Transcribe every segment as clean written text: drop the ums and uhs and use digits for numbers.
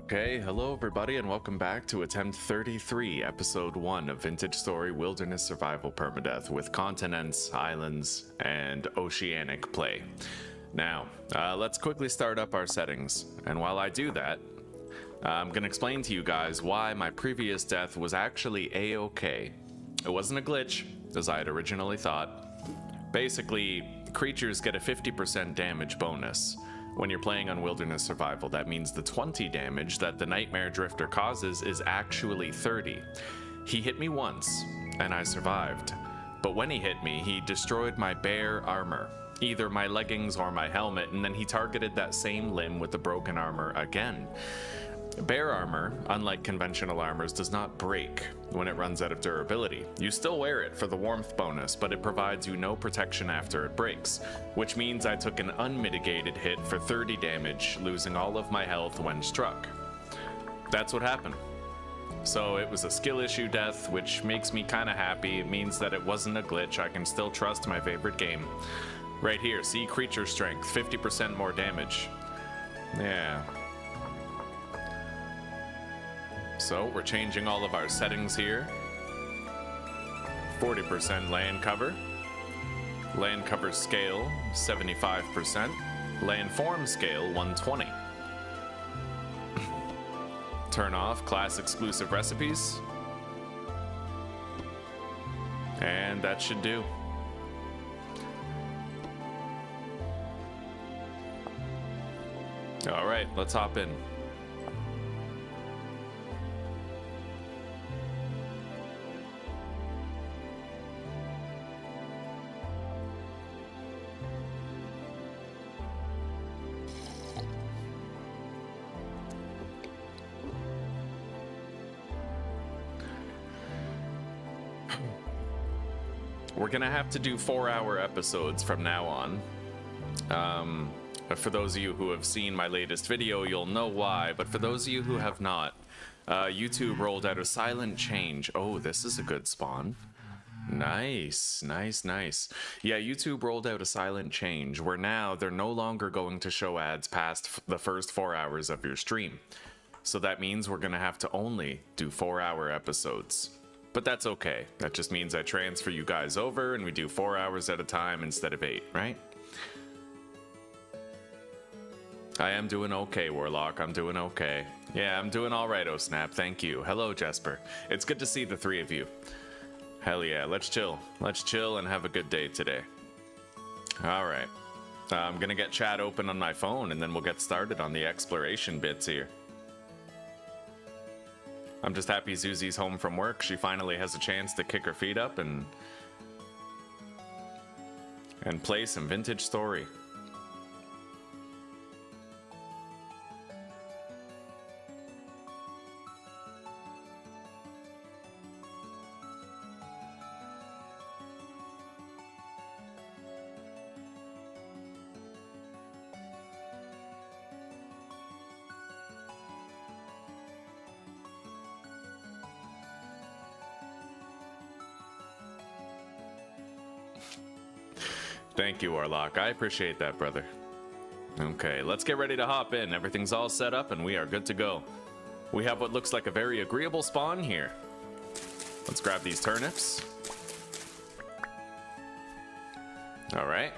Okay, hello everybody and welcome back to attempt 33, episode 1 of Vintage Story Wilderness Survival Permadeath with continents, islands, and oceanic play. Now, let's quickly start up our settings, and while I do that, I'm going to explain to you guys why my previous death was actually a-okay. It wasn't a glitch, as I had originally thought. Basically, creatures get a 50% damage bonus. When you're playing on Wilderness Survival, that means the 20 damage that the Nightmare Drifter causes is actually 30. He hit me once, and I survived. But when he hit me, he destroyed my bare armor, either my leggings or my helmet, and then he targeted that same limb with the broken armor again. Bare armor, unlike conventional armors, does not break when it runs out of durability. You still wear it for the warmth bonus, but it provides you no protection after it breaks, which means I took an unmitigated hit for 30 damage, losing all of my health when struck. That's what happened. So it was a skill issue death, which makes me kinda happy. It means that it wasn't a glitch. I can still trust my favorite game. Right here, see creature strength, 50% more damage. Yeah. So we're changing all of our settings here. 40% land cover. Land cover scale, 75%. Landform scale, 120. Turn off class exclusive recipes. And that should do. All right, let's hop in. We're gonna have to do 4-hour episodes from now on. For those of you who have seen my latest video, you'll know why, but for those of you who have not, YouTube rolled out a silent change. Oh, this is a good spawn. Nice, nice, nice. Yeah, YouTube rolled out a silent change where now they're no longer going to show ads past the first 4 hours of your stream. So that means we're gonna have to only do 4-hour episodes. But that's okay. That just means I transfer you guys over and we do 4 hours at a time instead of 8, right? I am doing okay, Warlock. I'm doing okay. Yeah, I'm doing all right, oh snap. Thank you. Hello, Jesper. It's good to see the three of you. Hell yeah, let's chill. Let's chill and have a good day today. All right. I'm gonna get chat open on my phone and then we'll get started on the exploration bits here. I'm just happy Zuzi's home from work. She finally has a chance to kick her feet up and play some Vintage Story. Thank you, Warlock. I appreciate that, brother. Okay, let's get ready to hop in. Everything's all set up and we are good to go. We have what looks like a very agreeable spawn here. Let's grab these turnips. All right.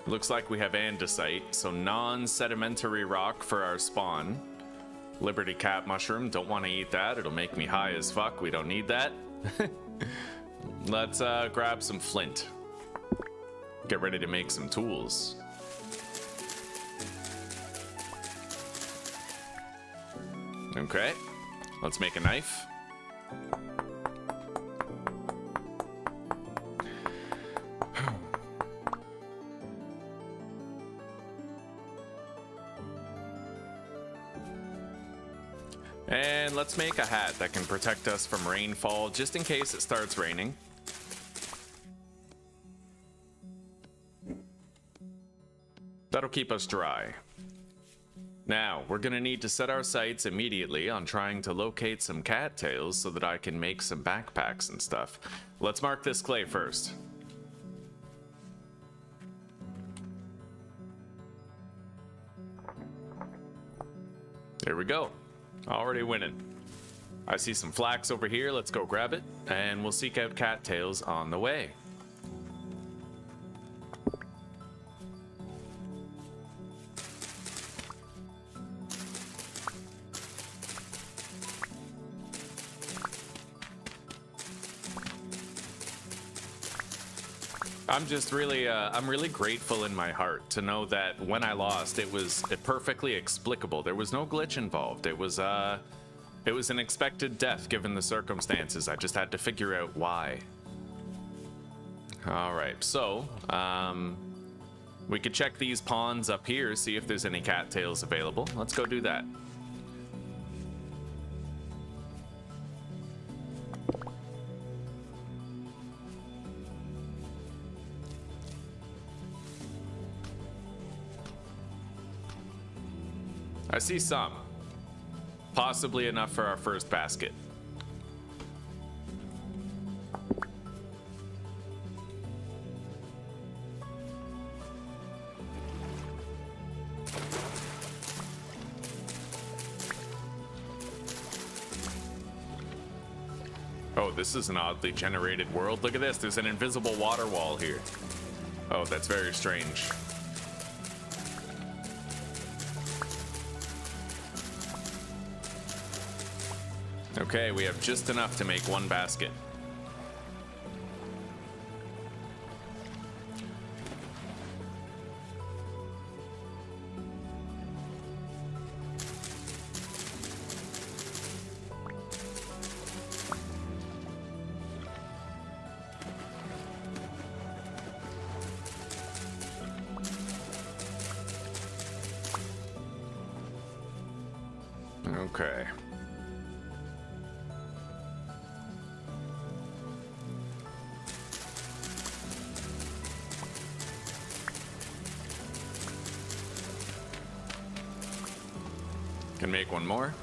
Looks like we have andesite, so non-sedimentary rock for our spawn. Liberty Cap Mushroom, don't want to eat that. It'll make me high as fuck. We don't need that. Let's grab some flint. Get ready to make some tools. Okay, let's make a knife. And let's make a hat that can protect us from rainfall just in case it starts raining. That'll keep us dry. Now, we're gonna need to set our sights immediately on trying to locate some cattails so that I can make some backpacks and stuff. Let's mark this clay first. There we go. Already winning. I see some flax over here. Let's go grab it, and we'll seek out cattails on the way. I'm just really, I'm really grateful in my heart to know that when I lost, it was perfectly explicable. There was no glitch involved. It was an expected death given the circumstances. I just had to figure out why. All right, so we could check these ponds up here, see if there's any cattails available. Let's go do that. I see some. Possibly enough for our first basket. Oh, this is an oddly generated world. Look at this. There's an invisible water wall here. Oh, that's very strange. Okay, we have just enough to make one basket. Okay. Can make one more.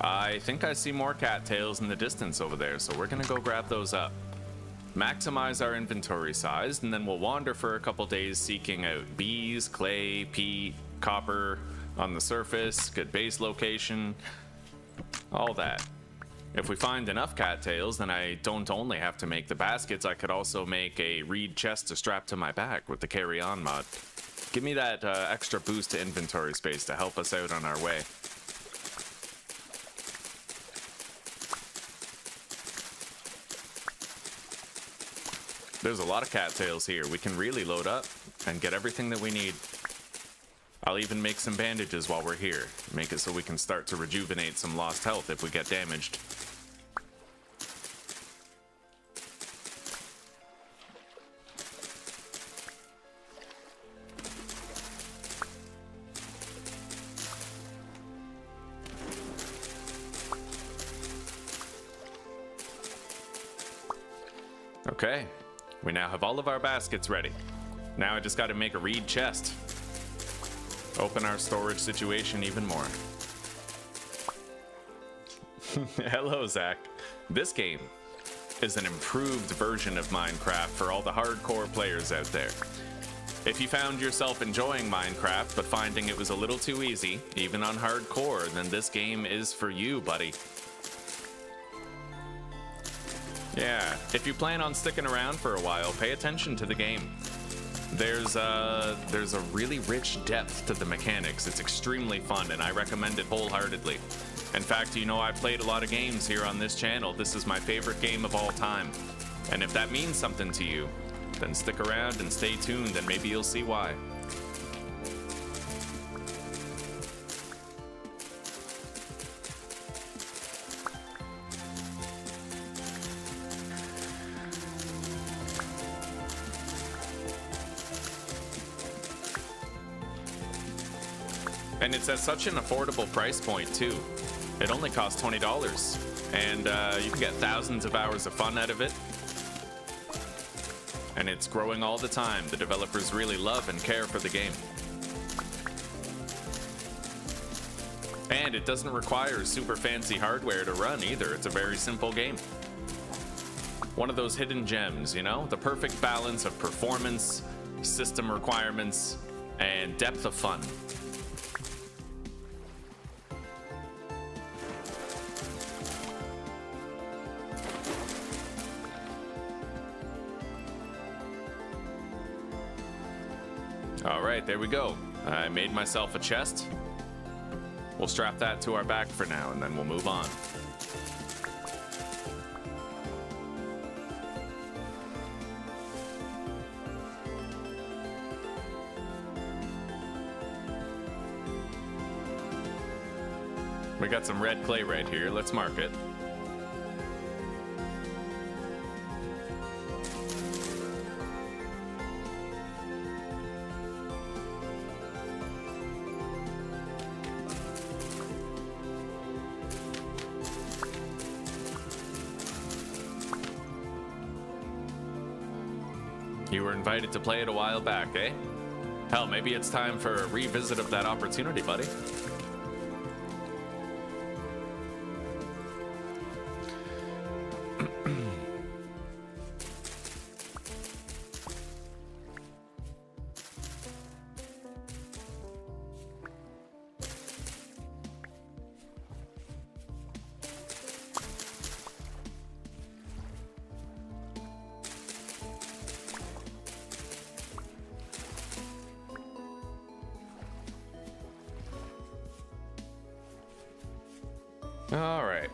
I think I see more cattails in the distance over there, so we're gonna go grab those up. Maximize our inventory size, and then we'll wander for a couple days seeking out bees, clay, peat, copper on the surface, good base location, all that. If we find enough cattails, then I don't only have to make the baskets, I could also make a reed chest to strap to my back with the carry-on mod. Give me that extra boost to inventory space to help us out on our way. There's a lot of cattails here. We can really load up and get everything that we need. I'll even make some bandages while we're here. Make it so we can start to rejuvenate some lost health if we get damaged. Okay, we now have all of our baskets ready. Now I just got to make a reed chest. Open our storage situation even more. Hello, Zach. This game is an improved version of Minecraft for all the hardcore players out there. If you found yourself enjoying Minecraft but finding it was a little too easy, even on hardcore, then this game is for you, buddy. Yeah, if you plan on sticking around for a while, pay attention to the game. There's a really rich depth to the mechanics. It's extremely fun, and I recommend it wholeheartedly. In fact, you know, I've played a lot of games here on this channel. This is my favorite game of all time. And if that means something to you, then stick around and stay tuned, and maybe you'll see why. And it's at such an affordable price point, too. It only costs $20, and you can get thousands of hours of fun out of it. And it's growing all the time. The developers really love and care for the game. And it doesn't require super fancy hardware to run either. It's a very simple game. One of those hidden gems, you know? The perfect balance of performance, system requirements, and depth of fun. All right, there we go. I made myself a chest. We'll strap that to our back for now, and then we'll move on. We got some red clay right here. Let's mark it. You were invited to play it a while back, eh? Hell, maybe it's time for a revisit of that opportunity, buddy. All right.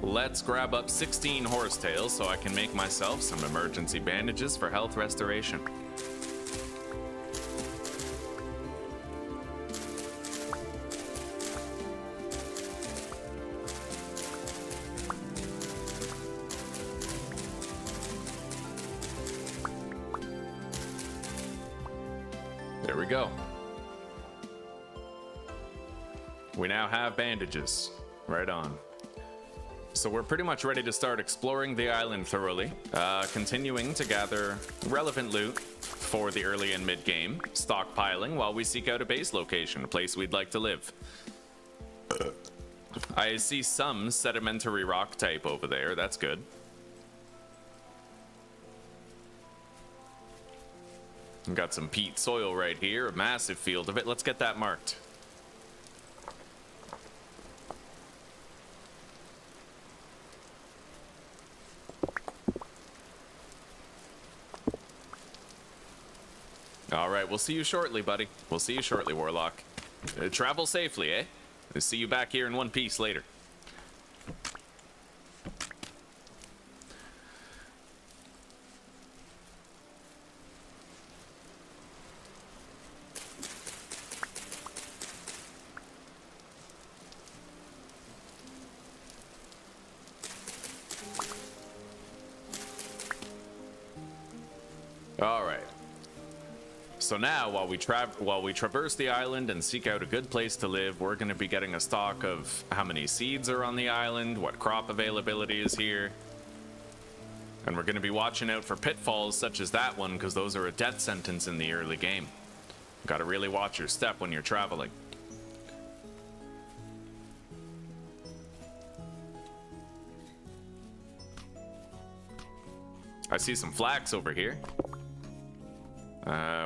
Let's grab up 16 horsetails so I can make myself some emergency bandages for health restoration. There we go. We now have bandages. Right on. So we're pretty much ready to start exploring the island thoroughly, continuing to gather relevant loot for the early and mid game, stockpiling while we seek out a base location, a place we'd like to live. I see some sedimentary rock type over there. That's good. We've got some peat soil right here, a massive field of it. Let's get that marked. All right, we'll see you shortly, buddy. We'll see you shortly, Warlock. Travel safely, eh? I'll see you back here in one piece later. All right. So now, while we traverse the island and seek out a good place to live, we're going to be getting a stock of how many seeds are on the island, what crop availability is here. And we're going to be watching out for pitfalls such as that one, because those are a death sentence in the early game. Got to really watch your step when you're traveling. I see some flax over here.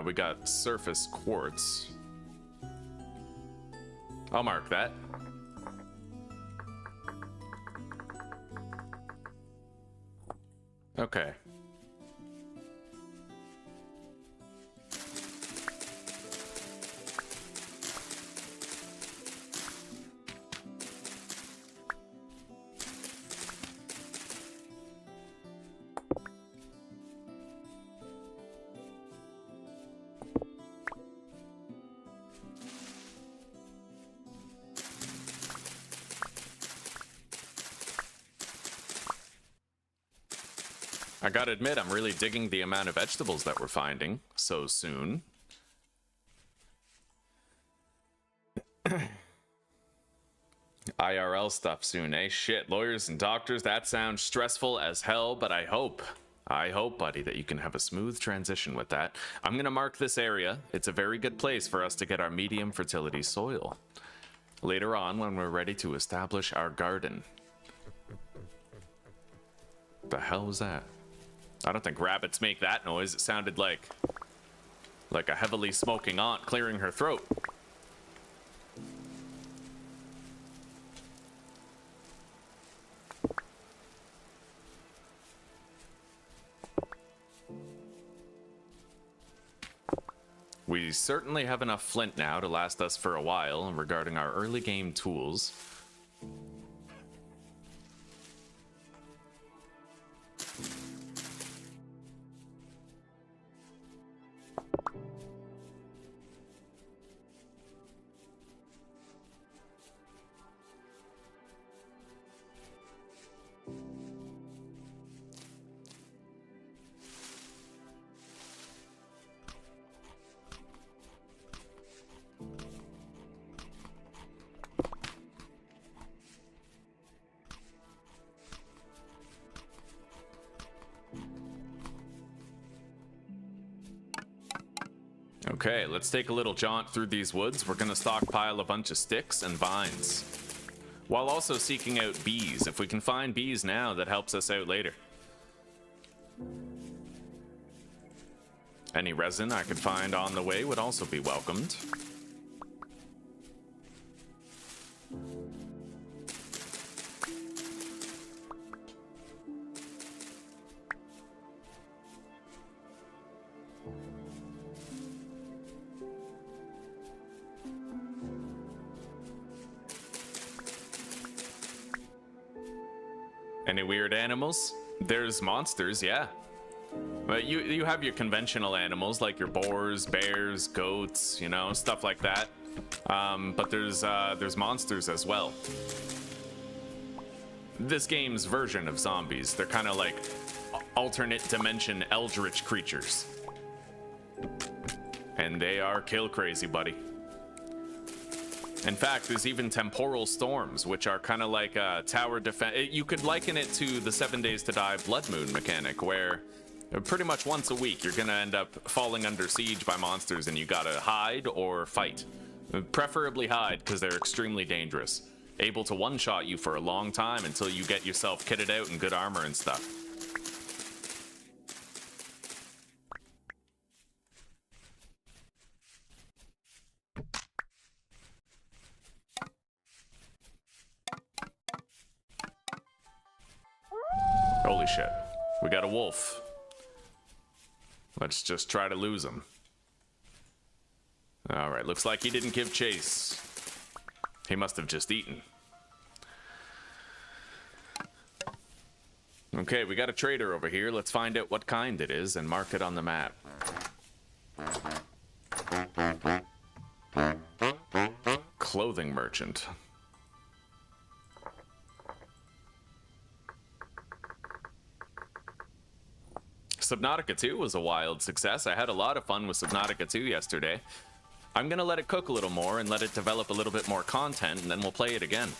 We got surface quartz. I'll mark that. Okay. I gotta admit, I'm really digging the amount of vegetables that we're finding so soon. IRL stuff soon, eh? Shit, lawyers and doctors, that sounds stressful as hell, but I hope I hope, buddy, that you can have a smooth transition with that. I'm going to mark this area. It's a very good place for us to get our medium fertility soil. Later on, when we're ready to establish our garden. The hell was that? I don't think rabbits make that noise. It sounded like a heavily smoking aunt clearing her throat. We certainly have enough flint now to last us for a while regarding our early game tools. Okay, let's take a little jaunt through these woods. We're gonna stockpile a bunch of sticks and vines, while also seeking out bees. If we can find bees now, that helps us out later. Any resin I could find on the way would also be welcomed. Any weird animals? There's monsters, yeah. But you have your conventional animals like your boars, bears, goats, you know, stuff like that. But there's monsters as well. This game's version of zombies. They're kind of like alternate dimension eldritch creatures. And they are kill crazy, buddy. In fact, there's even temporal storms, which are kind of like a tower defense. You could liken it to the 7 Days to Die Blood Moon mechanic, where pretty much once a week you're gonna end up falling under siege by monsters and you gotta hide or fight. Preferably hide, because they're extremely dangerous. Able to one-shot you for a long time until you get yourself kitted out in good armor and stuff. Holy shit. We got a wolf. Let's just try to lose him. Alright, looks like he didn't give chase. He must have just eaten. Okay, we got a trader over here. Let's find out what kind it is and mark it on the map. Clothing merchant. Subnautica 2 was a wild success. I had a lot of fun with Subnautica 2 yesterday. I'm gonna let it cook a little more and let it develop a little bit more content, and then we'll play it again.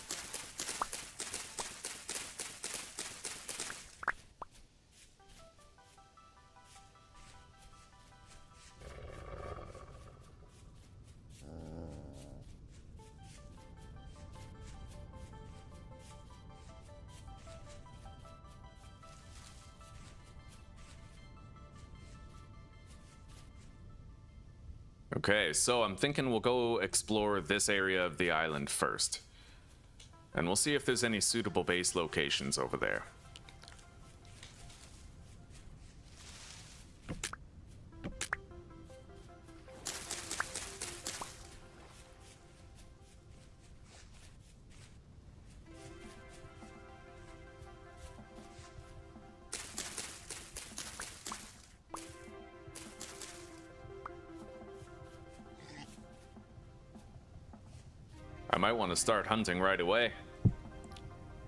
Okay, so I'm thinking we'll go explore this area of the island first. And we'll see if there's any suitable base locations over there. I might want to start hunting right away.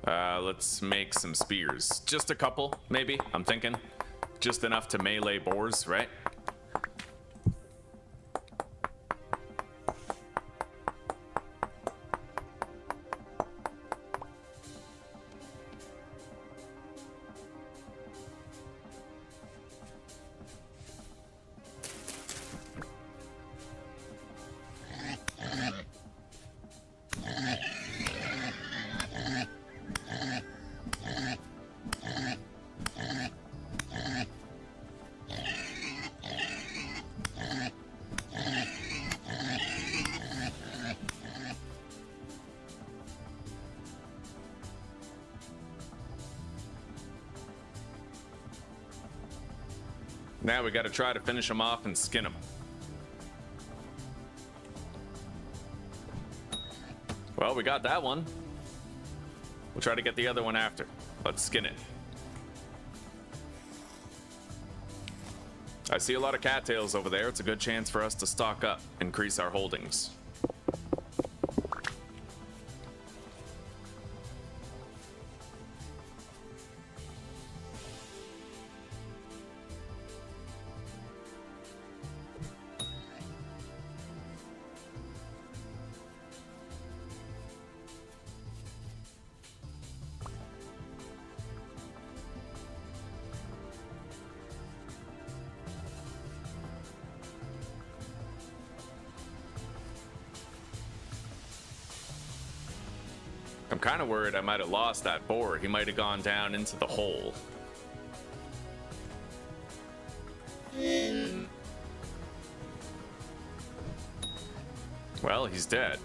Let's make some spears. Just a couple, maybe, I'm thinking. Just enough to melee boars, right? Now we gotta try to finish him off and skin him. Well, we got that one. We'll try to get the other one after. Let's skin it. I see a lot of cattails over there. It's a good chance for us to stock up, increase our holdings. I'm kind of worried I might have lost that boar. He might have gone down into the hole. Well, he's dead.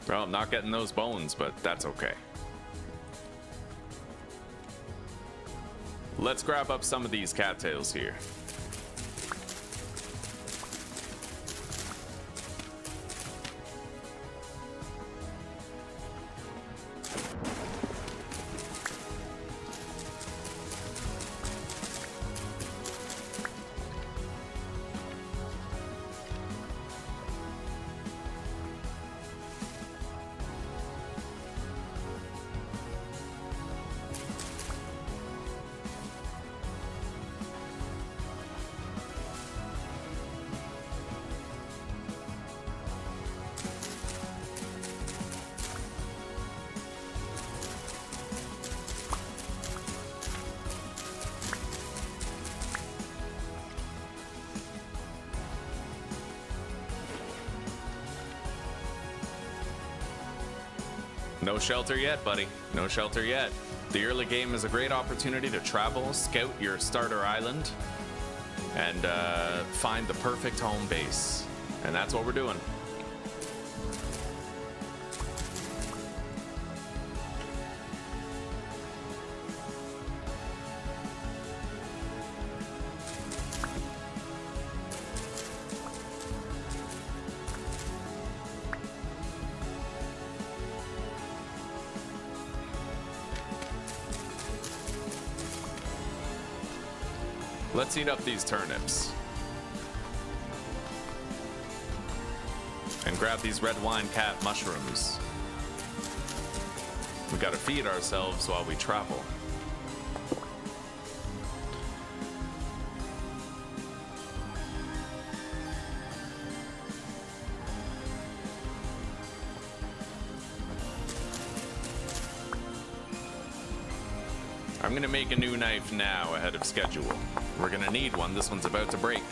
Well, I'm not getting those bones, but that's okay. Let's grab up some of these cattails here. No shelter yet, buddy. No shelter yet. The early game is a great opportunity to travel, scout your starter island, and find the perfect home base. And that's what we're doing. Let's eat up these turnips. And grab these red wine cap mushrooms. We gotta feed ourselves while we travel. I'm gonna make a new knife now ahead of schedule. We're gonna need one. This one's about to break.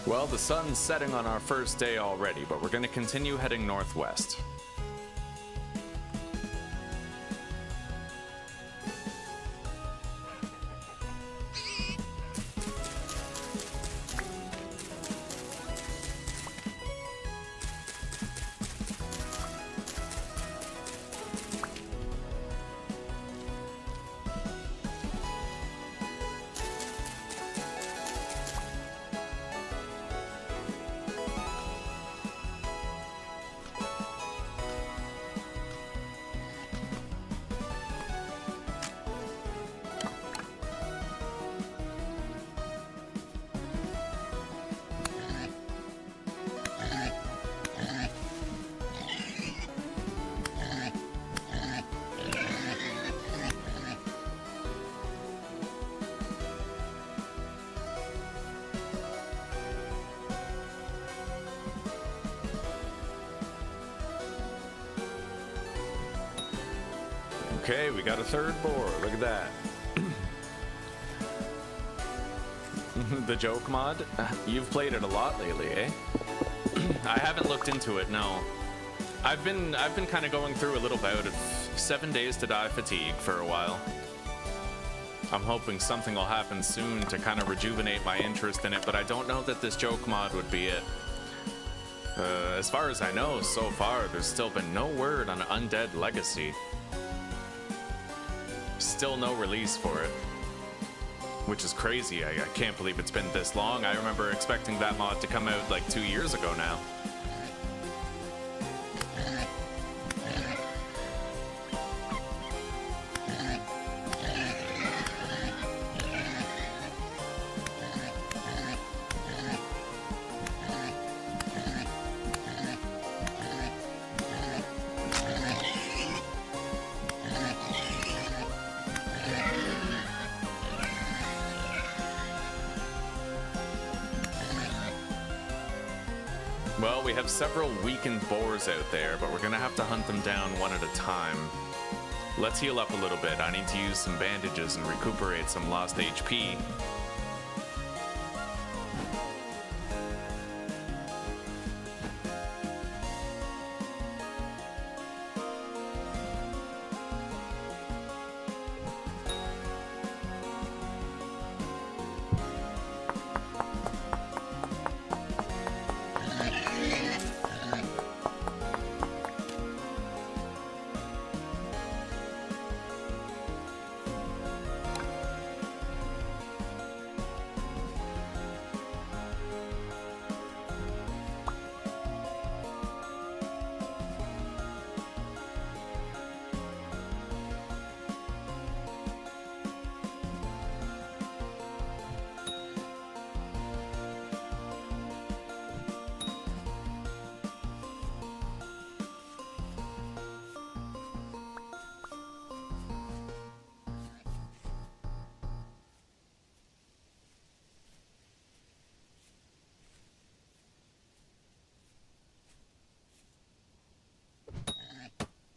Well, the sun's setting on our first day already, but we're going to continue heading northwest. Okay, we got a third boar. Look at that. The joke mod? You've played it a lot lately, eh? I haven't looked into it, no. I've been kind of going through a little bout of 7 days to die fatigue for a while. I'm hoping something will happen soon to kind of rejuvenate my interest in it, but I don't know that this joke mod would be it. As far as I know, so far, there's still been no word on Undead Legacy. Still no release for it. Which is crazy. I can't believe it's been this long. I remember expecting that mod to come out like 2 years ago now. Well, we have several weakened boars out there, but we're gonna have to hunt them down one at a time. Let's heal up a little bit. I need to use some bandages and recuperate some lost HP.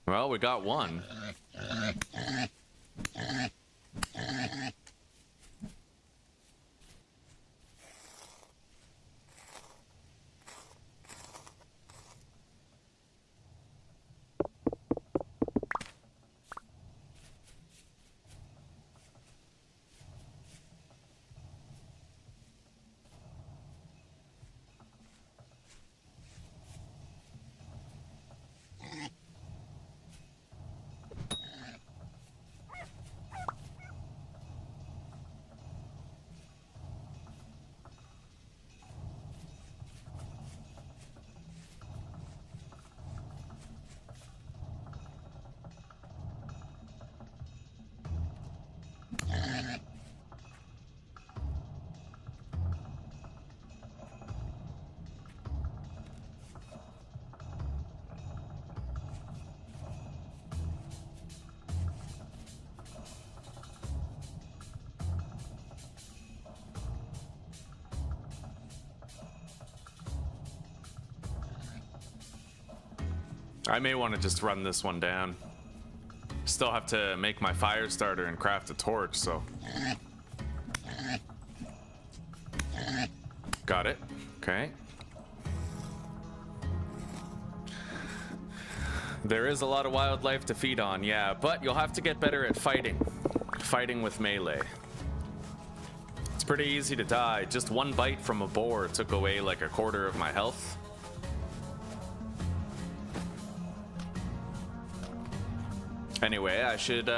Well, we got one. I may want to just run this one down. Still have to make my fire starter and craft a torch, so. Got it. Okay. There is a lot of wildlife to feed on, yeah, but you'll have to get better at fighting. Fighting with melee. It's pretty easy to die. Just one bite from a boar took away like a quarter of my health. Anyway, I should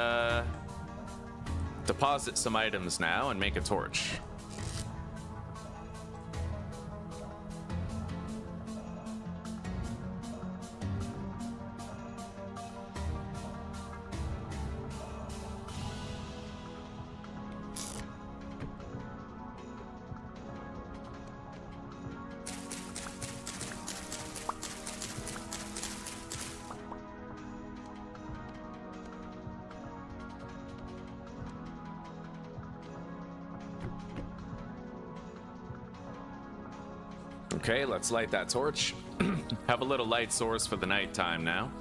deposit some items now and make a torch. Okay, let's light that torch. Have a little light source for the nighttime now.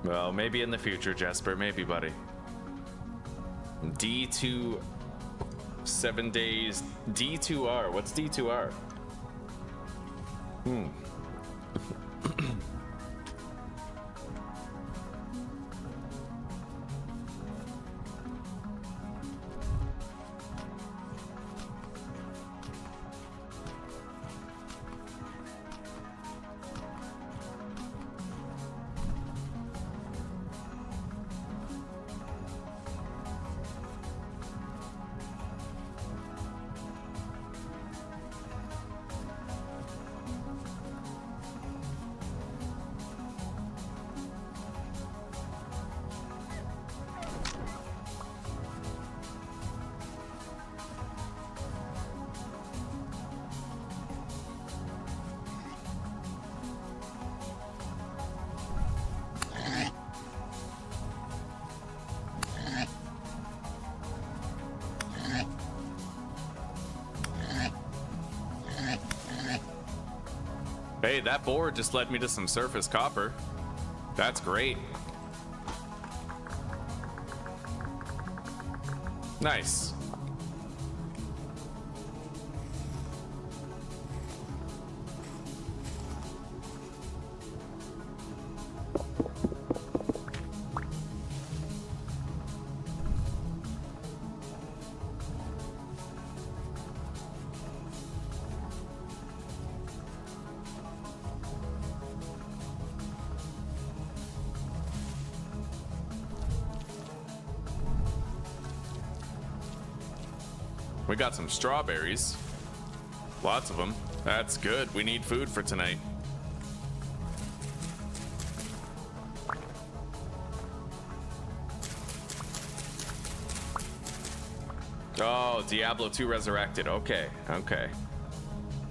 Well, maybe in the future, Jesper. Maybe, buddy. D2... 7 days... D2R. What's D2R? Hey, that board just led me to some surface copper. That's great. Nice. We got some strawberries. Lots of them. That's good. We need food for tonight. Oh, Diablo 2 Resurrected. Okay, okay.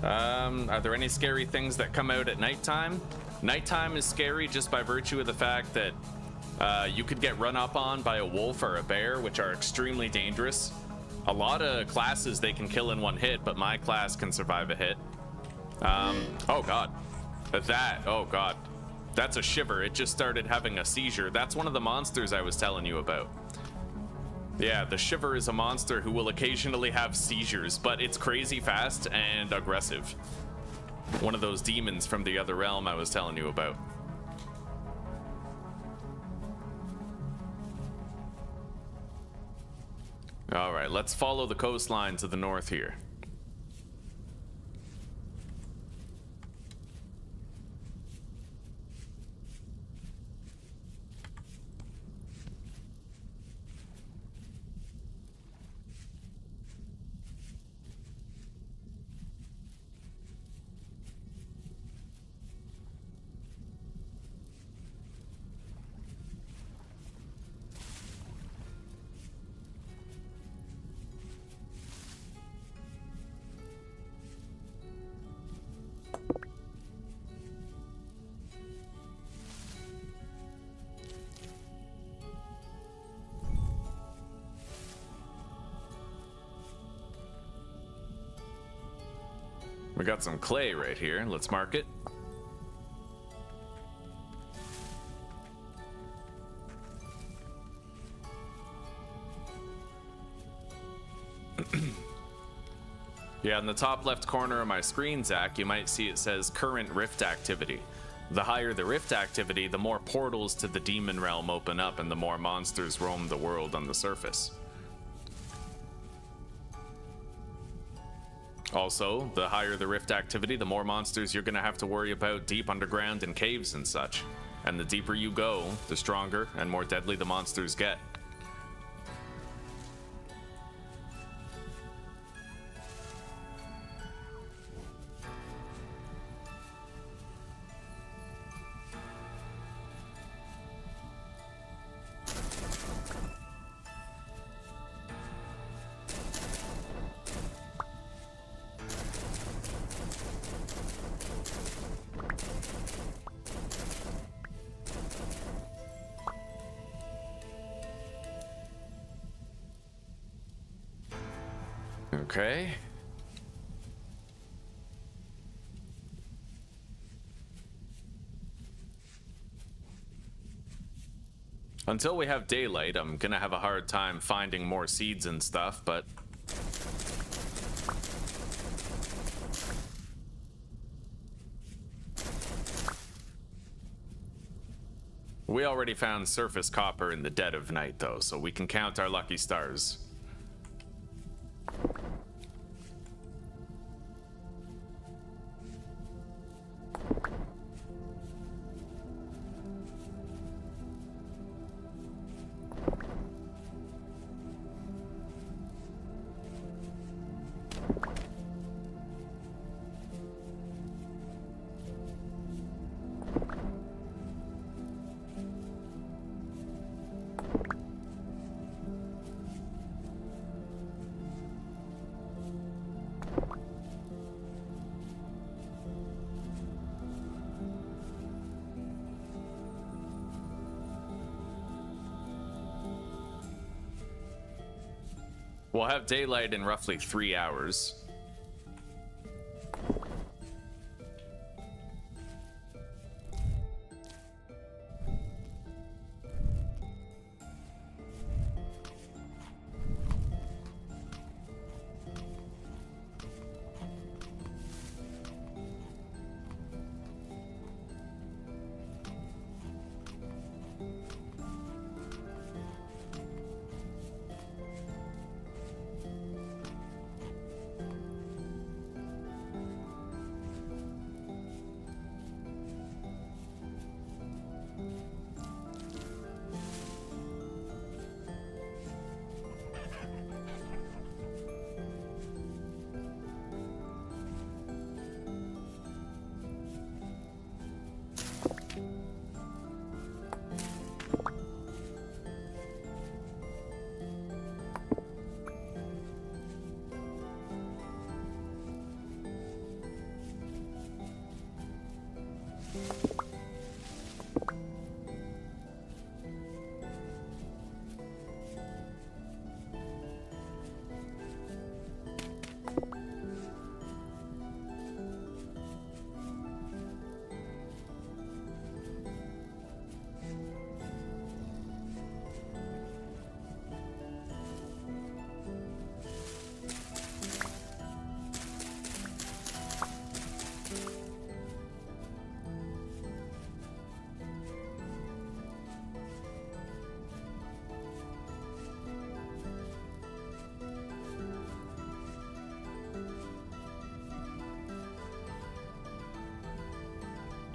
Are there any scary things that come out at nighttime? Nighttime is scary just by virtue of the fact that you could get run up on by a wolf or a bear, which are extremely dangerous. A lot of classes they can kill in one hit, but my class can survive a hit. Oh god. Oh god. That's a shiver. It just started having a seizure. That's one of the monsters I was telling you about. Yeah, the shiver is a monster who will occasionally have seizures, but it's crazy fast and aggressive. One of those demons from the other realm I was telling you about. All right, let's follow the coastline to the north here. We got some clay right here. Let's mark it. Yeah, in the top left corner of my screen, Zach, you might see it says current rift activity. The higher the rift activity, the more portals to the demon realm open up and the more monsters roam the world on the surface. Also, the higher the rift activity, the more monsters you're going to have to worry about deep underground in caves and such. And the deeper you go, the stronger and more deadly the monsters get. Okay. Until we have daylight, I'm gonna have a hard time finding more seeds and stuff, but... We already found surface copper in the dead of night, though, so we can count our lucky stars. We'll have daylight in roughly 3 hours.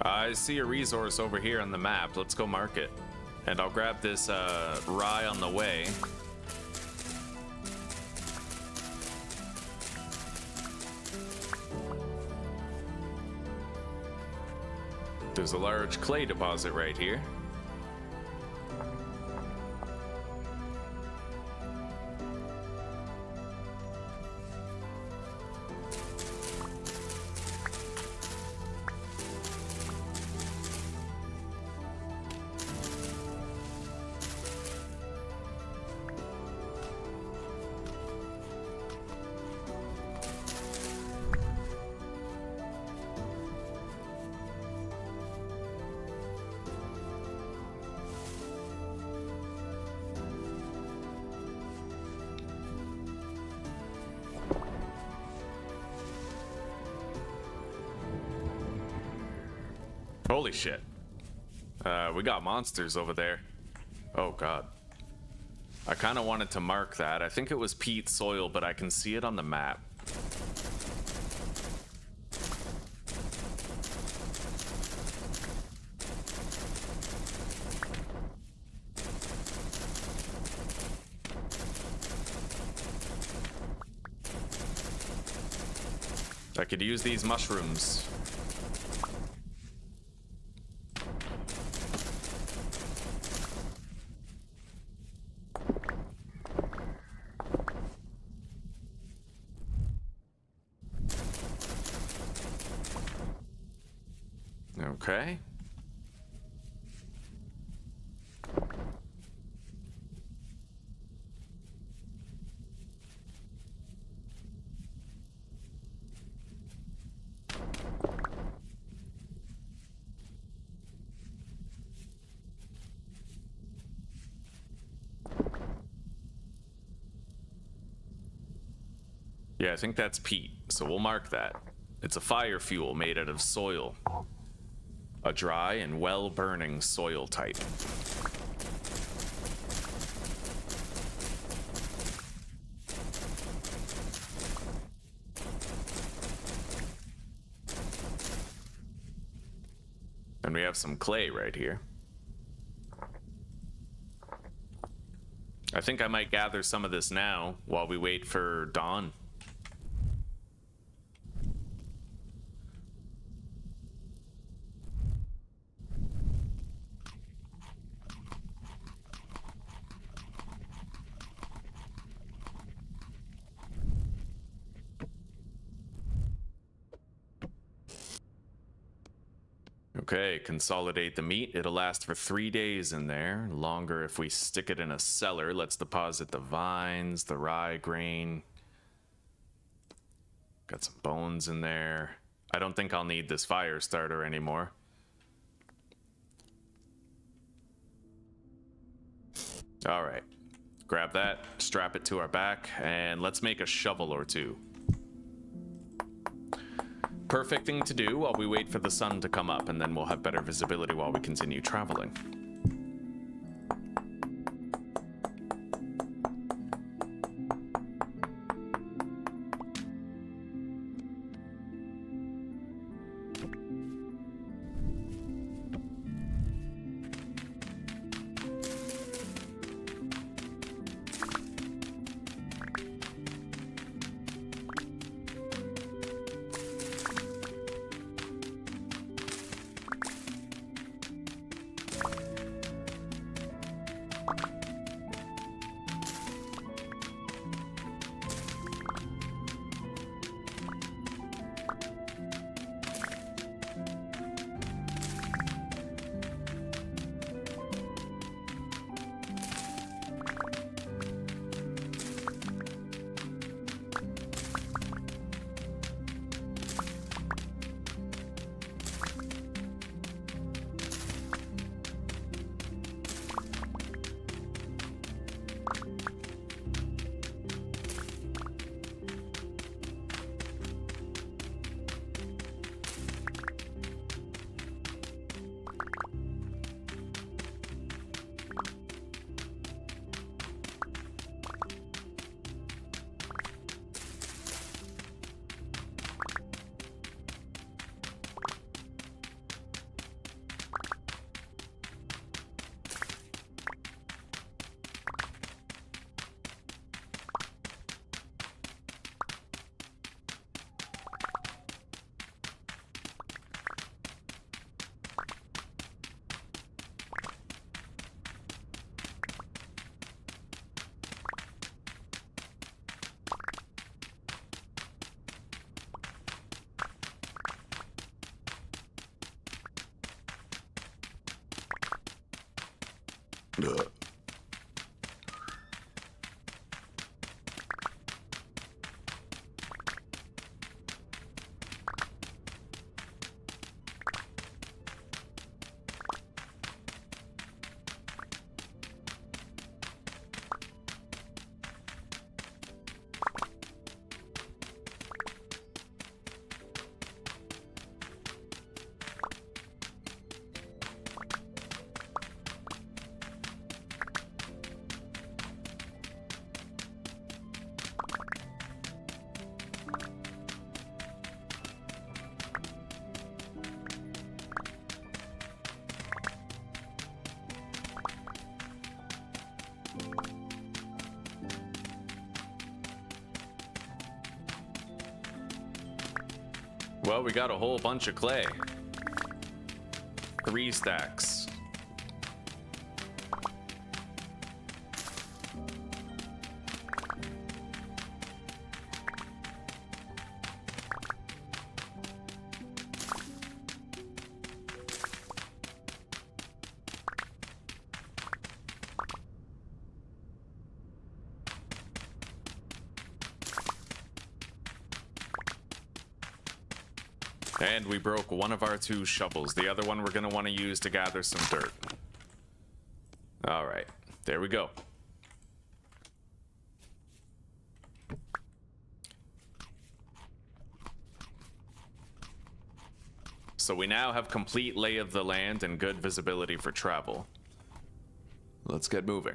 I see a resource over here on the map. Let's go mark it. And I'll grab this rye on the way. There's a large clay deposit right here. Holy shit. We got monsters over there. Oh god. I kind of wanted to mark that. I think it was peat soil, but I can see it on the map. I could use these mushrooms. Okay. Yeah, I think that's peat, so we'll mark that. It's a fire fuel made out of soil. A dry and well-burning soil type. And we have some clay right here. I think I might gather some of this now while we wait for dawn. Okay, consolidate the meat. It'll last for 3 days in there. Longer if we stick it in a cellar. Let's deposit the vines, the rye grain. Got some bones in there. I don't think I'll need this fire starter anymore. All right, grab that, strap it to our back, and let's make a shovel or two. Perfect thing to do while we wait for the sun to come up, and then we'll have better visibility while we continue traveling. Well, we got a whole bunch of clay. 3 stacks. And we broke one of our 2 shovels. The other one we're going to want to use to gather some dirt. All right, there we go. So we now have complete lay of the land and good visibility for travel. Let's get moving.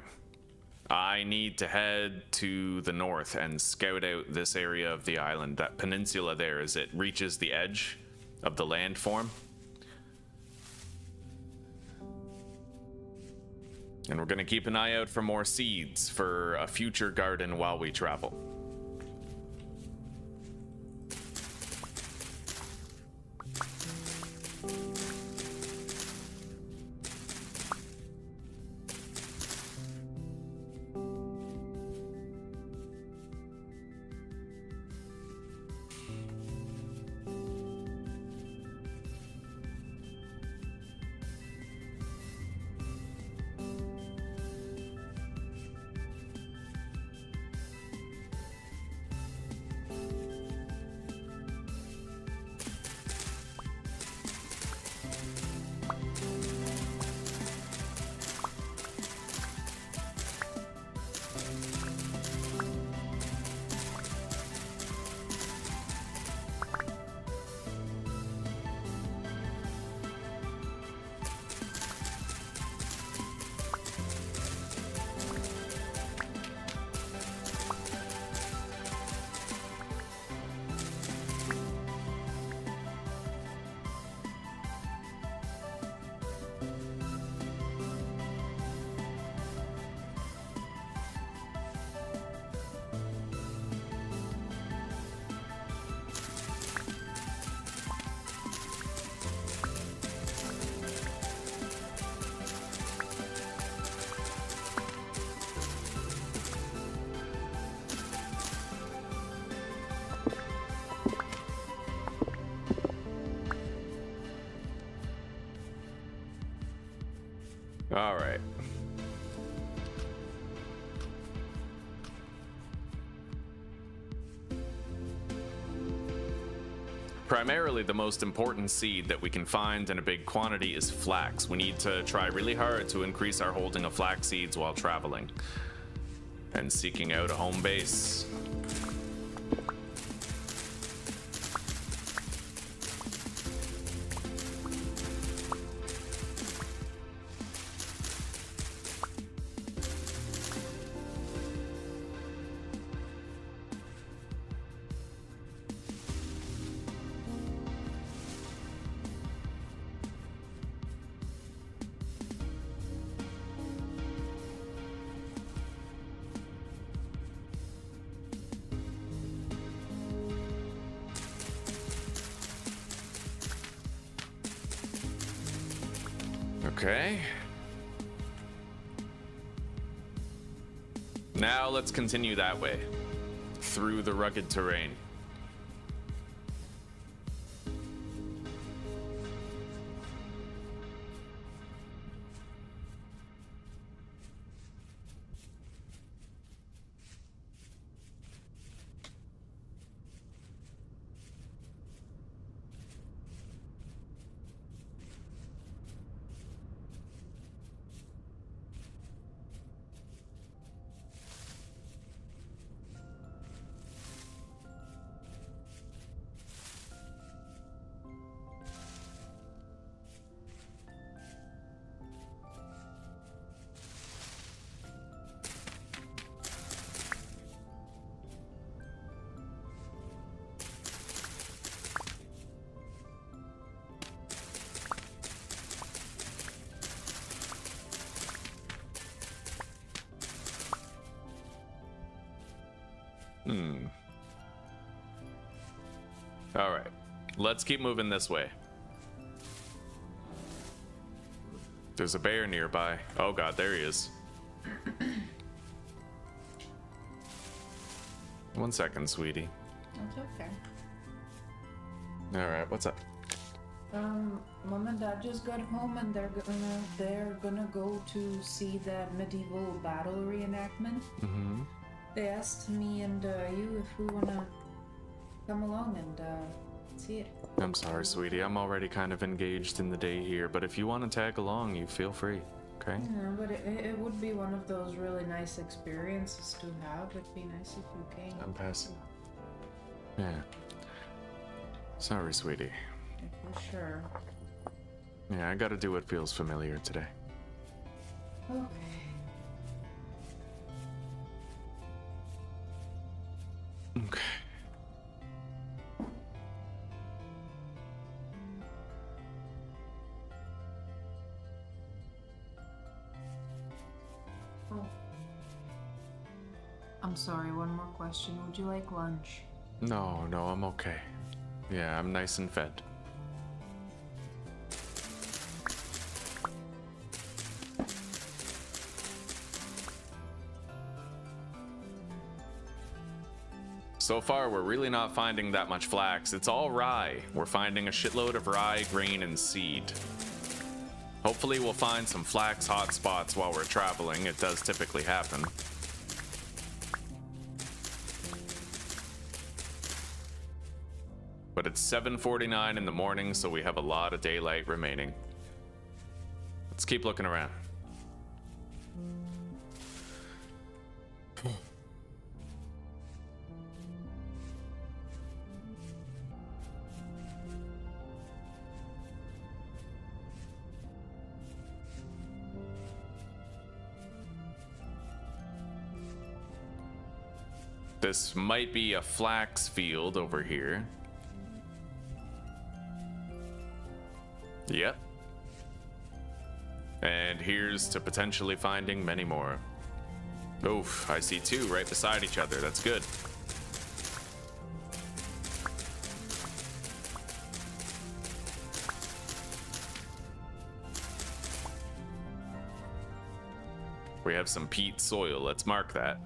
I need to head to the north and scout out this area of the island, that peninsula there as it reaches the edge of the landform. And we're gonna keep an eye out for more seeds for a future garden while we travel. All right. Primarily, the most important seed that we can find in a big quantity is flax. We need to try really hard to increase our holding of flax seeds while traveling and seeking out a home base. Okay. Now let's continue that way, through the rugged terrain. All right, let's keep moving this way. There's a bear nearby. Oh god, there he is. 1 second, sweetie. That's okay. All right, what's up? Mom and Dad just got home and they're gonna go to see that medieval battle reenactment. Mm-hmm. They asked me and you if we wanna come along and see it. I'm sorry, sweetie. I'm already kind of engaged in the day here, but if you want to tag along, you feel free, okay? Yeah, but it would be one of those really nice experiences to have. It'd be nice if you came. I'm passing. Yeah. Sorry, sweetie. For sure. Yeah, I gotta do what feels familiar today. Okay. Okay. Oh. I'm sorry, one more question. Would you like lunch? No, I'm okay. Yeah, I'm nice and fed. So far, we're really not finding that much flax. It's all rye. We're finding a shitload of rye, grain, and seed. Hopefully we'll find some flax hotspots while we're traveling. It does typically happen. But it's 7:49 in the morning, so we have a lot of daylight remaining. Let's keep looking around. This might be a flax field over here. Yep. And here's to potentially finding many more. Oof, I see two right beside each other. That's good. We have some peat soil. Let's mark that.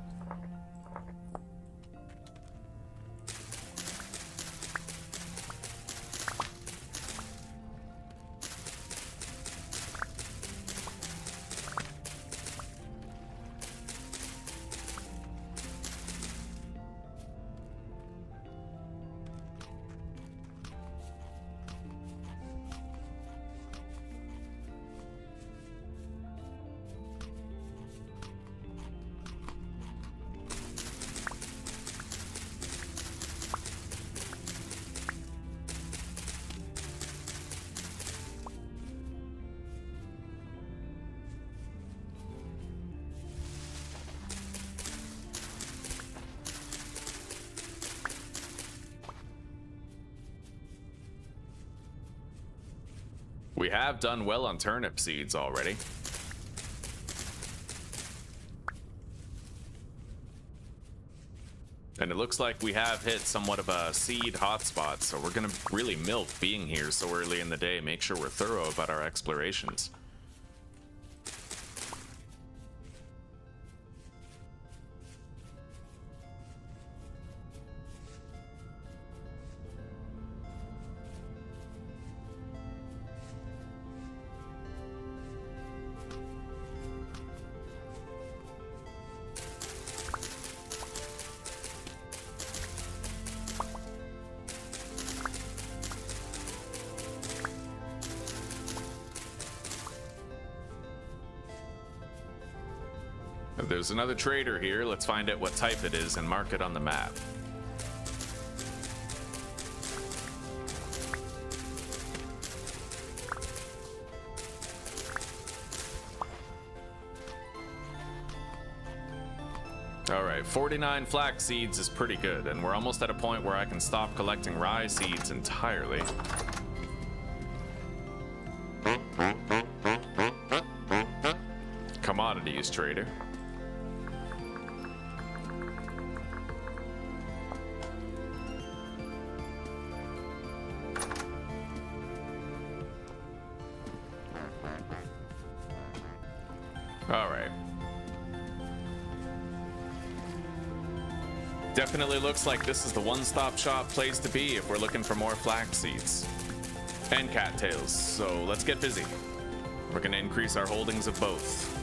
We have done well on turnip seeds already. And it looks like we have hit somewhat of a seed hotspot, so we're gonna really milk being here so early in the day, make sure we're thorough about our explorations. There's another trader here. Let's find out what type it is and mark it on the map. Alright, 49 flax seeds is pretty good, and we're almost at a point where I can stop collecting rye seeds entirely. Commodities trader. Alright. Definitely looks like this is the one-stop shop place to be if we're looking for more flax seeds. And cattails, so let's get busy. We're gonna increase our holdings of both.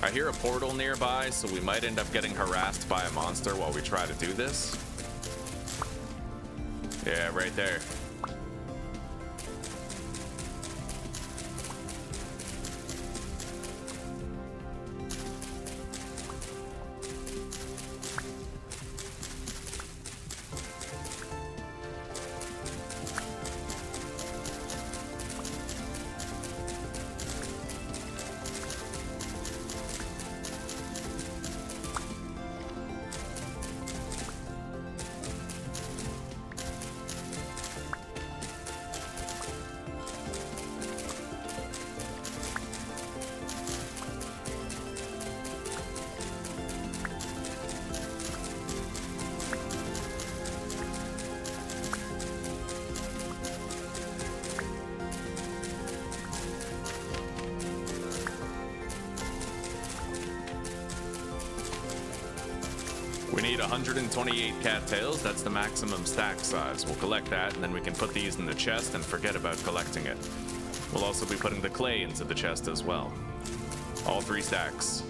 I hear a portal nearby, so we might end up getting harassed by a monster while we try to do this. Yeah, right there. need 128 cattails. That's the maximum stack size. We'll collect that, and then we can put these in the chest and forget about collecting it. We'll also be putting the clay into the chest as well. All 3 stacks.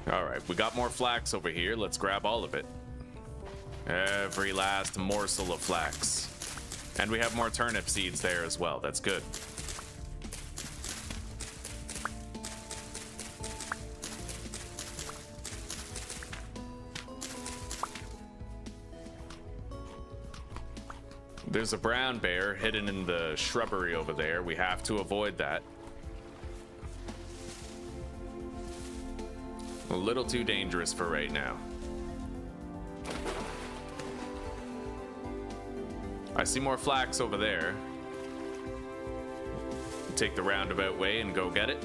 Alright, we got more flax over here. Let's grab all of it. Every last morsel of flax. And we have more turnip seeds there as well. That's good. There's a brown bear hidden in the shrubbery over there. We have to avoid that. A little too dangerous for right now. I see more flax over there. Take the roundabout way and go get it.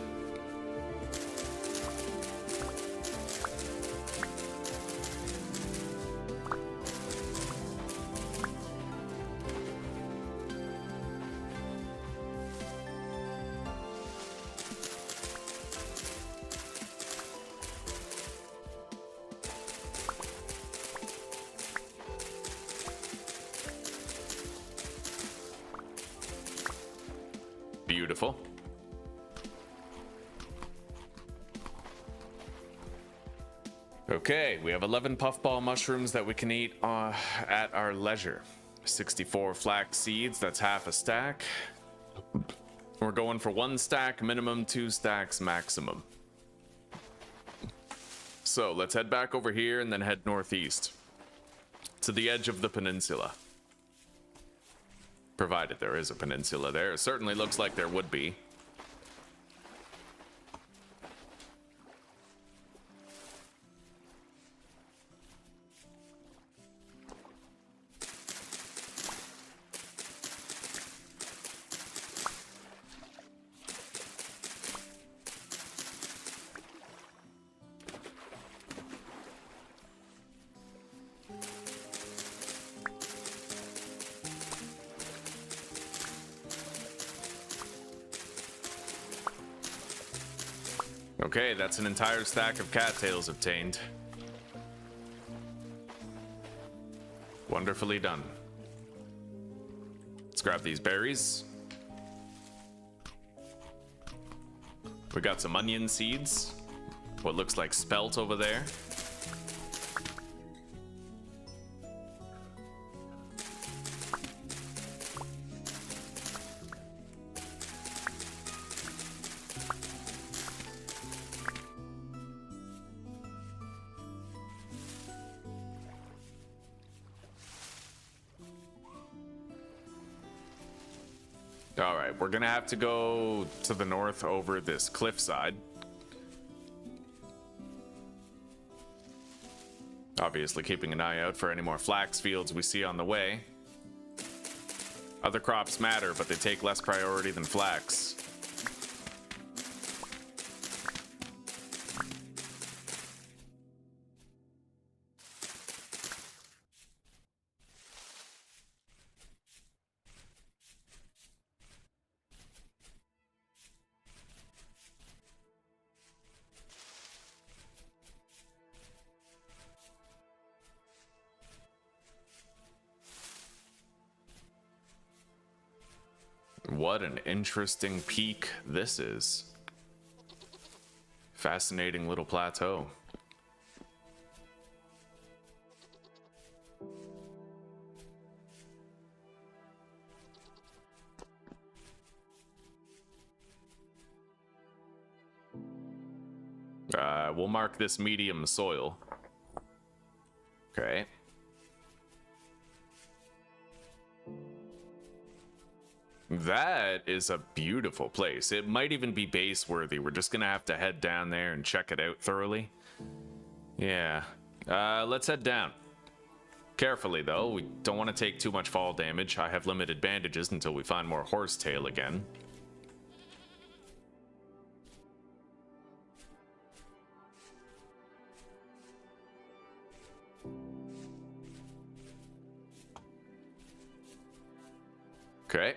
Beautiful. Okay, we have 11 puffball mushrooms that we can eat at our leisure. 64 flax seeds, that's half a stack. We're going for 1 stack minimum, 2 stacks maximum. So let's head back over here and then head northeast to the edge of the peninsula. Provided there is a peninsula there. It certainly looks like there would be. Okay, that's an entire stack of cattails obtained. Wonderfully done. Let's grab these berries. We got some onion seeds. What looks like spelt over there. All right, we're gonna have to go to the north over this cliffside. Obviously keeping an eye out for any more flax fields we see on the way. Other crops matter, but they take less priority than flax. What an interesting peak this is. Fascinating little plateau. We'll mark this medium soil. Okay. That is a beautiful place. It might even be base worthy. We're just gonna have to head down there and check it out thoroughly. Yeah. Let's head down. Carefully though, we don't want to take too much fall damage. I have limited bandages until we find more horsetail again. Okay.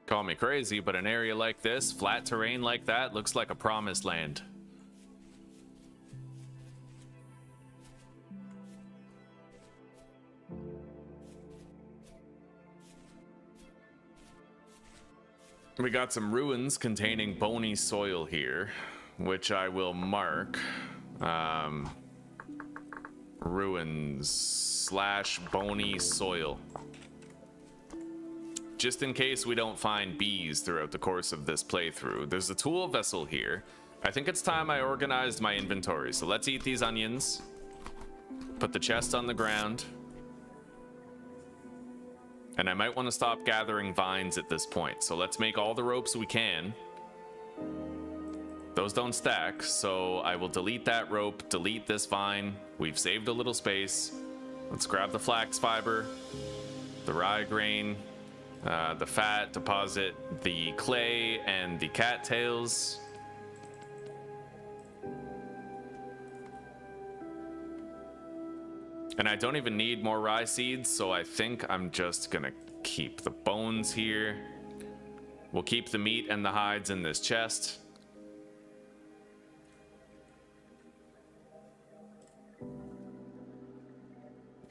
Call me crazy, but an area like this, flat terrain like that, looks like a promised land. We got some ruins containing bony soil here, which I will mark. Ruins / bony soil. Just in case we don't find bees throughout the course of this playthrough. There's a tool vessel here. I think it's time I organized my inventory. So let's eat these onions. Put the chest on the ground. And I might want to stop gathering vines at this point. So let's make all the ropes we can. Those don't stack, so I will delete that rope, delete this vine. We've saved a little space. Let's grab the flax fiber, the rye grain, the fat, deposit the clay and the cattails. And I don't even need more rye seeds, so I think I'm just gonna keep the bones here. We'll keep the meat and the hides in this chest.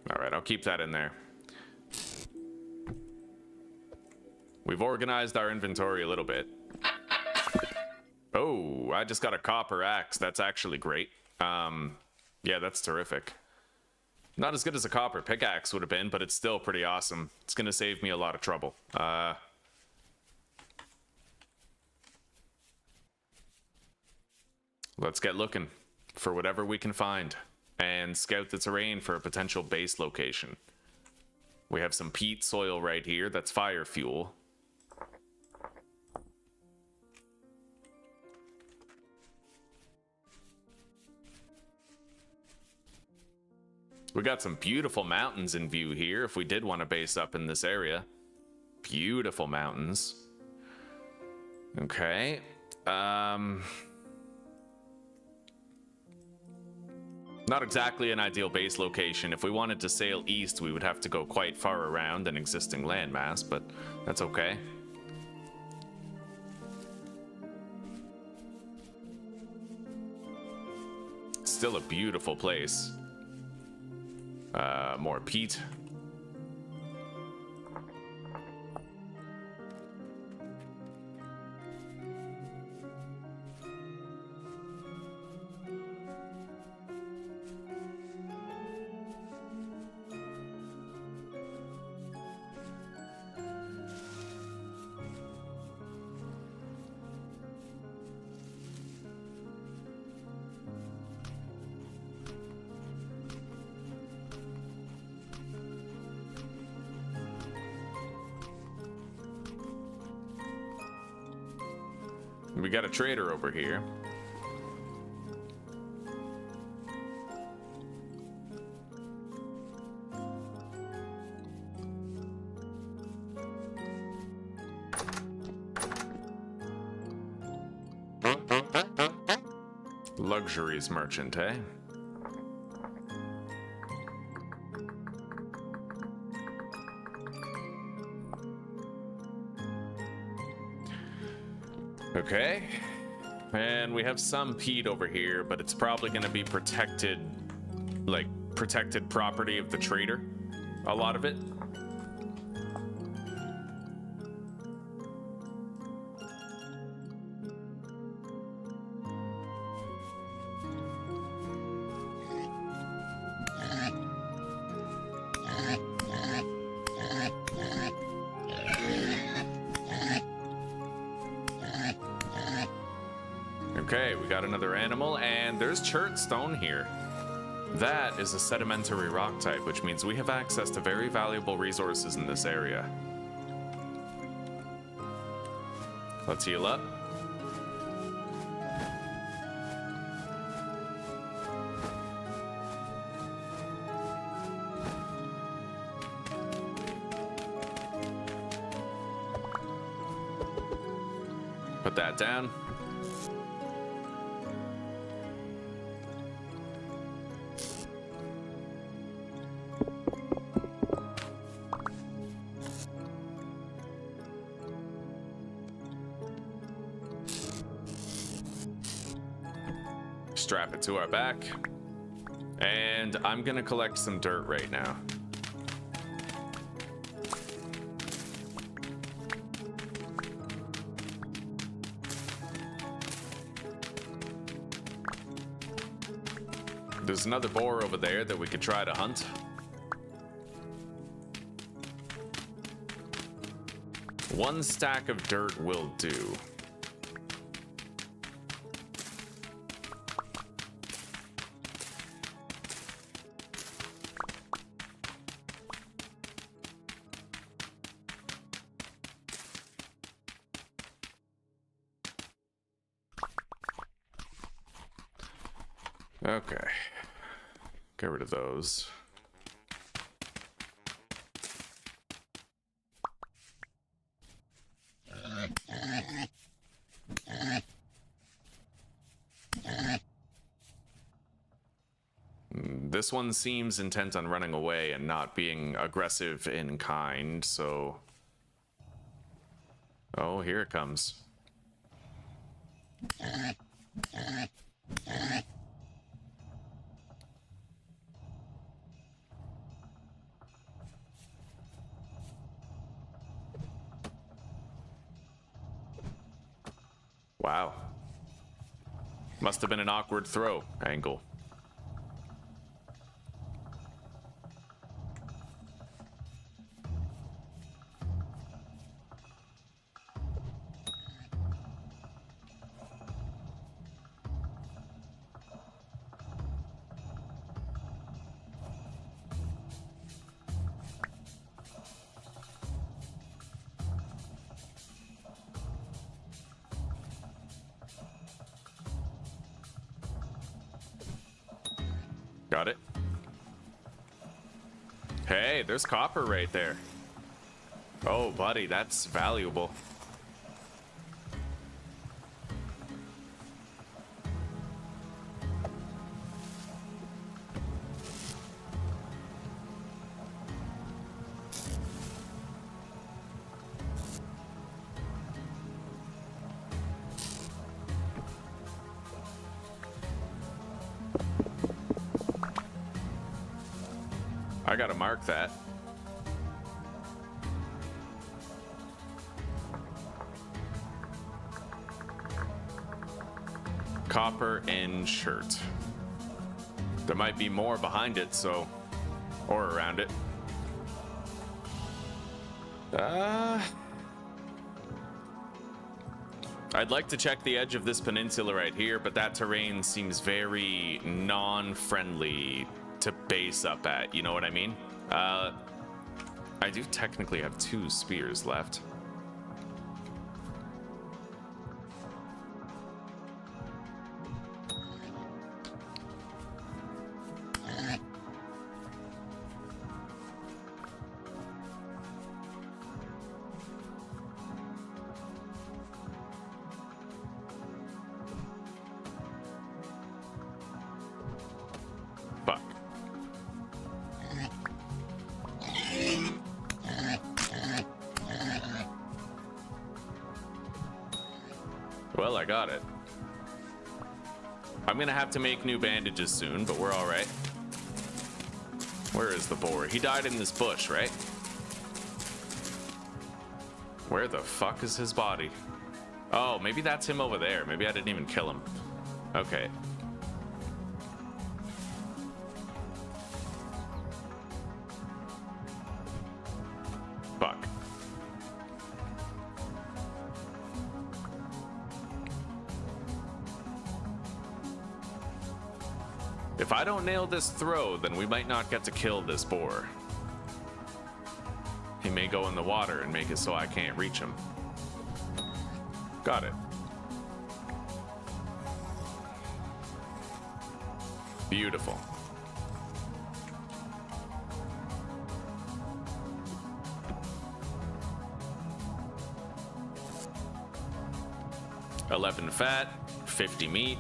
All right, I'll keep that in there. We've organized our inventory a little bit. Oh, I just got a copper axe. That's actually great. Yeah, that's terrific. Not as good as a copper pickaxe would have been, but it's still pretty awesome. It's gonna save me a lot of trouble. Let's get looking for whatever we can find and scout the terrain for a potential base location. We have some peat soil right here. That's fire fuel. We got some beautiful mountains in view here if we did want to base up in this area. Beautiful mountains. Okay. Not exactly an ideal base location. If we wanted to sail east, we would have to go quite far around an existing landmass, but that's okay. It's still a beautiful place. More peat. We got a trader over here. Luxuries merchant, eh? Okay, and we have some peat over here, but it's probably going to be protected, like protected property of the trader, a lot of it. Okay, we got another animal, and there's chert stone here. That is a sedimentary rock type, which means we have access to very valuable resources in this area. Let's heal up. Put that down. Strap it to our back. And I'm gonna collect some dirt right now. There's another boar over there that we could try to hunt. One stack of dirt will do. Okay. Get rid of those. This one seems intent on running away and not being aggressive in kind, so... Oh, here it comes. Wow. Must have been an awkward throw angle. Got it. Hey, there's copper right there. Oh, buddy, that's valuable. I gotta mark that. Copper and shirt. There might be more behind it, so... or around it. I'd like to check the edge of this peninsula right here, but that terrain seems very non-friendly to base up at, you know what I mean? I do technically have 2 spears left. Fuck. Well, I got it. I'm gonna have to make new bandages soon, but we're all right. Where is the boar? He died in this bush, right? Where the fuck is his body? Oh, maybe that's him over there. Maybe I didn't even kill him. Okay. Fuck. If I don't nail this throw, then we might not get to kill this boar. He may go in the water and make it so I can't reach him. Got it. Beautiful. $11 fat, 50 meat,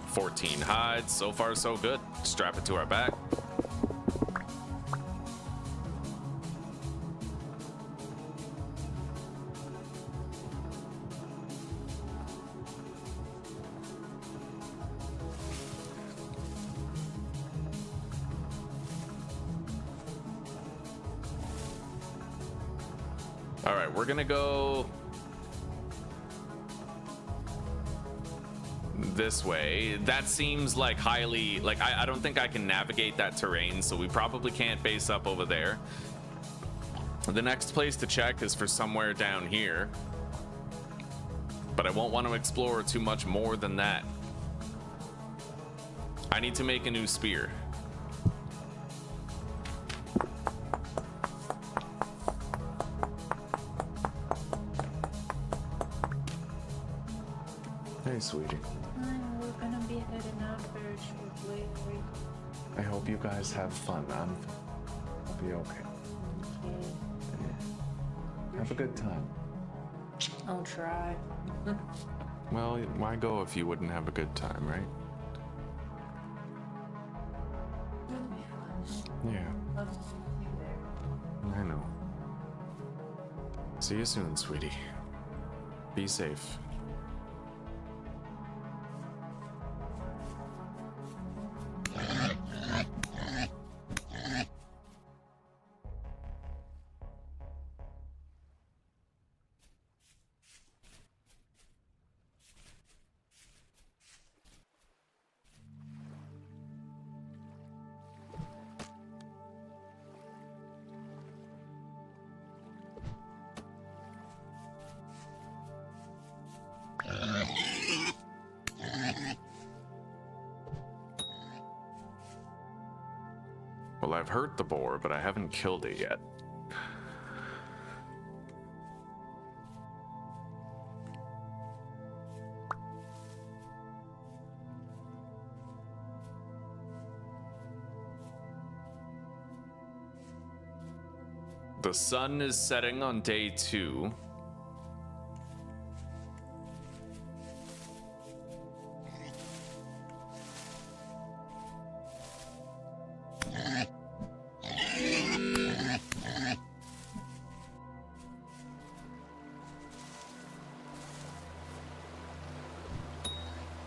14 hides. So far, so good. Strap it to our back. All right, we're gonna go this way. That seems like highly, like, I don't think I can navigate that terrain, so we probably can't base up over there. The next place to check is for somewhere down here, but I won't want to explore too much more than that. I need to make a new spear. Hey, sweetie. We're gonna be heading out very shortly. I hope you guys have fun. I'll be okay. Have a good time. I'll try. Well, why go if you wouldn't have a good time, right? It'll be fun. Yeah, I'll see you there. I know. See you soon, sweetie. Be safe. Well, I've hurt the boar, but I haven't killed it yet. The sun is setting on day 2.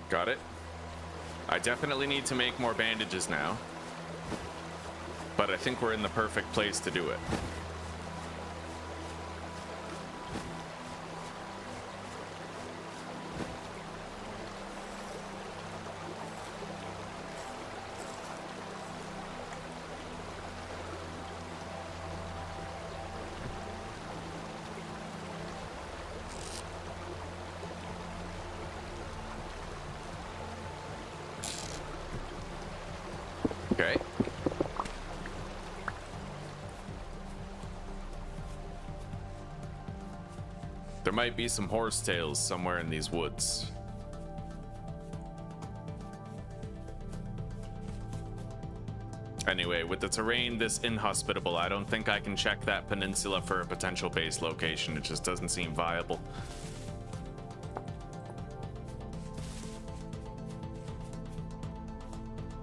Got it. I definitely need to make more bandages now, but I think we're in the perfect place to do it. Okay. There might be some horsetails somewhere in these woods. Anyway, with the terrain this inhospitable, I don't think I can check that peninsula for a potential base location. It just doesn't seem viable.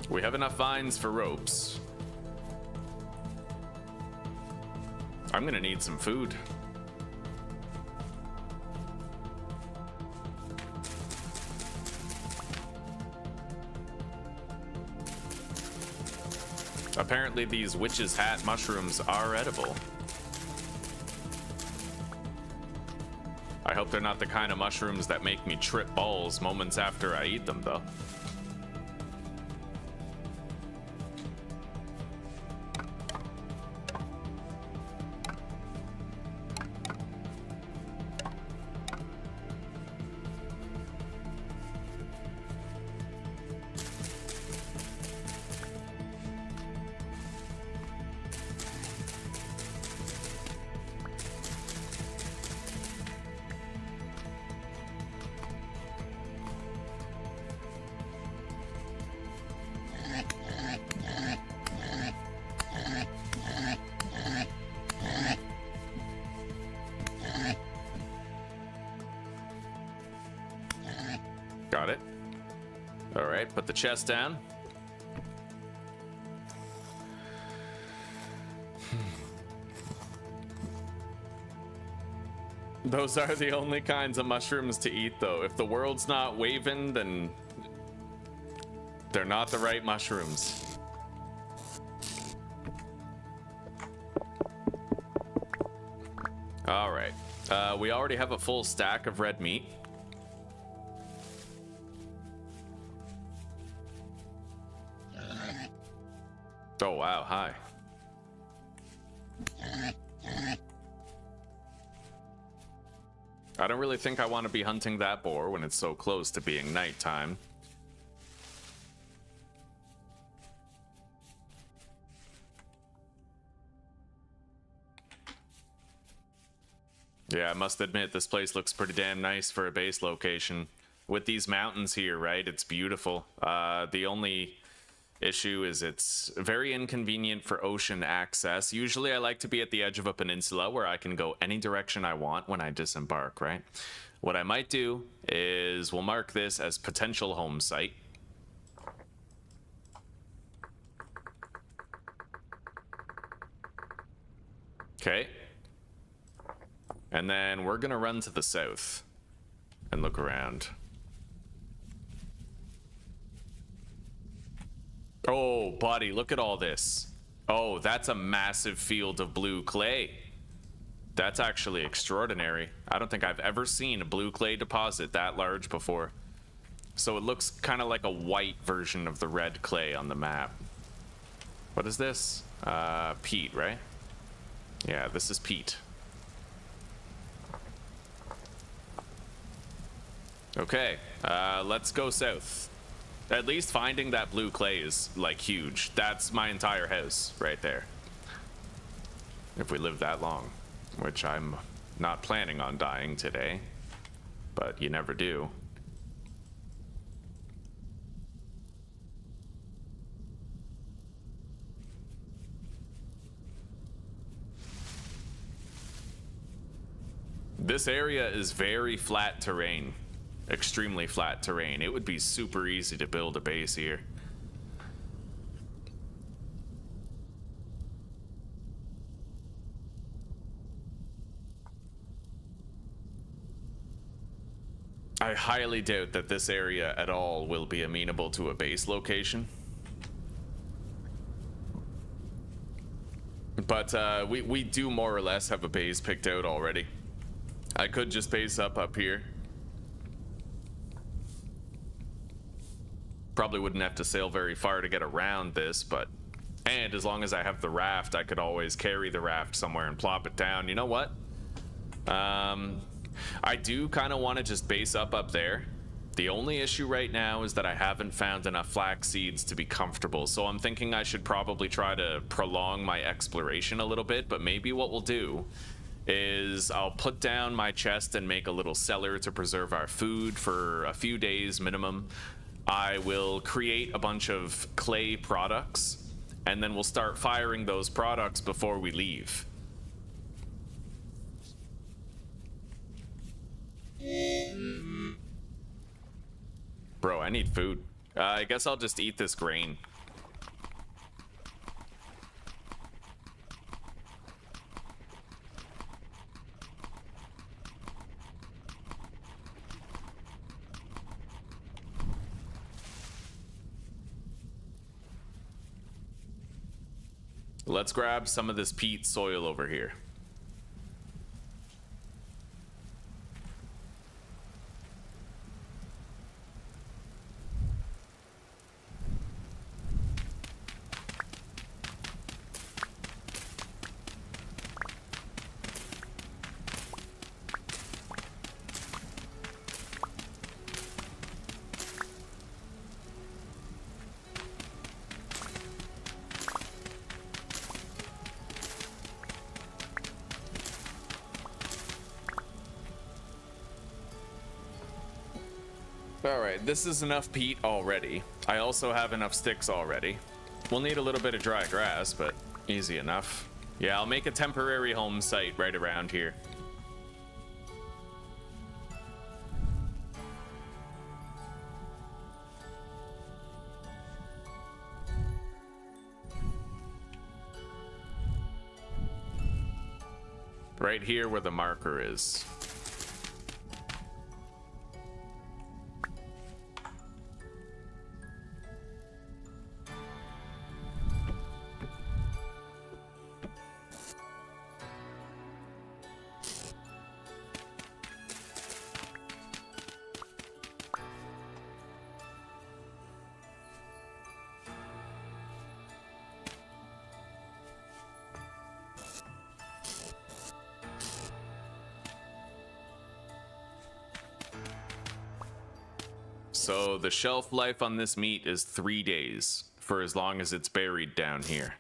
We have enough vines for ropes. I'm gonna need some food. Apparently these witch's hat mushrooms are edible. I hope they're not the kind of mushrooms that make me trip balls moments after I eat them, though. Got it. All right, put the chest down. Those are the only kinds of mushrooms to eat, though. If the world's not waving, then they're not the right mushrooms. All right. We already have a full stack of red meat. Oh, wow. Hi. I don't really think I want to be hunting that boar when it's so close to being nighttime. Yeah, I must admit, this place looks pretty damn nice for a base location. With these mountains here, right? It's beautiful. The only issue is it's very inconvenient for ocean access. Usually I like to be at the edge of a peninsula where I can go any direction I want when I disembark, right? What I might do is we'll mark this as potential home site. Okay. And then we're gonna run to the south and look around. Oh, buddy, look at all this. Oh, that's a massive field of blue clay. That's actually extraordinary. I don't think I've ever seen a blue clay deposit that large before. So it looks kind of like a white version of the red clay on the map. What is this? Peat, right? Yeah, this is peat. Okay, let's go south. At least finding that blue clay is, like, huge. That's my entire house right there. If we live that long, which I'm not planning on dying today, but you never do. This area is very flat terrain. Extremely flat terrain. It would be super easy to build a base here. I highly doubt that this area at all will be amenable to a base location. But we do more or less have a base picked out already. I could just base up here. Probably wouldn't have to sail very far to get around this, but... And as long as I have the raft, I could always carry the raft somewhere and plop it down. You know what? I do kind of want to just base up there. The only issue right now is that I haven't found enough flax seeds to be comfortable, so I'm thinking I should probably try to prolong my exploration a little bit, but maybe what we'll do is I'll put down my chest and make a little cellar to preserve our food for a few days minimum. I will create a bunch of clay products, and then we'll start firing those products before we leave. Bro, I need food. I guess I'll just eat this grain. Let's grab some of this peat soil over here. Alright, this is enough peat already. I also have enough sticks already. We'll need a little bit of dry grass, but easy enough. Yeah, I'll make a temporary home site right around here. Right here where the marker is. So the shelf life on this meat is 3 days, for as long as it's buried down here.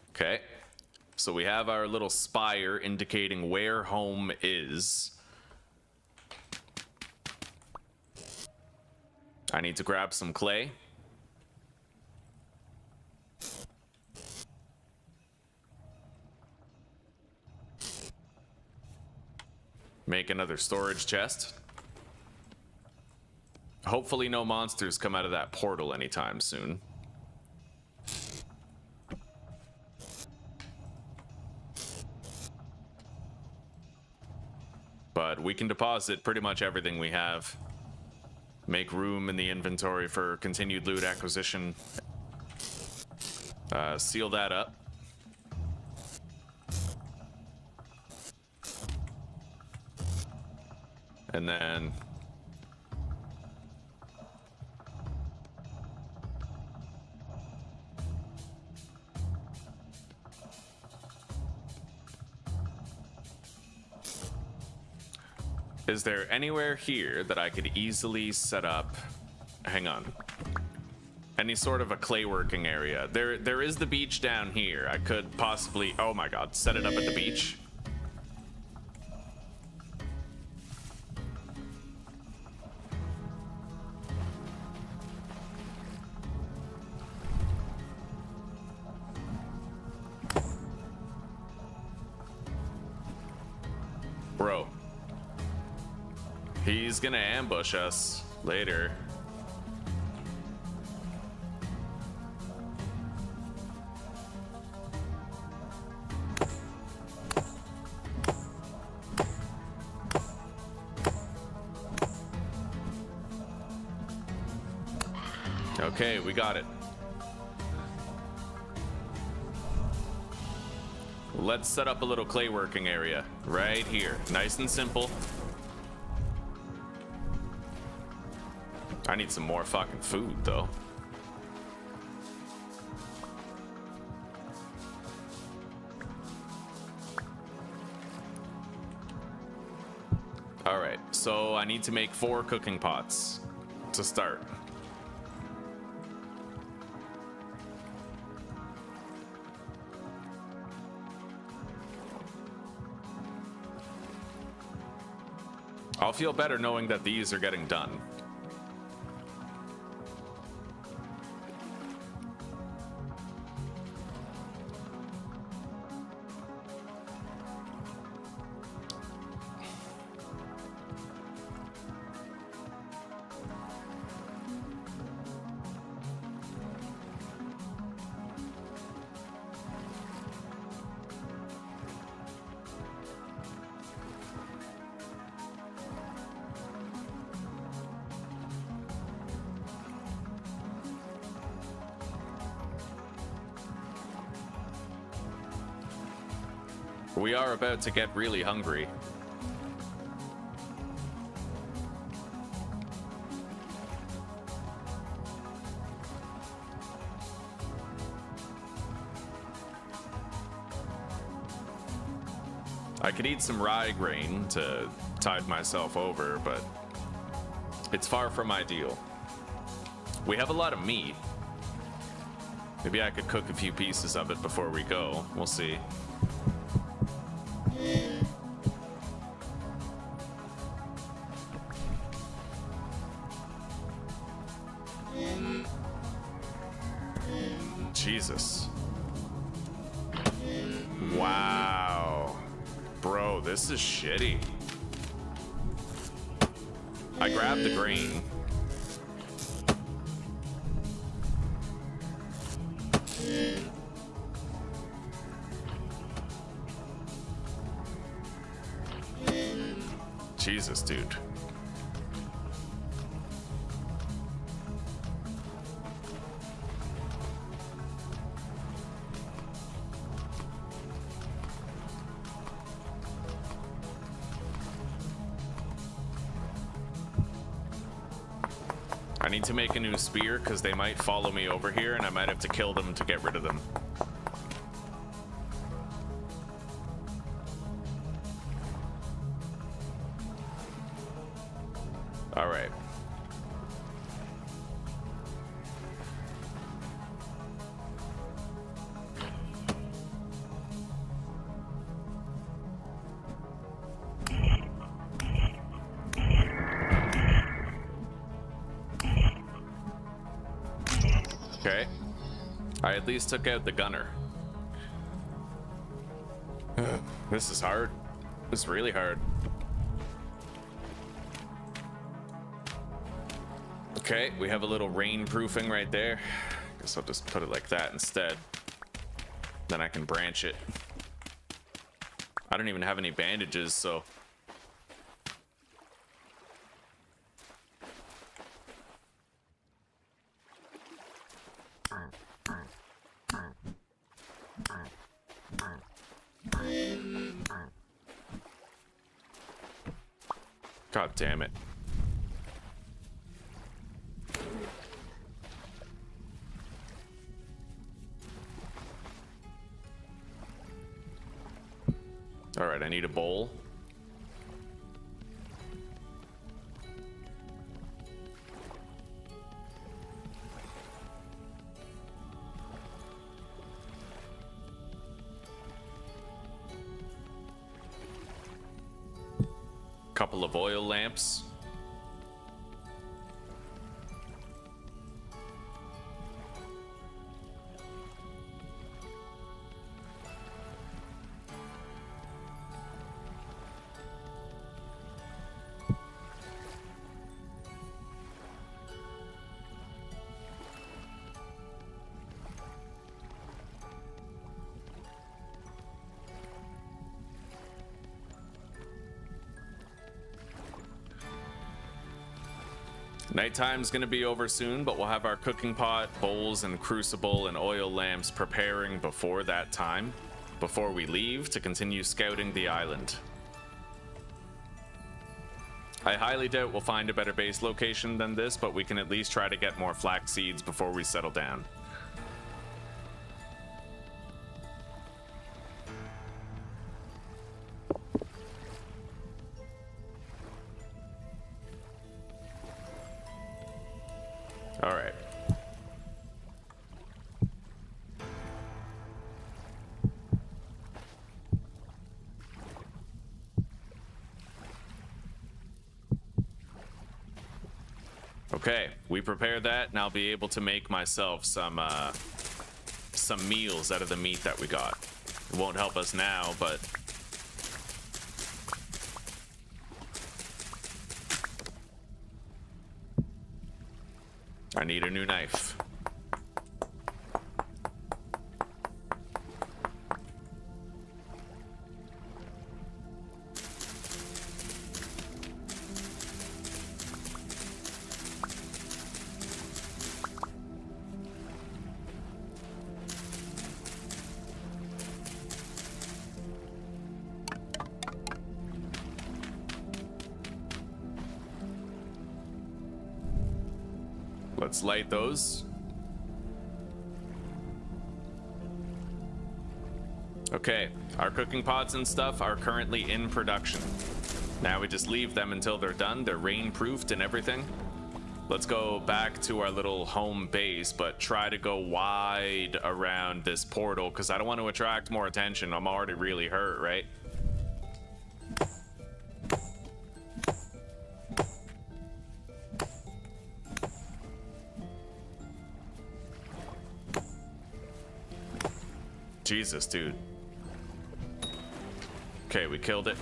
Okay, so we have our little spire indicating where home is. I need to grab some clay. Make another storage chest. Hopefully no monsters come out of that portal anytime soon. But we can deposit pretty much everything we have. Make room in the inventory for continued loot acquisition. Seal that up. And then is there anywhere here that I could easily set up? Hang on. Any sort of a clay working area. There is the beach down here. I could possibly, oh my god, set it up at the beach. Bro. He's gonna ambush us later. Okay, we got it. Let's set up a little clay working area right here. Nice and simple. I need some more fucking food, though. All right, so I need to make 4 cooking pots to start. I'll feel better knowing that these are getting done. We are about to get really hungry. I could eat some rye grain to tide myself over, but it's far from ideal. We have a lot of meat. Maybe I could cook a few pieces of it before we go. We'll see. Jesus. Wow. Bro, this is shitty. I grabbed the grain. Jesus, dude. I need to make a new spear because they might follow me over here and I might have to kill them to get rid of them. All right. Okay. I at least took out the gunner. This is hard. This is really hard. Okay, we have a little rain proofing right there. Guess I'll just put it like that instead. Then I can branch it. I don't even have any bandages, so... God damn it. All right, I need a bowl. Couple of oil lamps. Nighttime's gonna be over soon, but we'll have our cooking pot, bowls, and crucible and oil lamps preparing before that time, before we leave to continue scouting the island. I highly doubt we'll find a better base location than this, but we can at least try to get more flax seeds before we settle down. All right. Okay, we prepared that, and I'll be able to make myself some meals out of the meat that we got. It won't help us now, but I need a new knife. Let's light those. Okay, our cooking pots and stuff are currently in production. Now we just leave them until they're done. They're rain-proofed and everything. Let's go back to our little home base, but try to go wide around this portal because I don't want to attract more attention. I'm already really hurt, right? Jesus, dude. Okay, we killed it.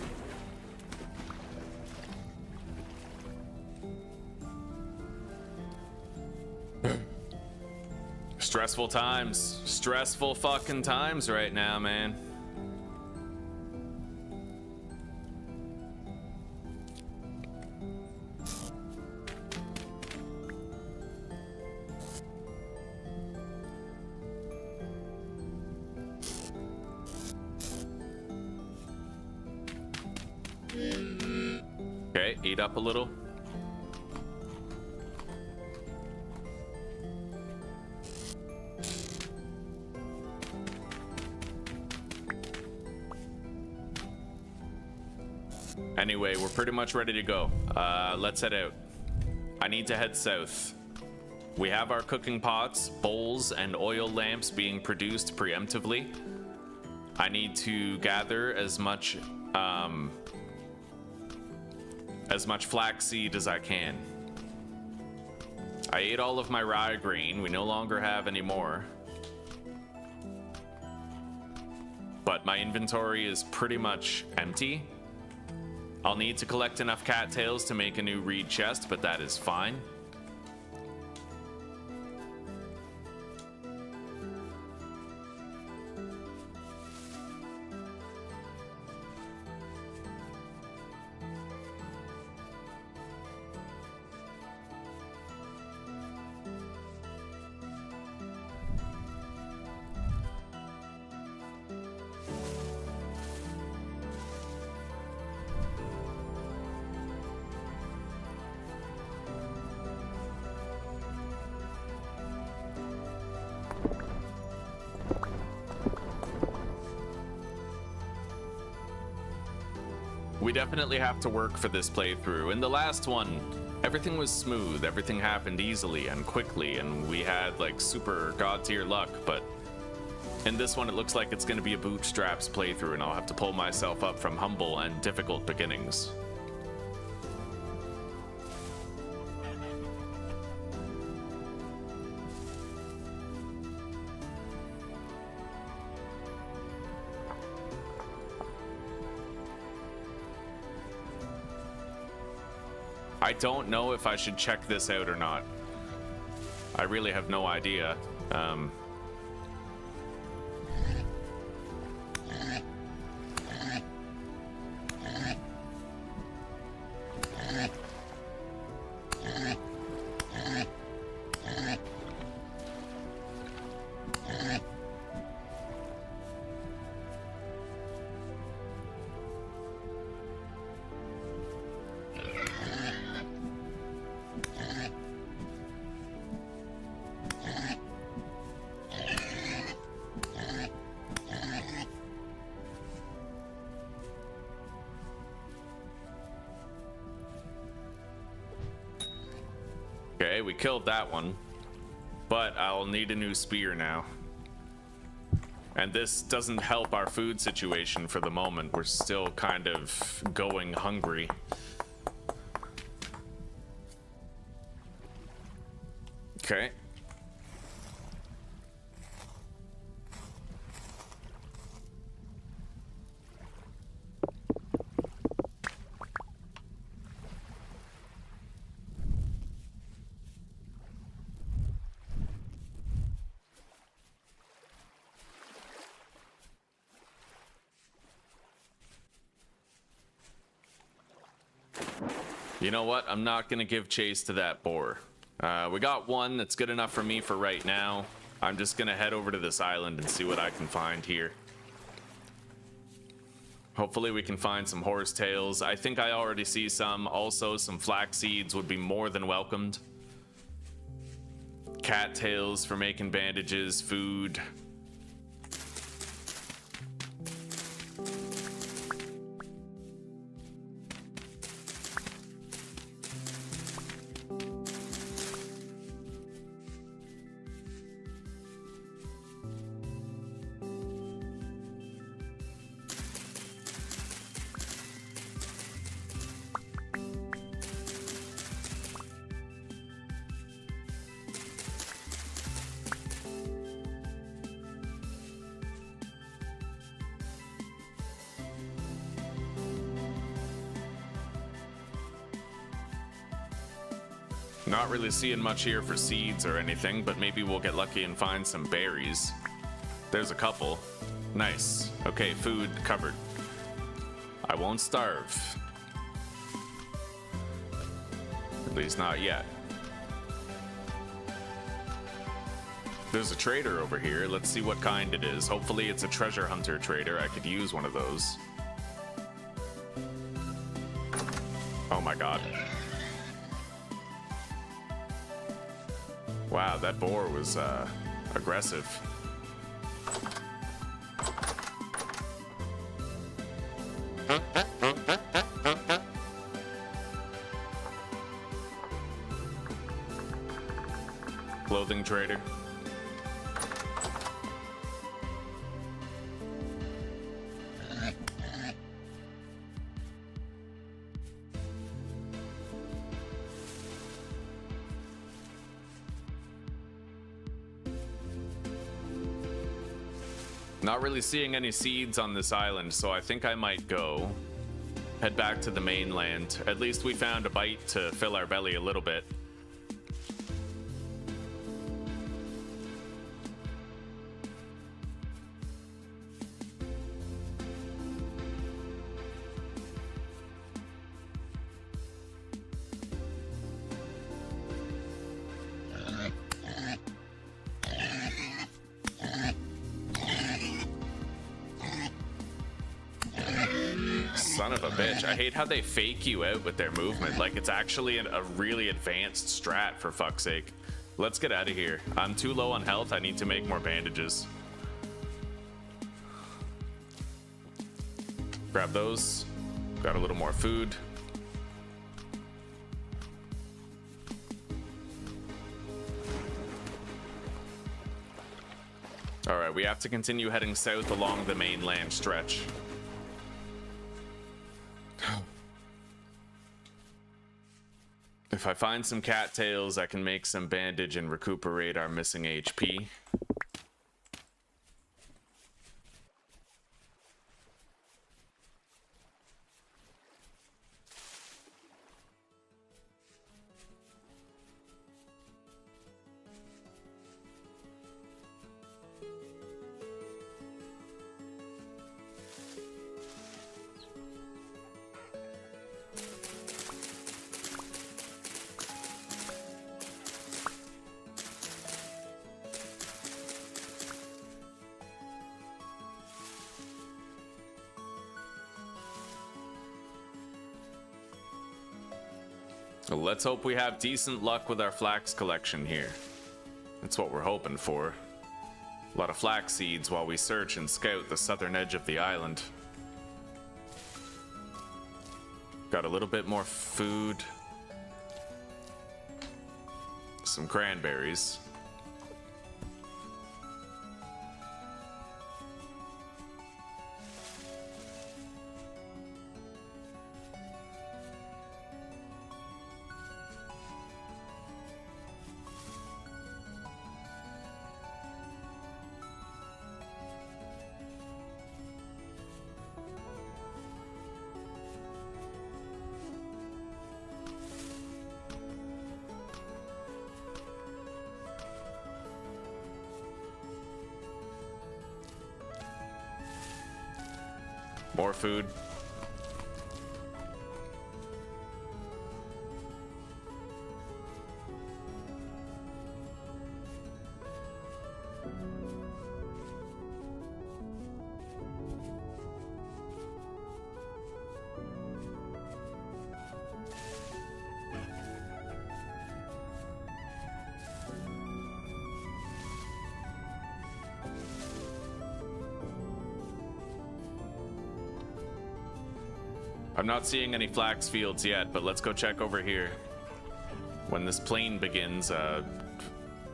Stressful times. Stressful fucking times right now, man. Okay, eat up a little. Anyway, we're pretty much ready to go. Let's head out. I need to head south. We have our cooking pots, bowls, and oil lamps being produced preemptively. I need to gather as much flaxseed as I can. I ate all of my rye grain. We no longer have any more. But my inventory is pretty much empty. I'll need to collect enough cattails to make a new reed chest, but that is fine. We definitely have to work for this playthrough. In the last one, everything was smooth, everything happened easily and quickly, and we had like super god tier luck, but in this one it looks like it's going to be a bootstraps playthrough, and I'll have to pull myself up from humble and difficult beginnings. I don't know if I should check this out or not. I really have no idea. Okay, we killed that one, but I'll need a new spear now. And this doesn't help our food situation for the moment. We're still kind of going hungry. Okay. You know what? I'm not gonna give chase to that boar. We got one that's good enough for me for right now. I'm just gonna head over to this island and see what I can find here. Hopefully we can find some horsetails. I think I already see some. Also, some flax seeds would be more than welcomed. Cattails for making bandages, food. Not really seeing much here for seeds or anything, but maybe we'll get lucky and find some berries. There's a couple. Nice. Okay, food covered. I won't starve. At least not yet. There's a trader over here. Let's see what kind it is. Hopefully it's a treasure hunter trader. I could use one of those. Oh my god. Wow, that boar was aggressive. healing trader. Not really seeing any seeds on this island, so I think I might go head back to the mainland. At least we found a bite to fill our belly a little bit. Son of a bitch. I hate how they fake you out with their movement. Like, it's actually a really advanced strat, for fuck's sake. Let's get out of here. I'm too low on health. I need to make more bandages. Grab those. Got a little more food. All right, we have to continue heading south along the mainland stretch. If I find some cattails, I can make some bandage and recuperate our missing HP. Well, let's hope we have decent luck with our flax collection here. That's what we're hoping for. A lot of flax seeds while we search and scout the southern edge of the island. Got a little bit more food. Some cranberries. More food. I'm not seeing any flax fields yet, but let's go check over here. When this plain begins,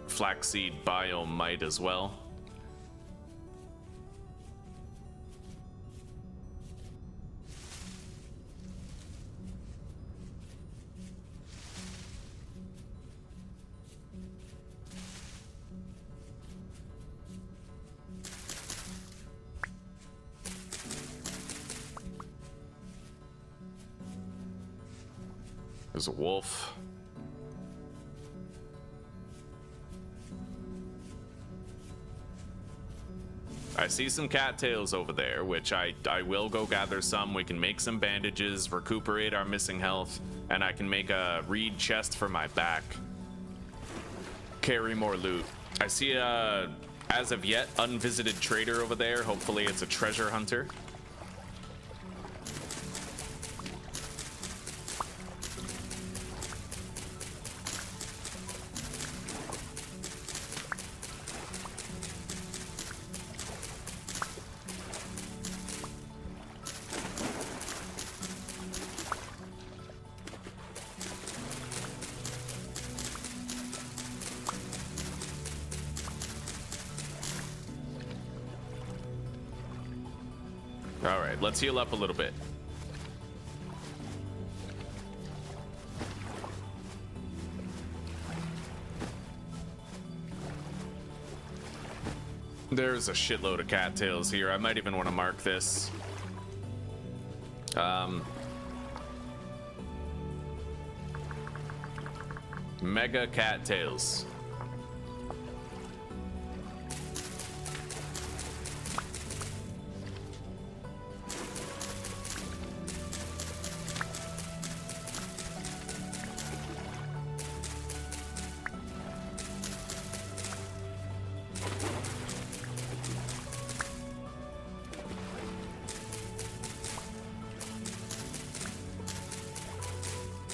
flaxseed biome might as well. There's a wolf. I see some cattails over there, which I will go gather some. We can make some bandages, recuperate our missing health, and I can make a reed chest for my back. Carry more loot. I see a, as of yet, unvisited trader over there. Hopefully it's a treasure hunter. All right, let's heal up a little bit. There's a shitload of cattails here. I might even want to mark this. Mega cattails.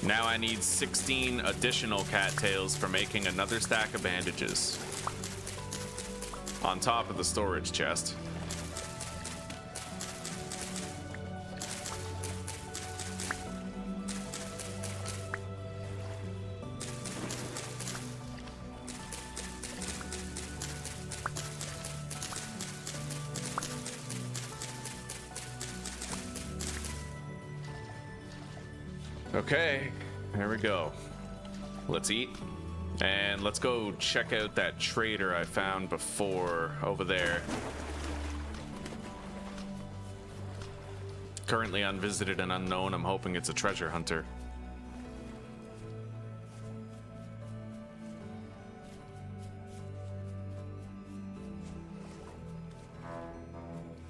Now I need 16 additional cattails for making another stack of bandages. On top of the storage chest. Okay, there we go. Let's eat. And let's go check out that trader I found before over there. Currently unvisited and unknown. I'm hoping it's a treasure hunter.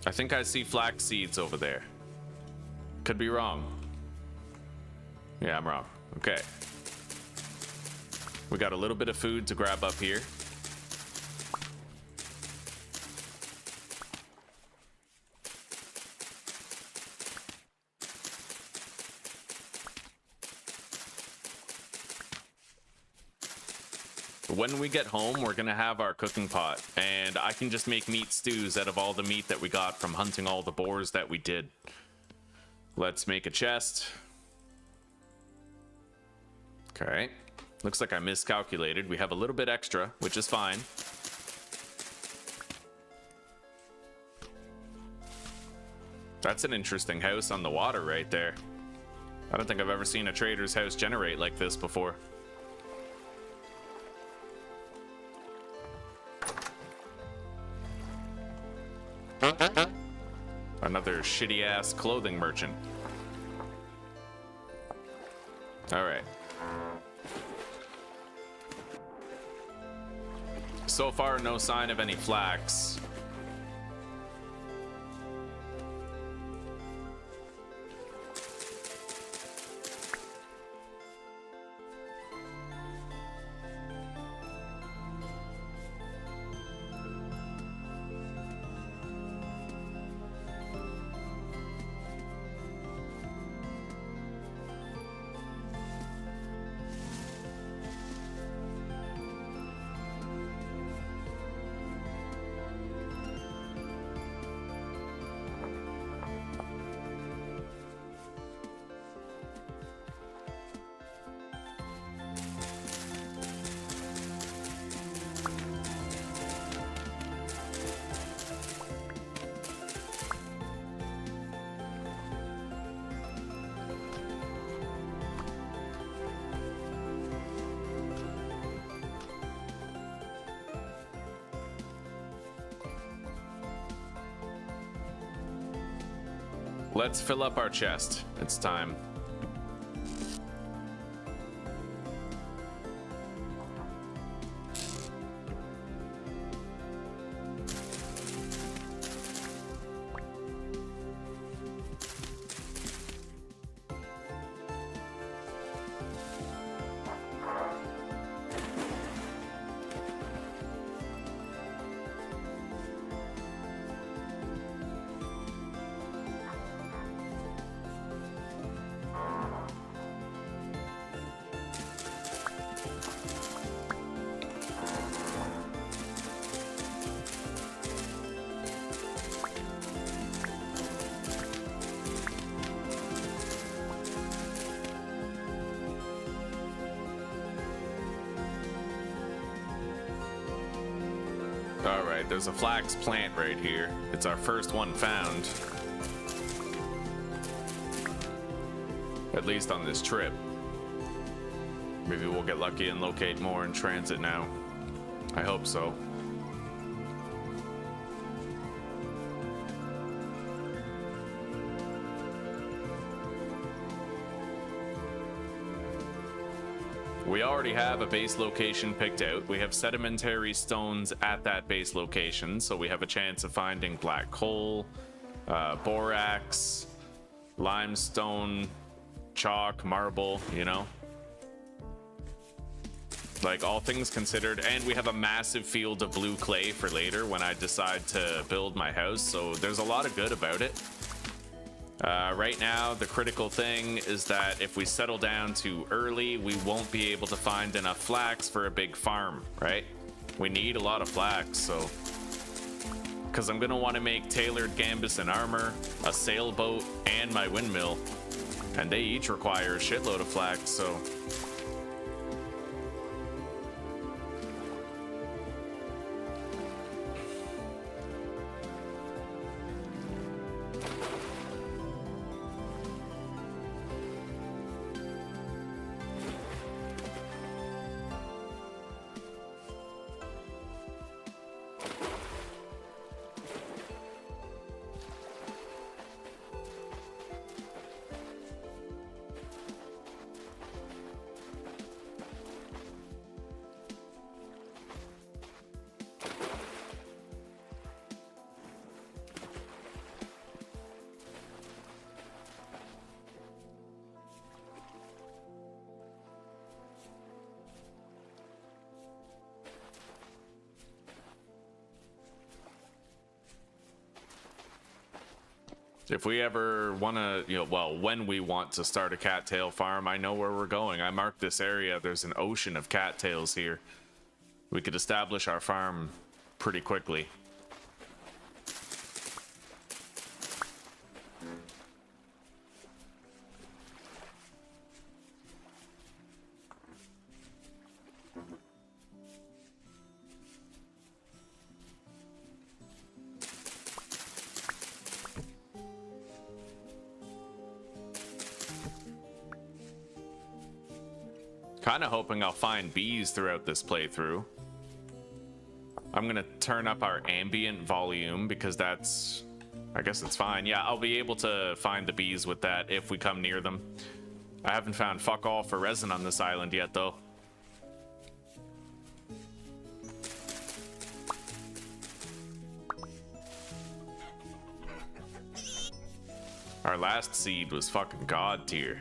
I think I see flax seeds over there. Could be wrong. Yeah, I'm wrong. Okay. We got a little bit of food to grab up here. When we get home, we're gonna have our cooking pot, and I can just make meat stews out of all the meat that we got from hunting all the boars that we did. Let's make a chest. Okay, looks like I miscalculated. We have a little bit extra, which is fine. That's an interesting house on the water right there. I don't think I've ever seen a trader's house generate like this before. Another shitty-ass clothing merchant. All right. So far, no sign of any flax. Let's fill up our chest. It's time. All right, there's a flax plant right here. It's our first one found. At least on this trip. Maybe we'll get lucky and locate more in transit now. I hope so. We already have a base location picked out. We have sedimentary stones at that base location, so we have a chance of finding black coal, borax, limestone, chalk, marble, you know? Like, all things considered, and we have a massive field of blue clay for later when I decide to build my house, so there's a lot of good about it. Right now, the critical thing is that if we settle down too early, we won't be able to find enough flax for a big farm, right? We need a lot of flax, so... Because I'm going to want to make tailored gambusan armor, a sailboat, and my windmill. And they each require a shitload of flax, so... If we ever want to, you know, well, when we want to start a cattail farm, I know where we're going. I marked this area. There's an ocean of cattails here. We could establish our farm pretty quickly. Kind of hoping I'll find bees throughout this playthrough. I'm gonna turn up our ambient volume because that's... I guess it's fine. Yeah, I'll be able to find the bees with that if we come near them. I haven't found fuck all for resin on this island yet, though. Our last seed was fucking god tier.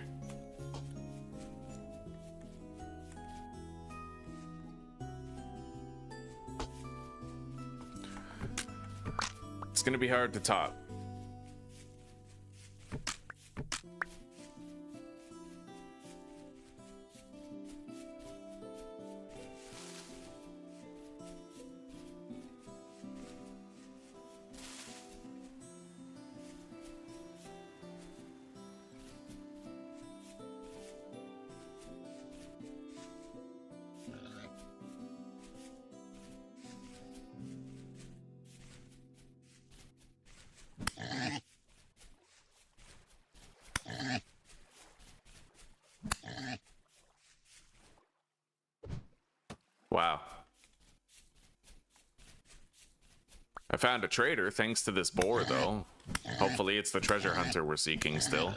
It's gonna be hard to top. Wow. I found a trader thanks to this boar, though. Hopefully it's the treasure hunter we're seeking still.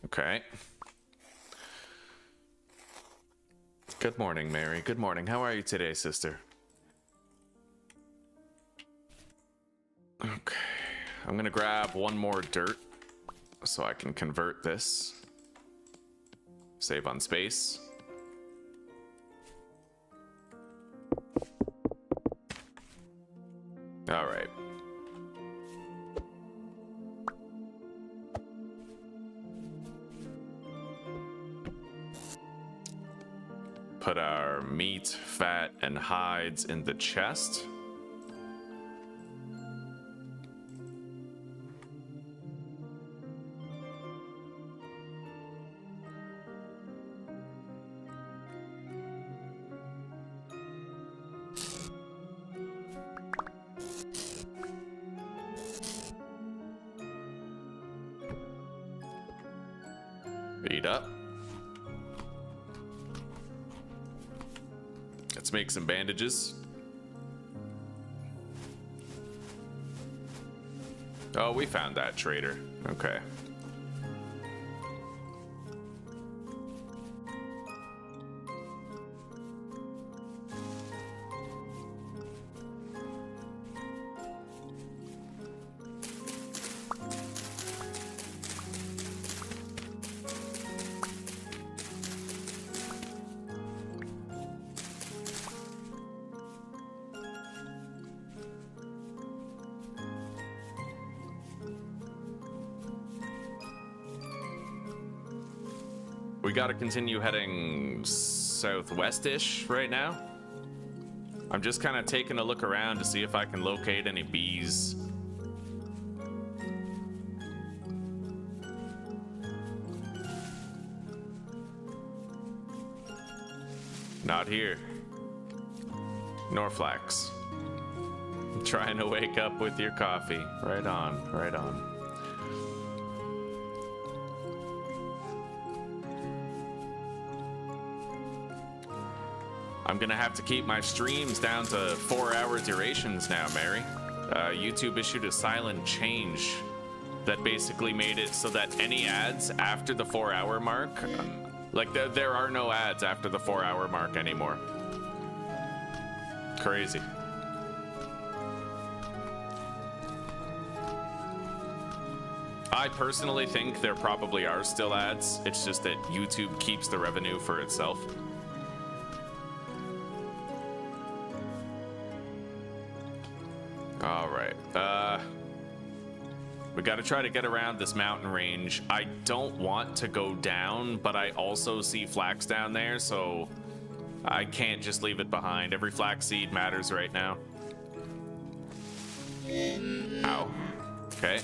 Okay. Good morning, Mary. Good morning. How are you today, sister? Okay. I'm gonna grab one more dirt so I can convert this. Save on space. All right. Put our meat, fat, and hides in the chest. Eat up. Let's make some bandages. Oh, we found that traitor. Okay. We gotta continue heading southwest-ish right now. I'm just kind of taking a look around to see if I can locate any bees. Not here. Nor flax. Trying to wake up with your coffee. Right on, right on. I'm gonna have to keep my streams down to 4-hour durations now, Mary. YouTube issued a silent change that basically made it so that any ads after the 4-hour mark, like there are no ads after the 4-hour mark anymore. Crazy. I personally think there probably are still ads. It's just that YouTube keeps the revenue for itself. All right. We got to try to get around this mountain range. I don't want to go down, but I also see flax down there, so I can't just leave it behind. Every flax seed matters right now. Ow. Okay.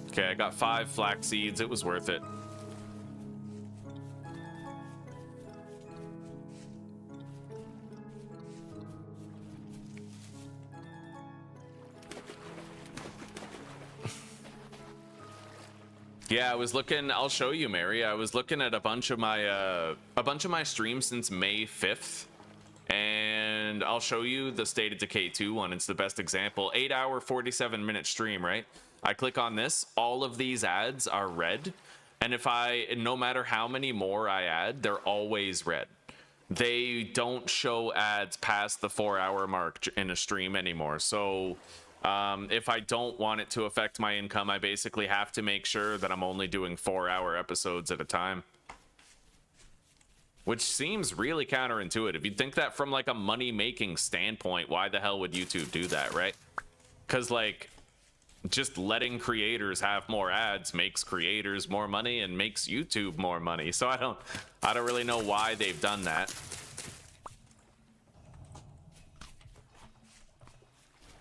Okay, I got 5 flax seeds. It was worth it. Yeah, I was looking. I'll show you, Mary. I was looking at a bunch of my streams since May 5th, and I'll show you the State of Decay 2 one. It's the best example. 8-hour, 47-minute stream, right? I click on this. All of these ads are red, and no matter how many more I add, they're always red. They don't show ads past the 4-hour mark in a stream anymore. So if I don't want it to affect my income, I basically have to make sure that I'm only doing 4-hour episodes at a time. Which seems really counterintuitive. You'd think that from like a money-making standpoint, why the hell would YouTube do that, right? Because like, just letting creators have more ads makes creators more money and makes YouTube more money. So I don't really know why they've done that.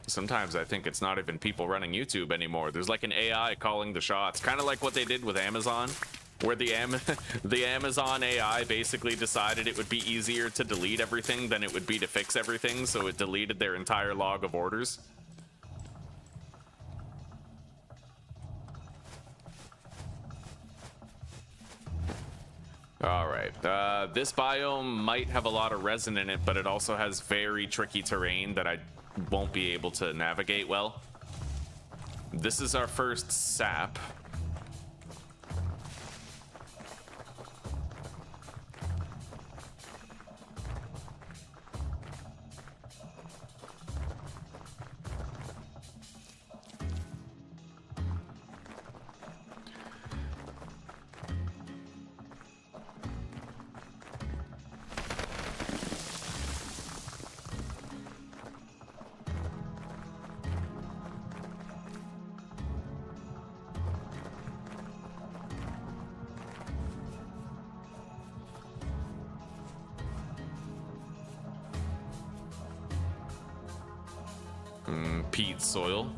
Sometimes I think it's not even people running YouTube anymore. There's like an AI calling the shots, kind of like what they did with Amazon, where the Amazon AI basically decided it would be easier to delete everything than it would be to fix everything, so it deleted their entire log of orders. All right, this biome might have a lot of resin in it, but it also has very tricky terrain that I won't be able to navigate well. This is our first sap. Peat soil.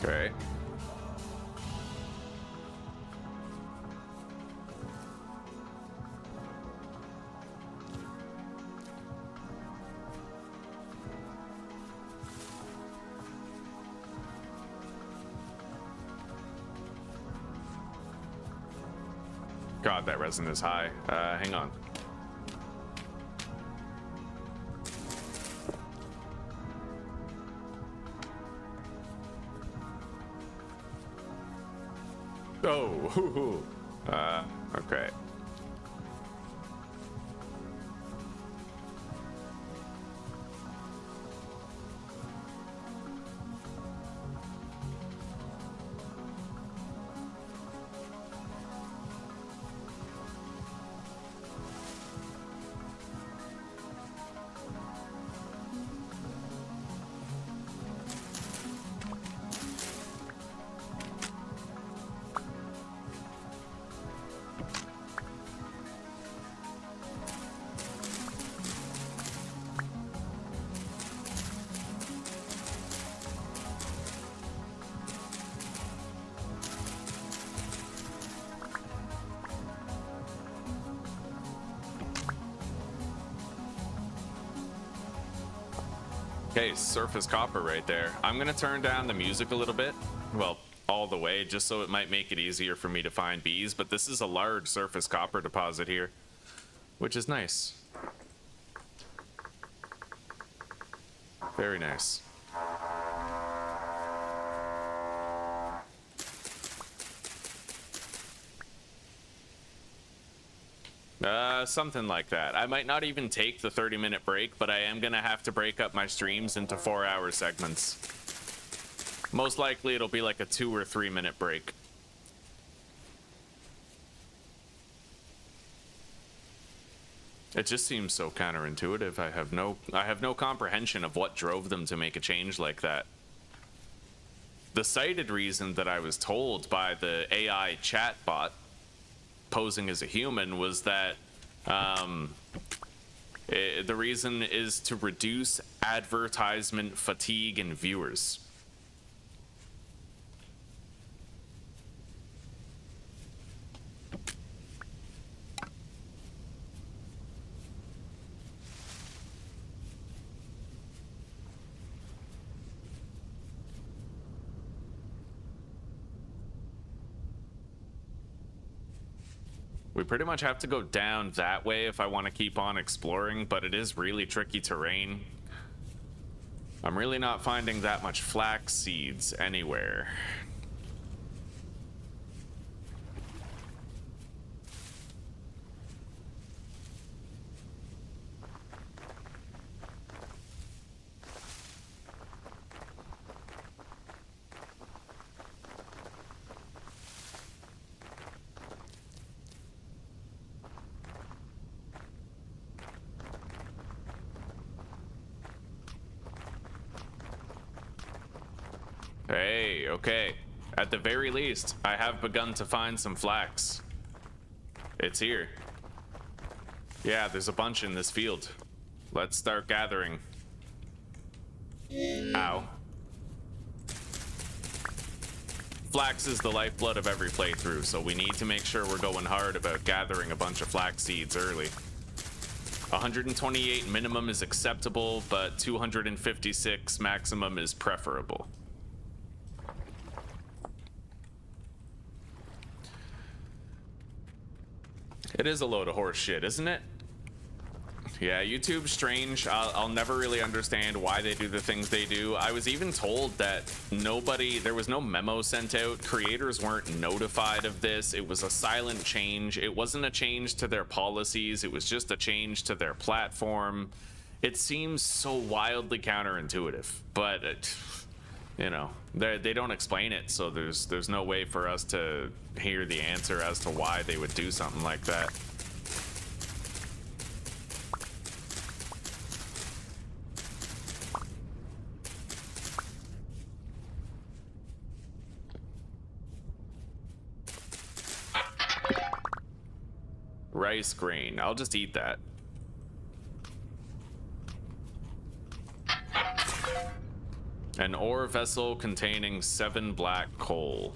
Okay. God, that resin is high. Hang on. Oh, hoo-hoo. Okay. Okay, surface copper right there. I'm gonna turn down the music a little bit. Well, all the way, just so it might make it easier for me to find bees, but this is a large surface copper deposit here, which is nice. Very nice. Something like that. I might not even take the 30-minute break, but I am gonna have to break up my streams into 4-hour segments. Most likely it'll be like a 2 or 3 minute break. It just seems so counterintuitive. I have no comprehension of what drove them to make a change like that. The cited reason that I was told by the AI chatbot posing as a human was that the reason is to reduce advertisement fatigue in viewers. We pretty much have to go down that way if I want to keep on exploring, but it is really tricky terrain. I'm really not finding that much flax seeds anywhere. Hey, okay. At the very least, I have begun to find some flax. It's here. Yeah, there's a bunch in this field. Let's start gathering. Ow. Flax is the lifeblood of every playthrough, so we need to make sure we're going hard about gathering a bunch of flax seeds early. 128 minimum is acceptable, but 256 maximum is preferable. It is a load of horse shit, isn't it? Yeah, YouTube's strange. I'll never really understand why they do the things they do. I was even told that there was no memo sent out. Creators weren't notified of this. It was a silent change. It wasn't a change to their policies. It was just a change to their platform. It seems so wildly counterintuitive, but you know, they don't explain it, so there's no way for us to hear the answer as to why they would do something like that. Rice grain. I'll just eat that. An ore vessel containing 7 black coal.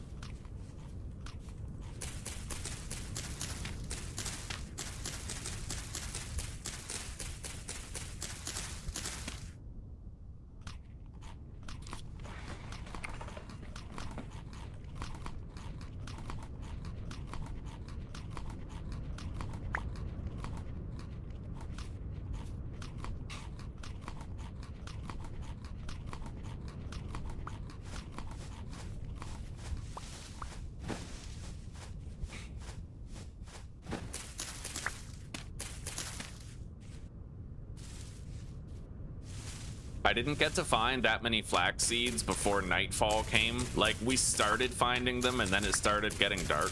I didn't get to find that many flax seeds before nightfall came. Like, we started finding them and then it started getting dark.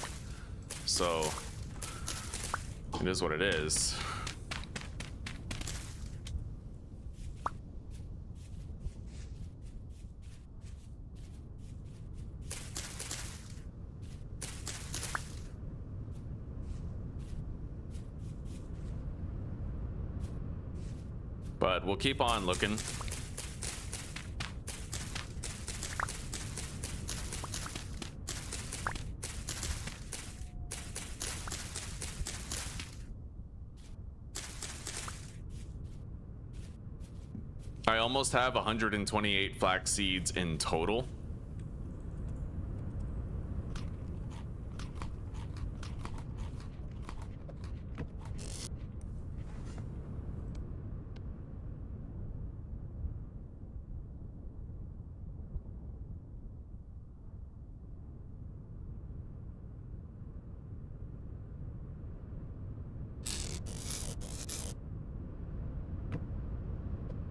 So, it is what it is. But we'll keep on looking. I almost have 128 flax seeds in total.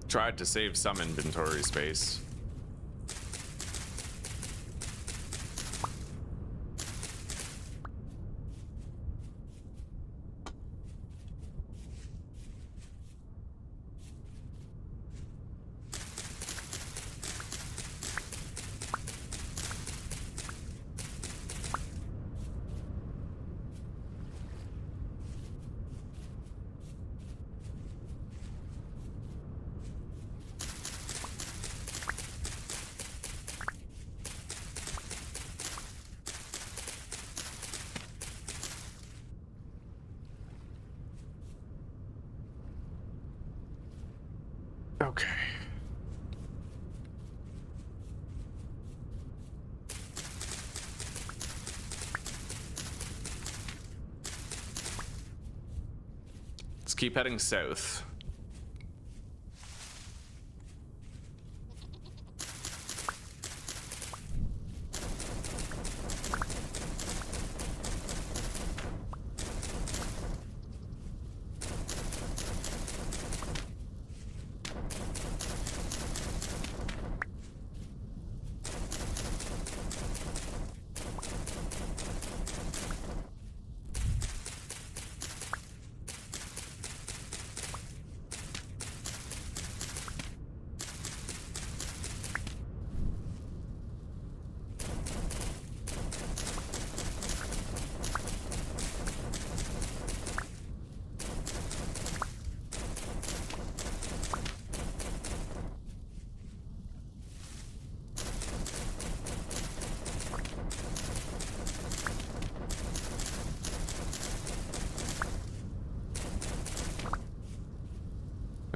Tried to save some inventory space. Okay. Let's keep heading south.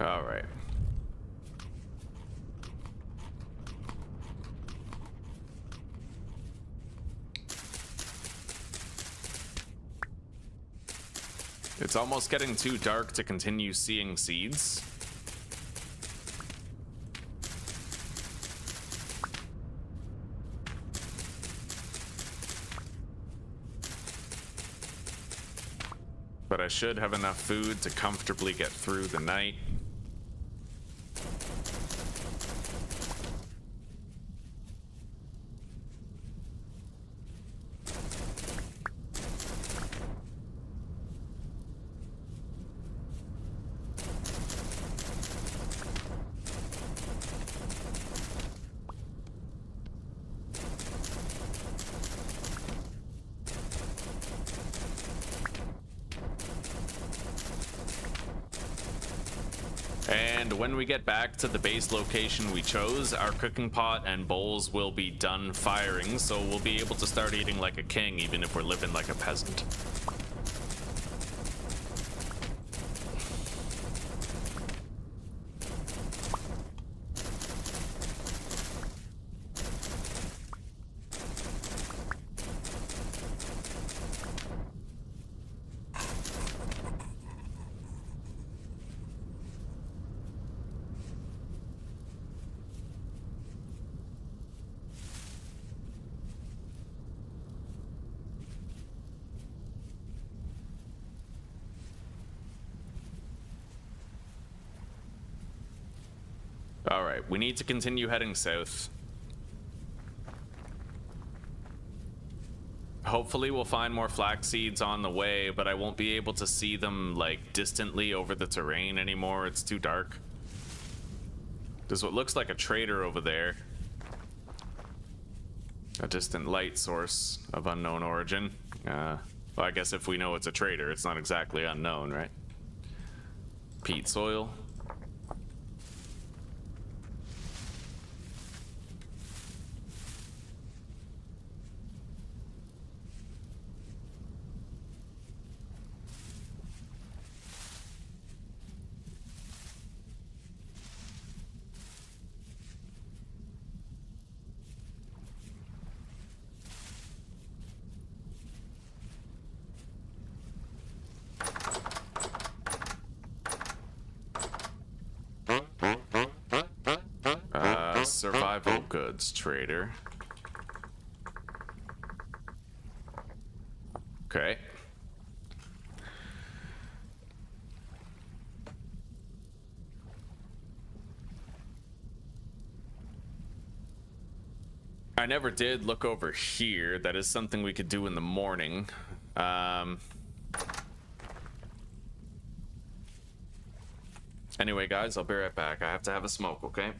All right. It's almost getting too dark to continue seeing seeds. But I should have enough food to comfortably get through the night. And when we get back to the base location we chose, our cooking pot and bowls will be done firing, so we'll be able to start eating like a king, even if we're living like a peasant. Alright, we need to continue heading south. Hopefully we'll find more flax seeds on the way, but I won't be able to see them, like, distantly over the terrain anymore. It's too dark. There's what looks like a trader over there. A distant light source of unknown origin. Well, I guess if we know it's a trader, it's not exactly unknown, right? Peat soil. Survival goods trader. Okay. I never did look over here. That is something we could do in the morning. Anyway, guys, I'll be right back. I have to have a smoke, okay?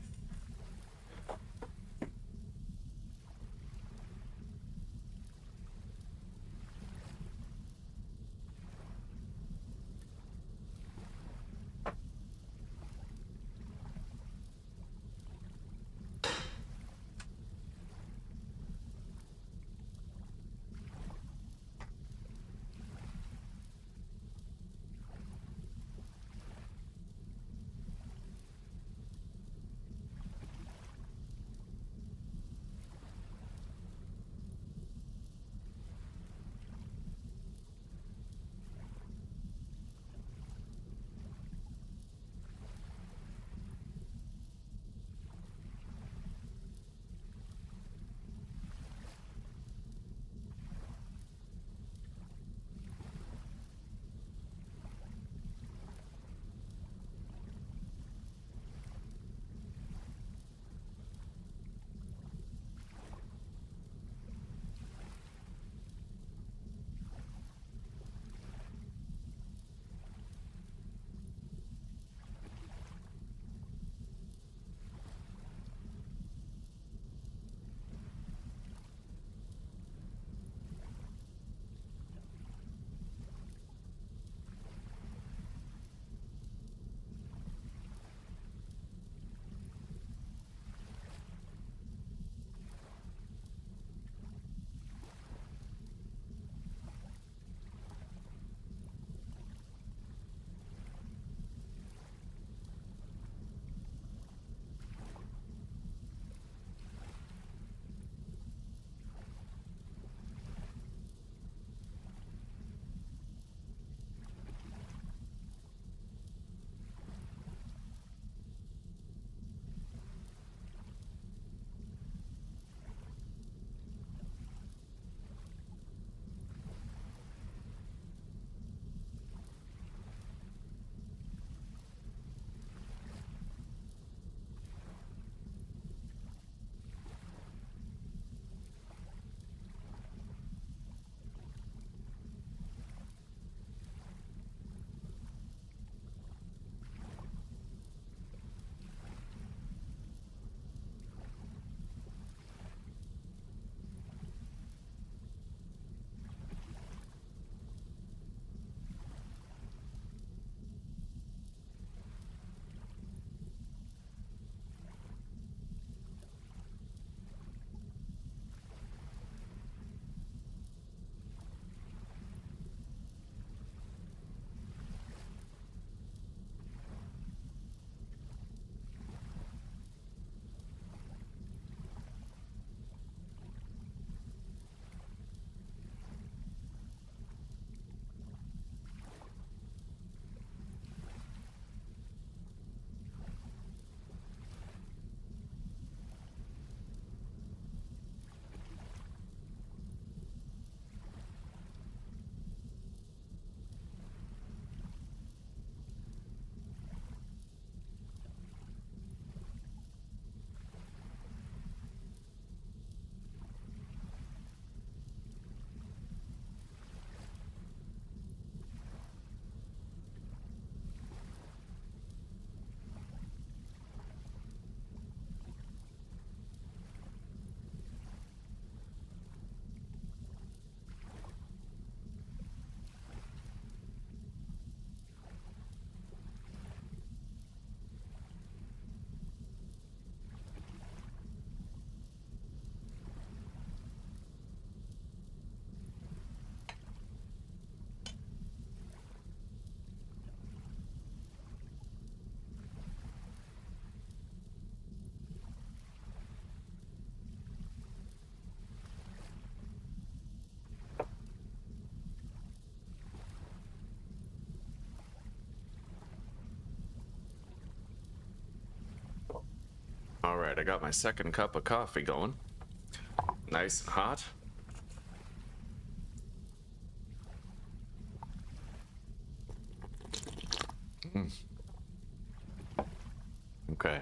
All right, I got my second cup of coffee going. Nice and hot. Okay.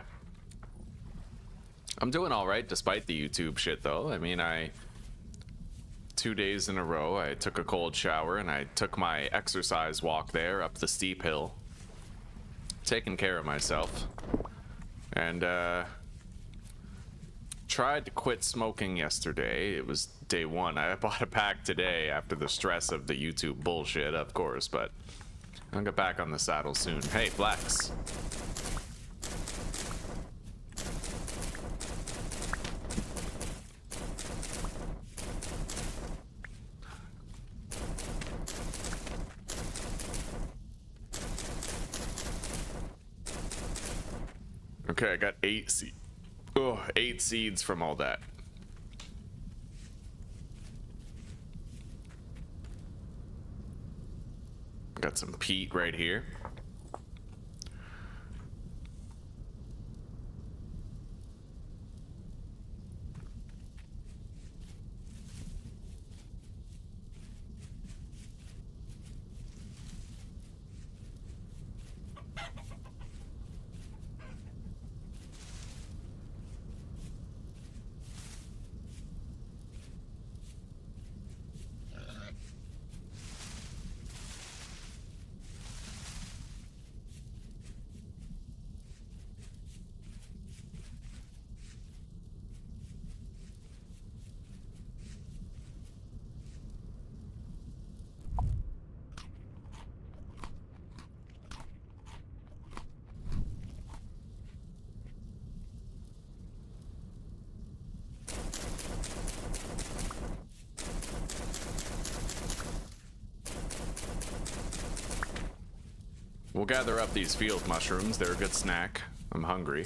I'm doing all right despite the YouTube shit, though. I mean, 2 days in a row, I took a cold shower and I took my exercise walk there up the steep hill. Taking care of myself. And, tried to quit smoking yesterday. It was day one. I bought a pack today after the stress of the YouTube bullshit, of course, but I'll get back on the saddle soon. Hey, Flex. Okay, I got 8 seeds from all that. Got some peat right here. We'll gather up these field mushrooms. They're a good snack. I'm hungry.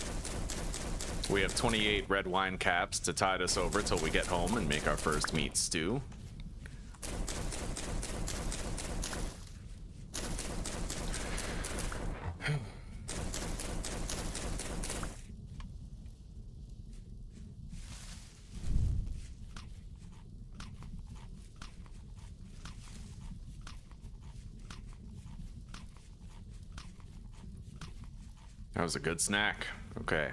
We have 28 red wine caps to tide us over till we get home and make our first meat stew. That was a good snack. Okay.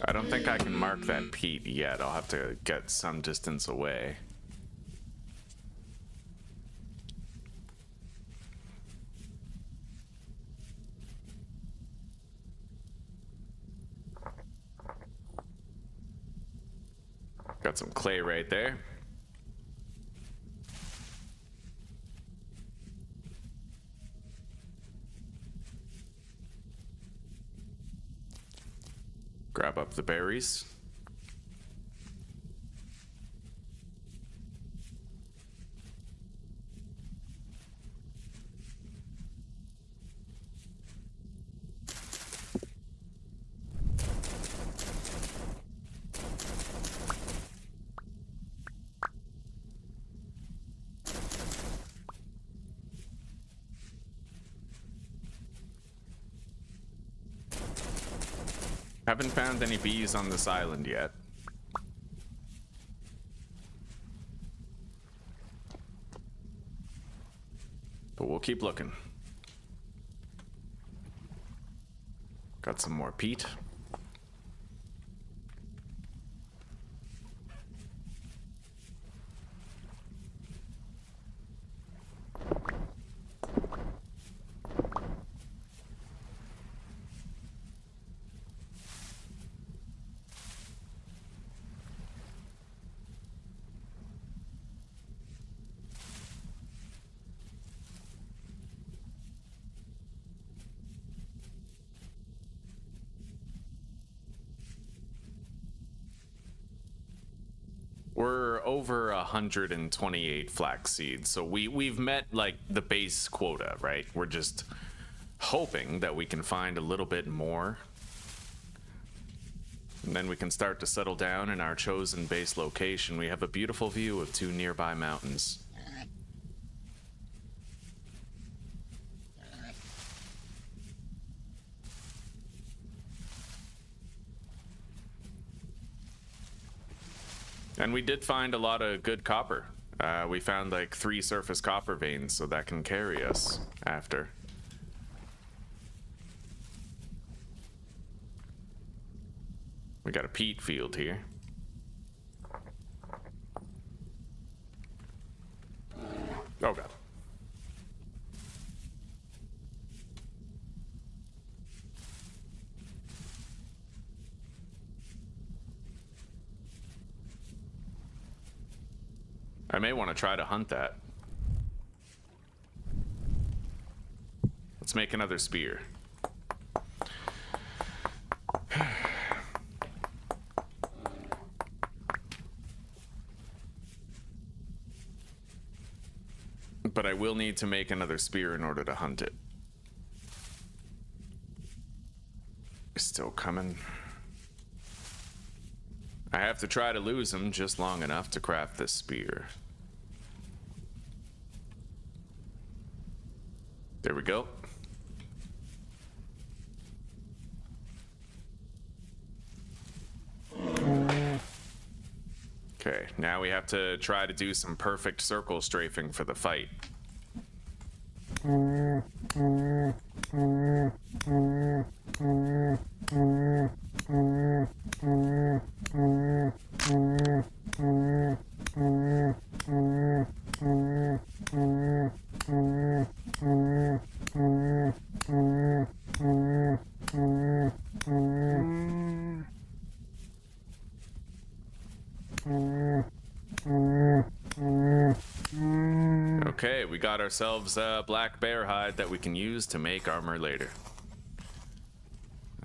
I don't think I can mark that peat yet. I'll have to get some distance away. Got some clay right there. Grab up the berries. Haven't found any bees on this island yet. But we'll keep looking. Got some more peat. We're over 128 flax seeds, so we've met like the base quota, right? We're just hoping that we can find a little bit more. And then we can start to settle down in our chosen base location. We have a beautiful view of 2 nearby mountains. And we did find a lot of good copper. We found like 3 surface copper veins, so that can carry us after. We got a peat field here. Oh god. I may want to try to hunt that. Let's make another spear. But I will need to make another spear in order to hunt it. Still coming. I have to try to lose him just long enough to craft this spear. There we go. Okay, now we have to try to do some perfect circle strafing for the fight. Okay, we got ourselves a black bear hide that we can use to make armor later.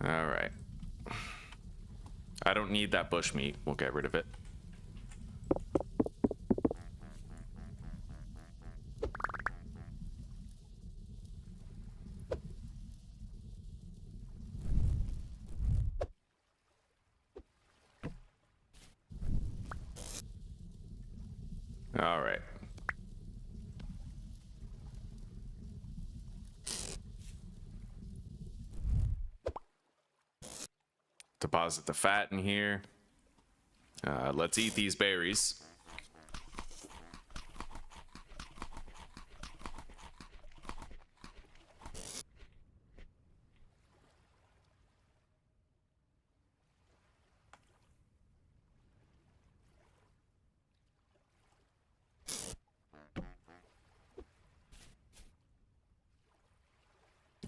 Alright. I don't need that bush meat. We'll get rid of it. Alright. Deposit the fat in here. Let's eat these berries.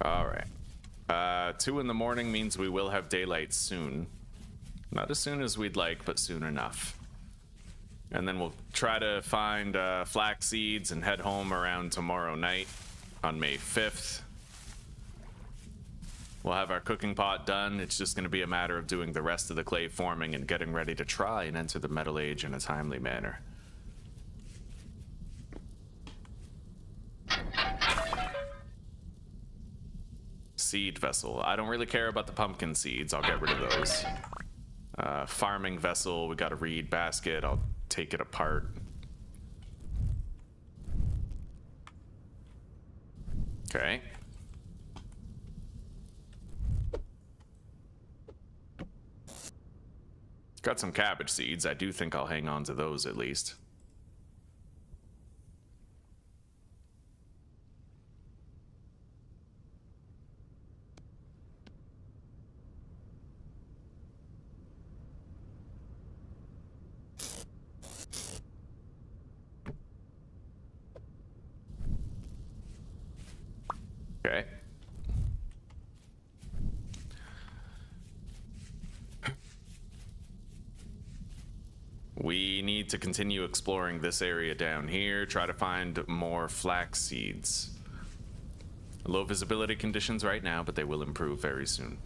All right. 2 in the morning means we will have daylight soon. Not as soon as we'd like, but soon enough. And then we'll try to find flax seeds and head home around tomorrow night on May 5th. We'll have our cooking pot done. It's just going to be a matter of doing the rest of the clay forming and getting ready to try and enter the Metal Age in a timely manner. Seed vessel. I don't really care about the pumpkin seeds. I'll get rid of those. Farming vessel. We got a reed basket. I'll take it apart. Okay. Got some cabbage seeds. I do think I'll hang on to those at least. Okay. We need to continue exploring this area down here, try to find more flax seeds. Low visibility conditions right now, but they will improve very soon.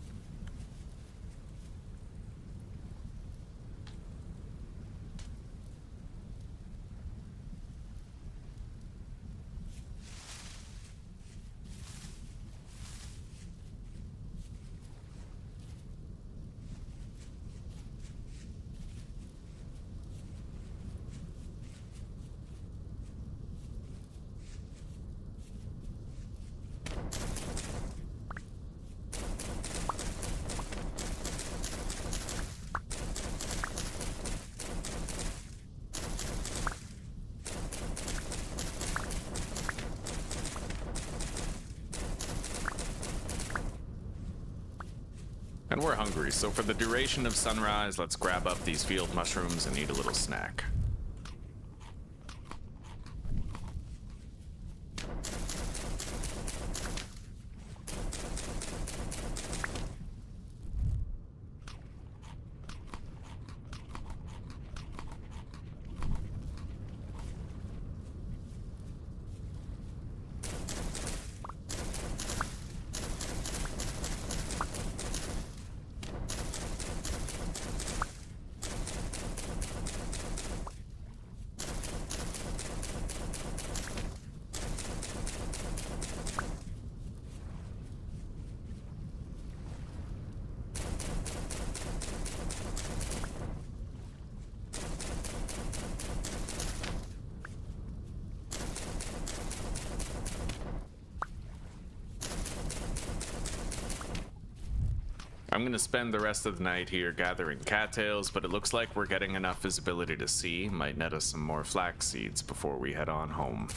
And we're hungry, so for the duration of sunrise, let's grab up these field mushrooms and eat a little snack. I'm gonna spend the rest of the night here gathering cattails, but it looks like we're getting enough visibility to see. Might net us some more flax seeds before we head on home.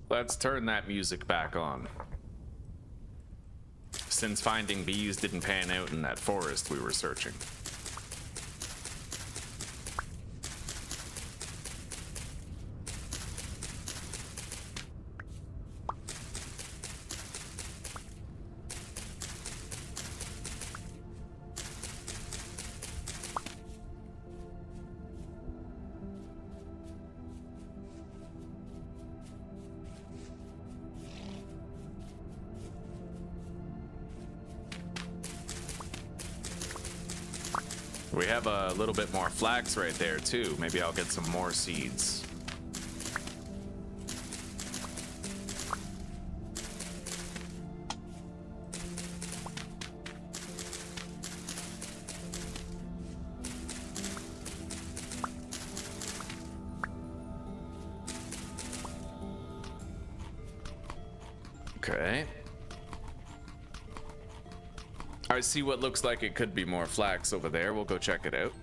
Let's turn that music back on. Since finding bees didn't pan out in that forest we were searching. We have a little bit more flax right there too. Maybe I'll get some more seeds. Okay. I see what looks like it could be more flax over there. We'll go check it out.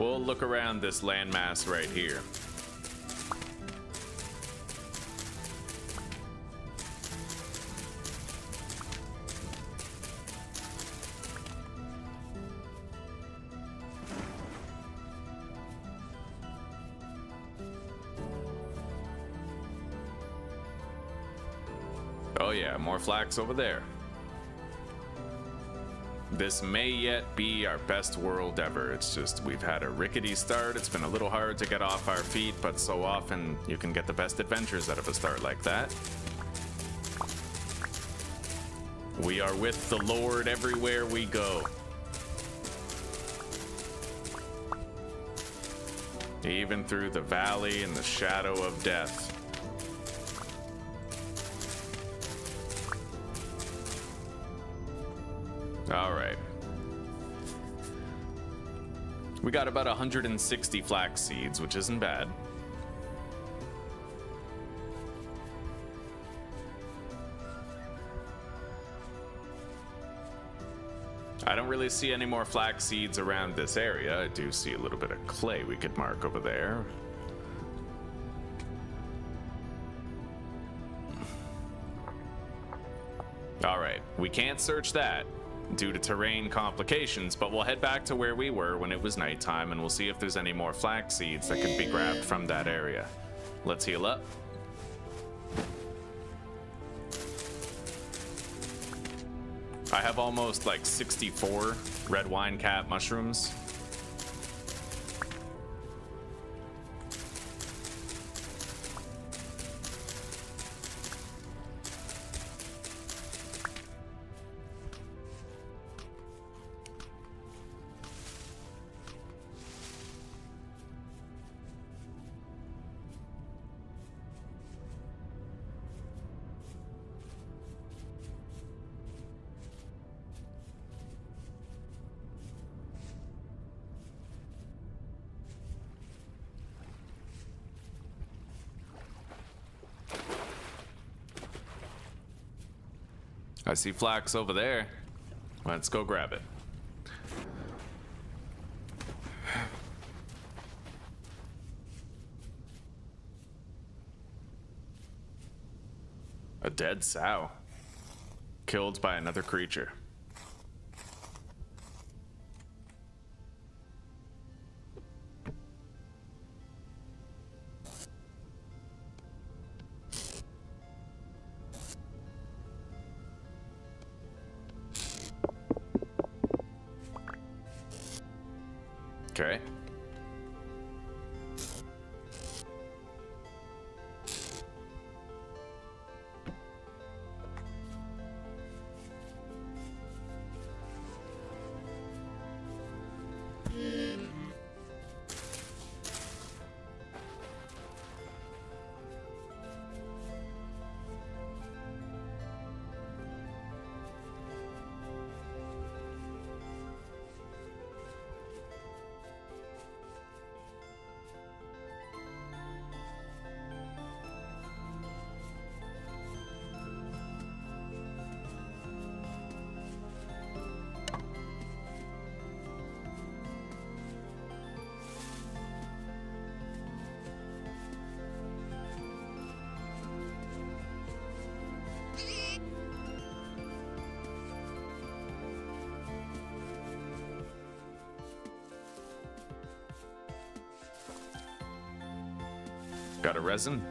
We'll look around this landmass right here. Oh yeah, more flax over there. This may yet be our best world ever. It's just we've had a rickety start. It's been a little hard to get off our feet, but so often you can get the best adventures out of a start like that. We are with the Lord everywhere we go. Even through the valley and the shadow of death. All right. We got about 160 flax seeds, which isn't bad. I don't really see any more flax seeds around this area. I do see a little bit of clay we could mark over there. All right, we can't search that due to terrain complications, but we'll head back to where we were when it was nighttime, and we'll see if there's any more flax seeds that can be grabbed from that area. Let's heal up. I have almost like 64 red wine cap mushrooms. I see flax over there. Let's go grab it. A dead sow. Killed by another creature. Okay. Got a resin?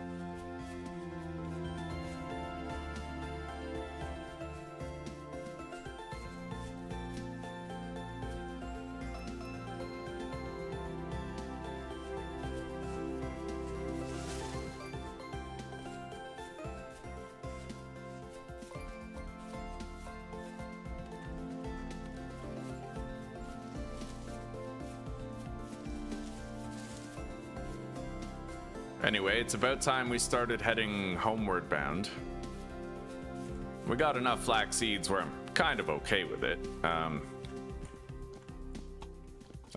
Anyway, it's about time we started heading homeward bound. We got enough flax seeds where I'm kind of okay with it. I'll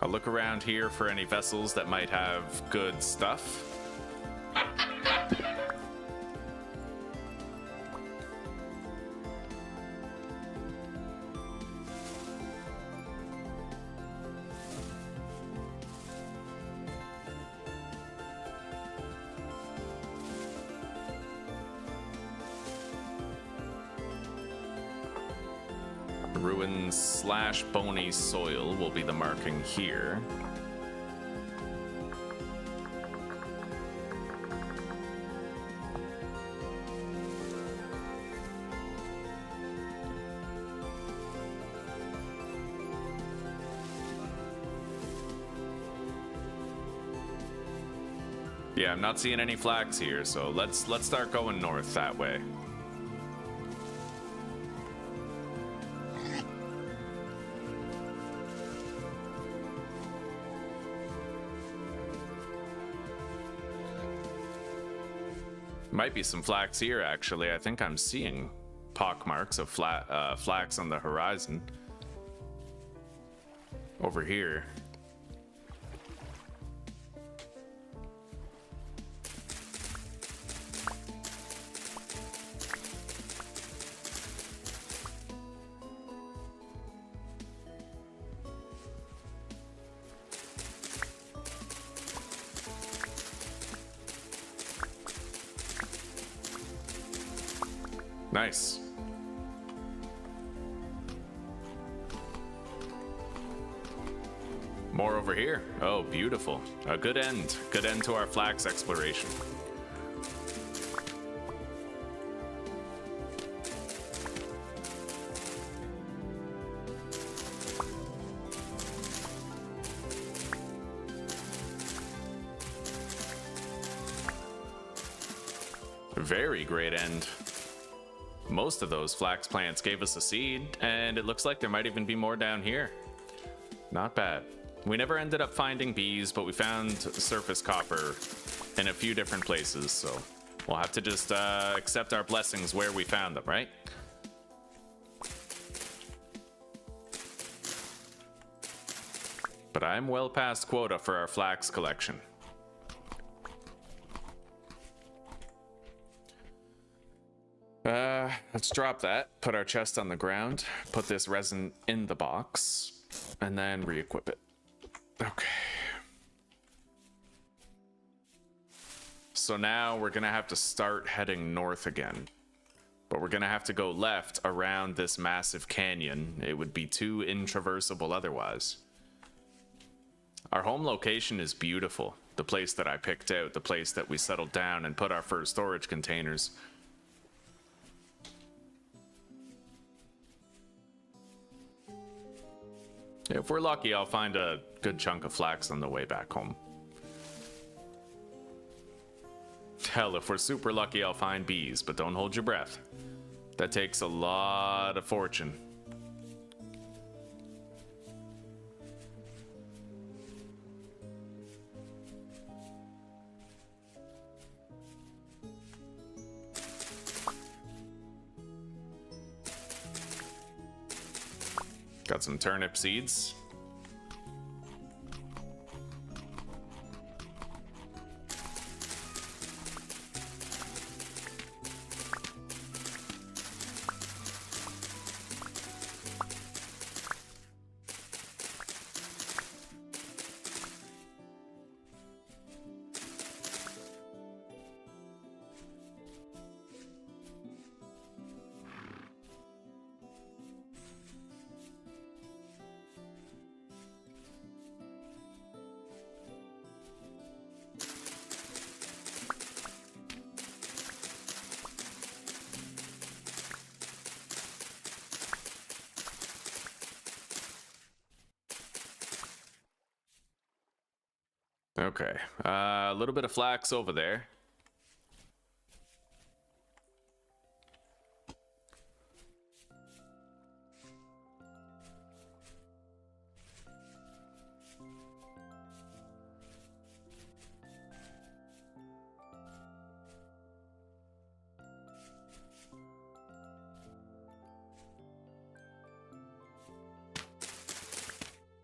look around here for any vessels that might have good stuff. Ruins slash bony soil will be the marking here. Yeah, I'm not seeing any flags here, so let's start going north that way. Might be some flax here, actually. I think I'm seeing pockmarks of flax on the horizon. Over here. Nice. More over here. Oh, beautiful. A good end. Good end to our flax exploration. Very great end. Most of those flax plants gave us a seed, and it looks like there might even be more down here. Not bad. We never ended up finding bees, but we found surface copper in a few different places, so we'll have to just accept our blessings where we found them, right? But I'm well past quota for our flax collection. Let's drop that, put our chest on the ground, put this resin in the box, and then re-equip it. Okay. So now we're gonna have to start heading north again. But we're gonna have to go left around this massive canyon. It would be too intraversable otherwise. Our home location is beautiful. The place that I picked out, the place that we settled down and put our first storage containers. If we're lucky, I'll find a good chunk of flax on the way back home. Hell, if we're super lucky, I'll find bees, but don't hold your breath. That takes a lot of fortune. Got some turnip seeds. Okay, a little bit of flax over there.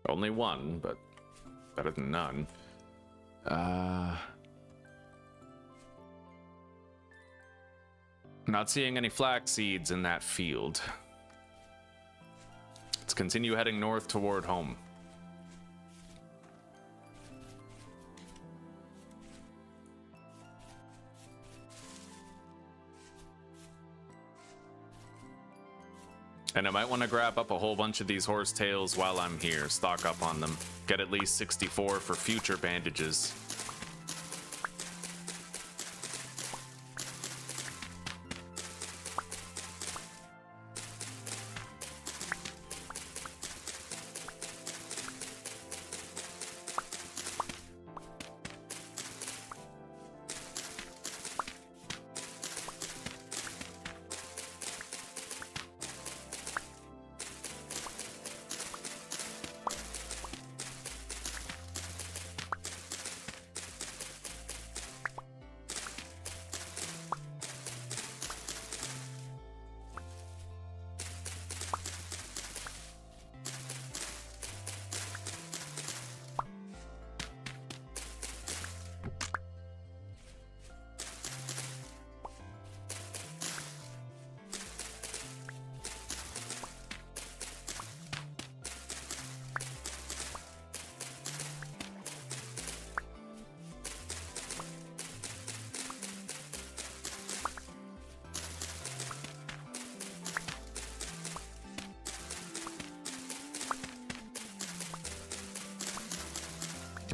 Only one, but better than none. Not seeing any flax seeds in that field. Let's continue heading north toward home. And I might want to grab up a whole bunch of these horse tails while I'm here, stock up on them. Get at least 64 for future bandages.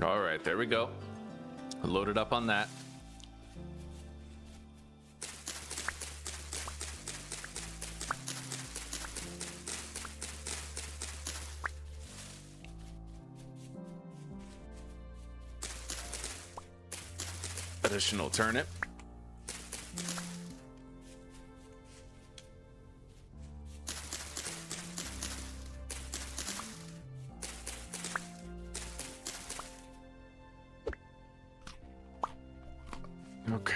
All right, there we go. Loaded up on that. Additional turnip. Okay.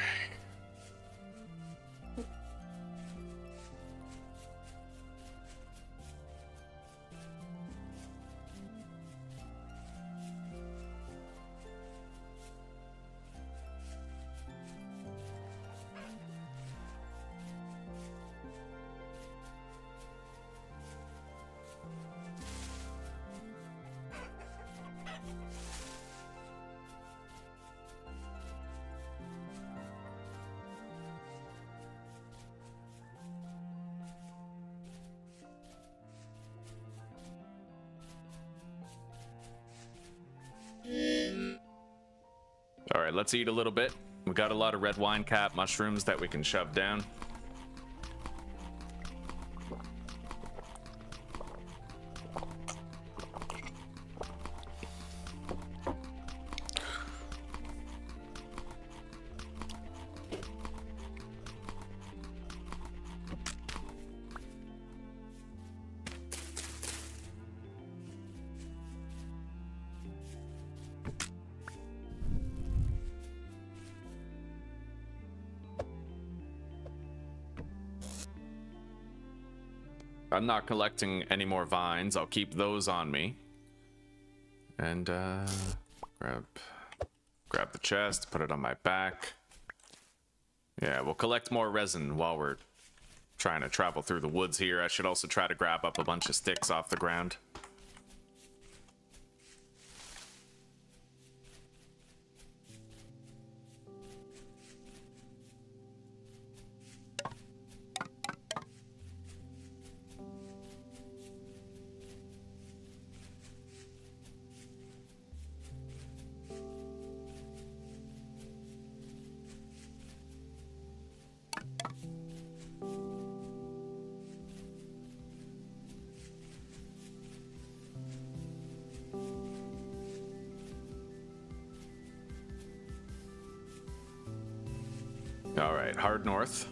All right, let's eat a little bit. We got a lot of red wine cap mushrooms that we can shove down. I'm not collecting any more vines. I'll keep those on me. And grab the chest, put it on my back. Yeah, we'll collect more resin while we're trying to travel through the woods here. I should also try to grab up a bunch of sticks off the ground. All right, hard north.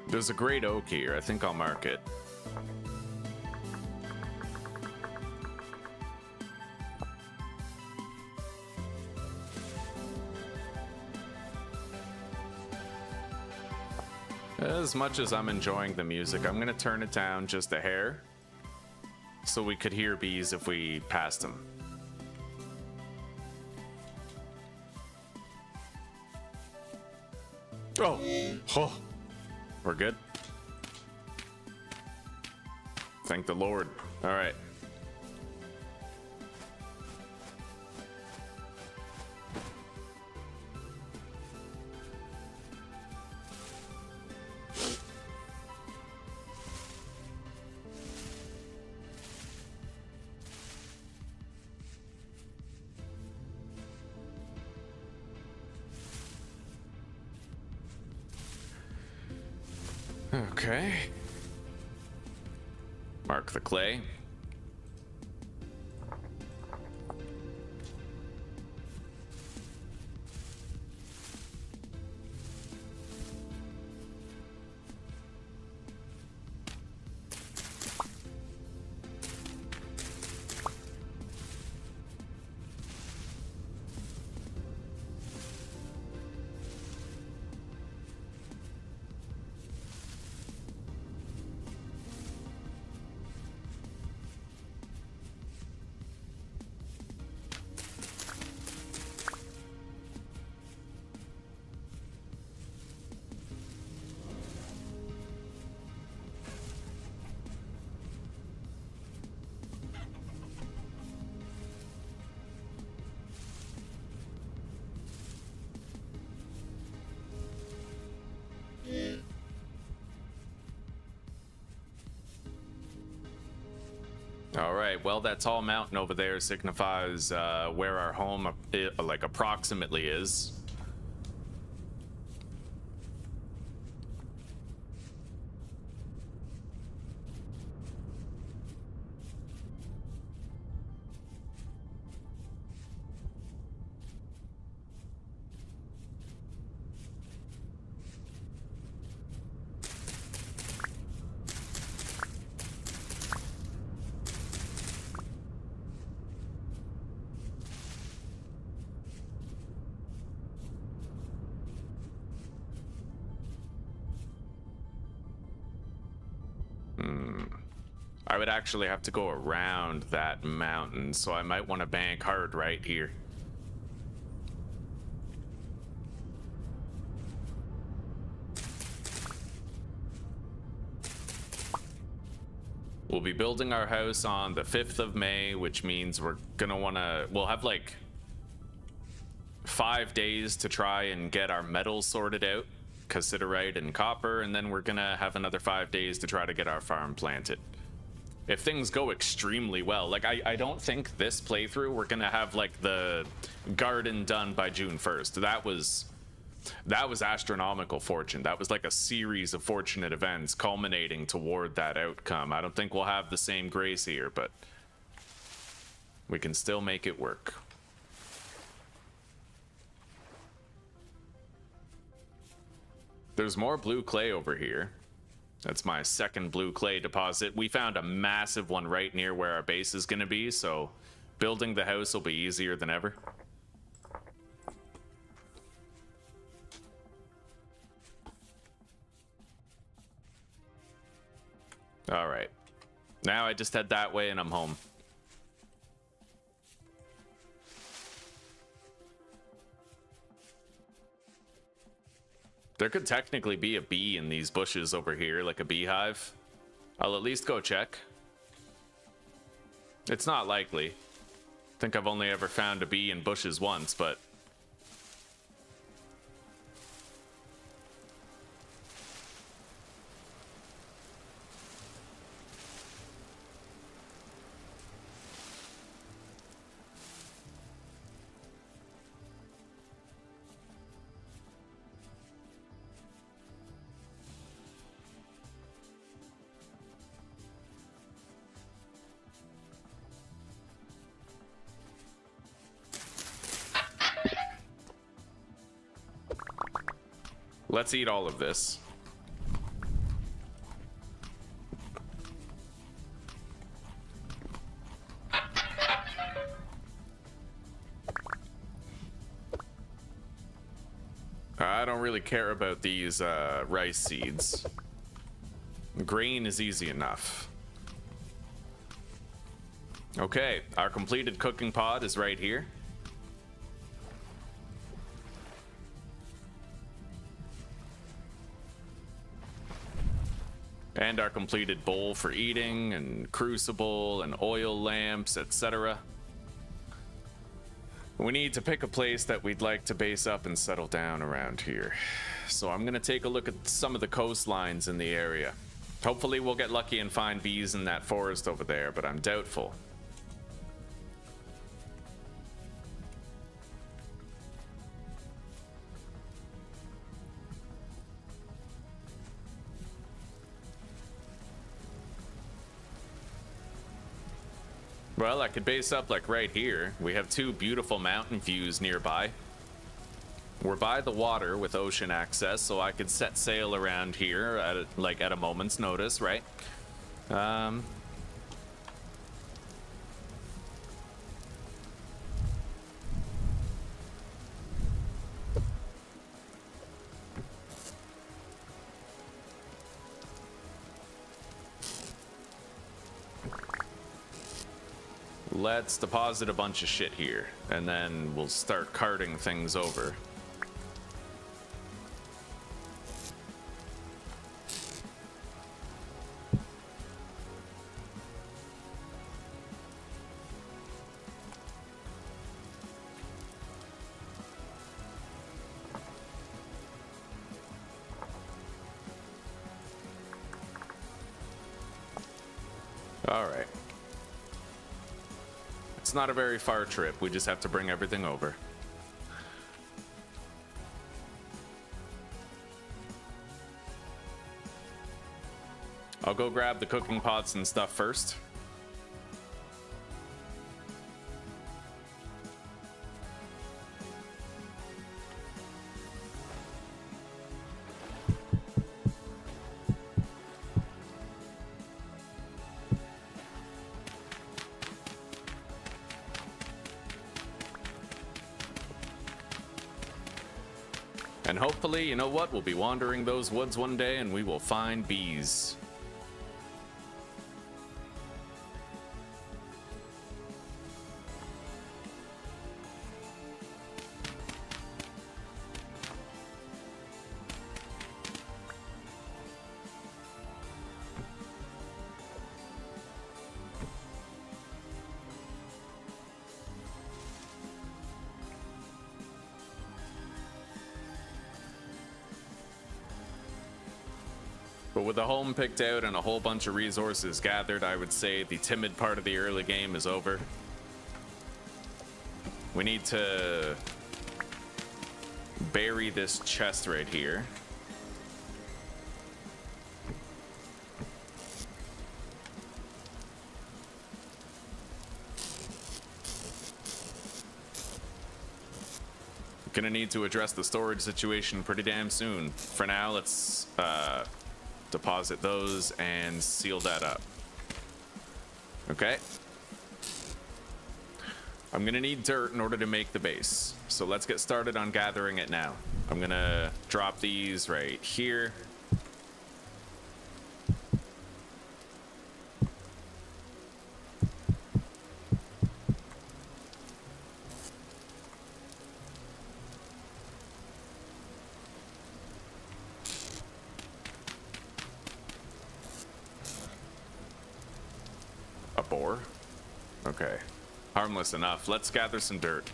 There's a great oak here. I think I'll mark it. As much as I'm enjoying the music, I'm gonna turn it down just a hair so we could hear bees if we passed them. Oh, we're good. Thank the Lord. All right. Okay. Mark the clay. All right, well, that tall mountain over there signifies where our home, like, approximately is. I would actually have to go around that mountain, so I might want to bank hard right here. We'll be building our house on the 5th of May, which means we'll have like 5 days to try and get our metals sorted out, cassiterite and copper, and then we're gonna have another 5 days to try to get our farm planted. If things go extremely well, like I don't think this playthrough we're gonna have like the garden done by June 1st. That was astronomical fortune. That was like a series of fortunate events culminating toward that outcome. I don't think we'll have the same grace here, but we can still make it work. There's more blue clay over here. That's my second blue clay deposit. We found a massive one right near where our base is going to be, so building the house will be easier than ever. All right. Now I just head that way and I'm home. There could technically be a bee in these bushes over here, like a beehive. I'll at least go check. It's not likely. I think I've only ever found a bee in bushes once, but... let's eat all of this. I don't really care about these rice seeds. Grain is easy enough. Okay, our completed cooking pod is right here. And our completed bowl for eating, and crucible, and oil lamps, etc. We need to pick a place that we'd like to base up and settle down around here. So I'm gonna take a look at some of the coastlines in the area. Hopefully we'll get lucky and find bees in that forest over there, but I'm doubtful. Well, I could base up like right here. We have two beautiful mountain views nearby. We're by the water with ocean access, so I could set sail around here at a moment's notice, right? Let's deposit a bunch of shit here, and then we'll start carting things over. All right. It's not a very far trip. We just have to bring everything over. I'll go grab the cooking pots and stuff first. And hopefully, you know what? We'll be wandering those woods one day and we will find bees. But with a home picked out and a whole bunch of resources gathered, I would say the timid part of the early game is over. We need to bury this chest right here. Gonna need to address the storage situation pretty damn soon. For now, let's deposit those and seal that up. Okay. I'm gonna need dirt in order to make the base, so let's get started on gathering it now. I'm gonna drop these right here. A boar? Okay. Harmless enough. Let's gather some dirt.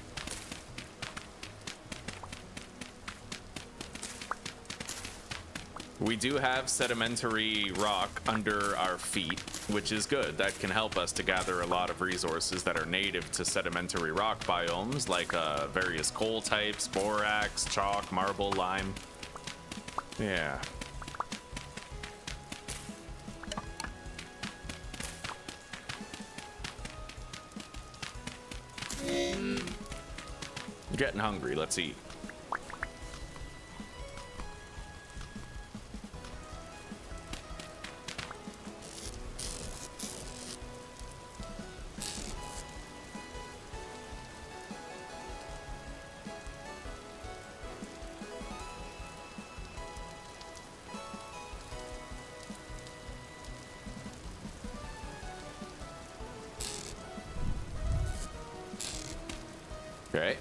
We do have sedimentary rock under our feet, which is good. That can help us to gather a lot of resources that are native to sedimentary rock biomes, like various coal types, borax, chalk, marble, lime. Yeah. Getting hungry, let's eat. Okay.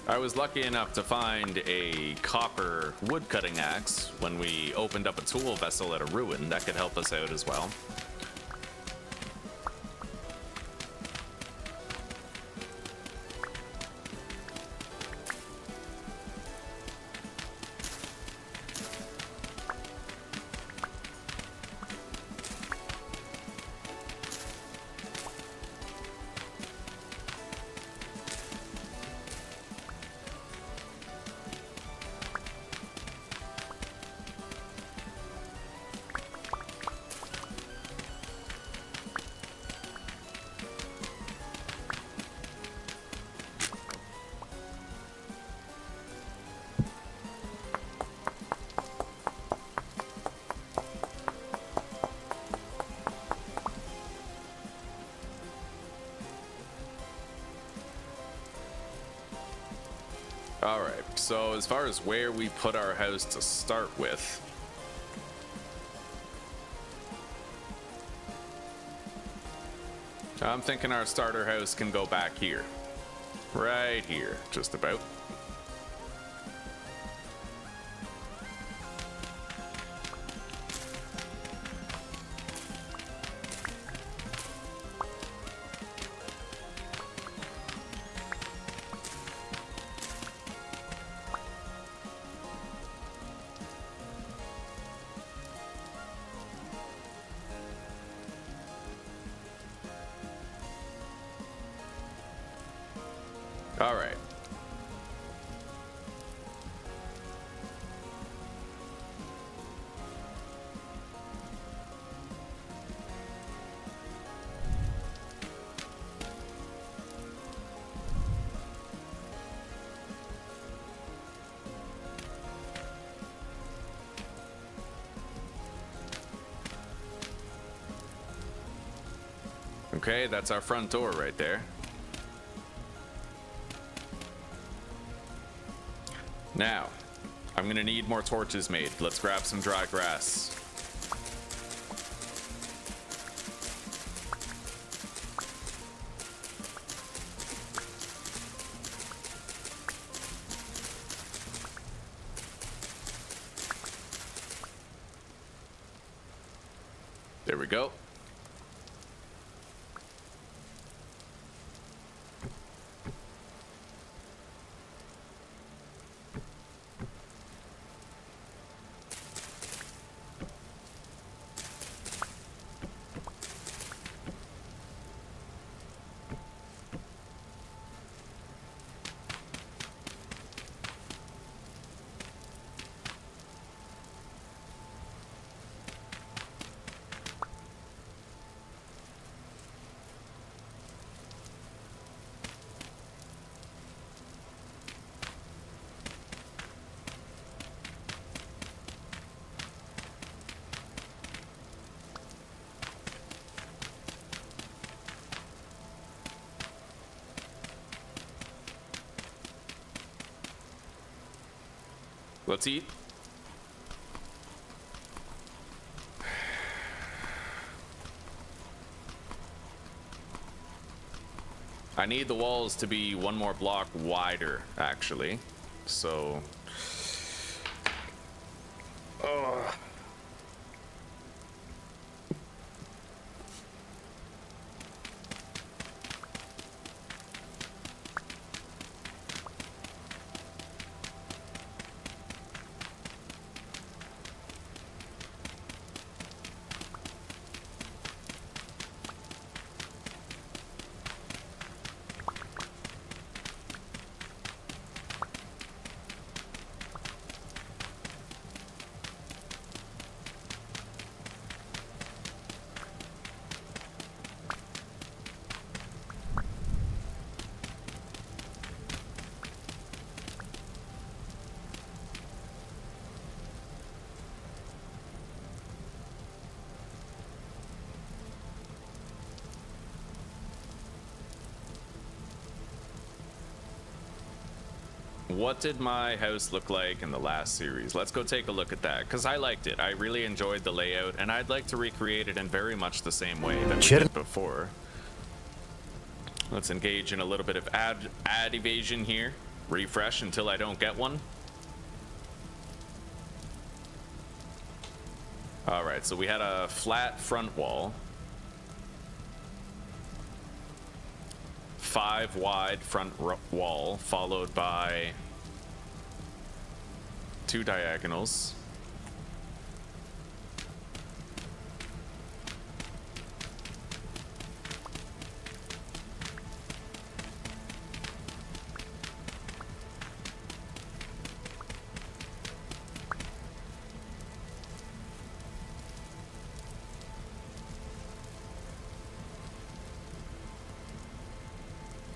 I was lucky enough to find a copper wood cutting axe when we opened up a tool vessel at a ruin. That could help us out as well. Alright, so as far as where we put our house to start with, I'm thinking our starter house can go back here. Right here, just about. All right. Okay, that's our front door right there. Now, I'm gonna need more torches made. Let's grab some dry grass. There we go. Let's eat. I need the walls to be one more block wider, actually. So... What did my house look like in the last series? Let's go take a look at that, because I liked it. I really enjoyed the layout, and I'd like to recreate it in very much the same way that we did before. Let's engage in a little bit of ad evasion here. refresh until I don't get one. All right, so we had a flat front wall, 5 wide front wall, followed by 2 diagonals.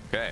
Okay.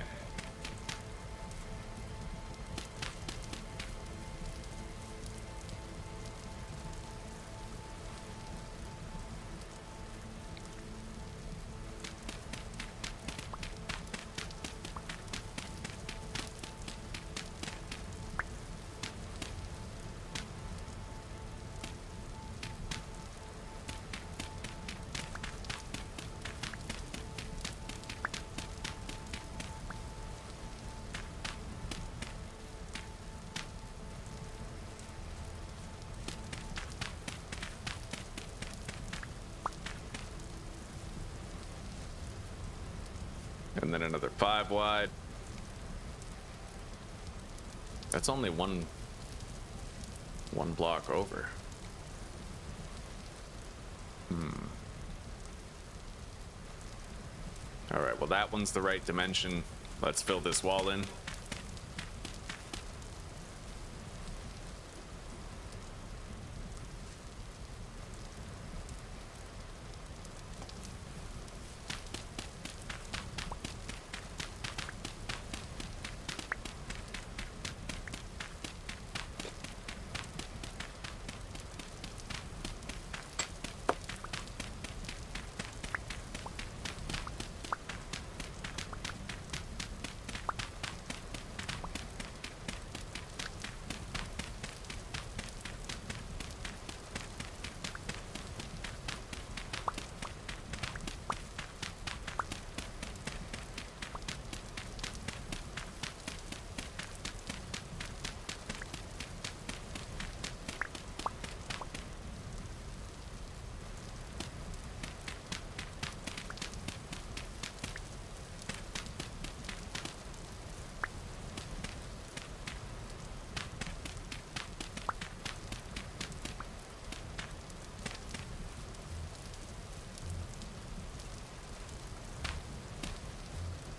And then another 5 wide. That's only one block over. All right, well that one's the right dimension. Let's fill this wall in.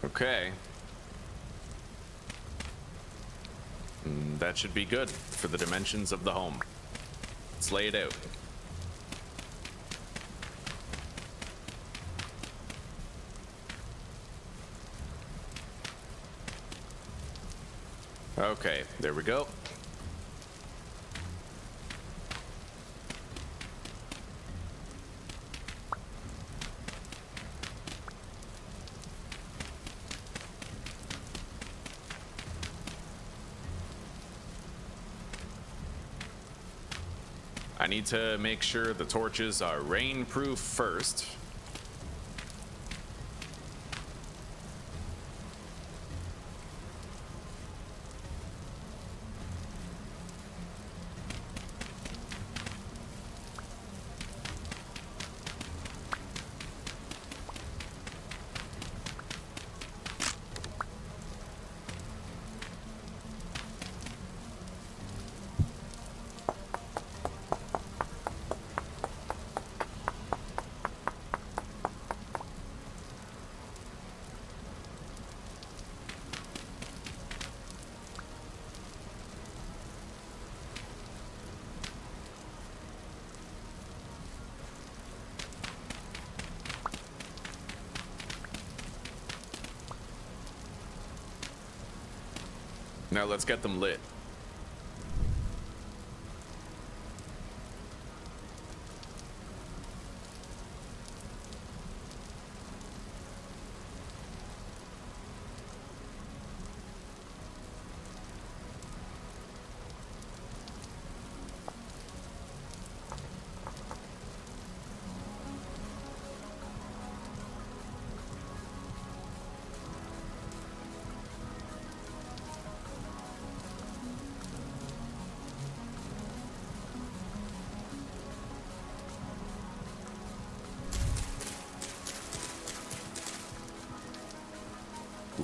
Okay. That should be good for the dimensions of the home. Let's lay it out. Okay, there we go. I need to make sure the torches are rainproof first. Now let's get them lit.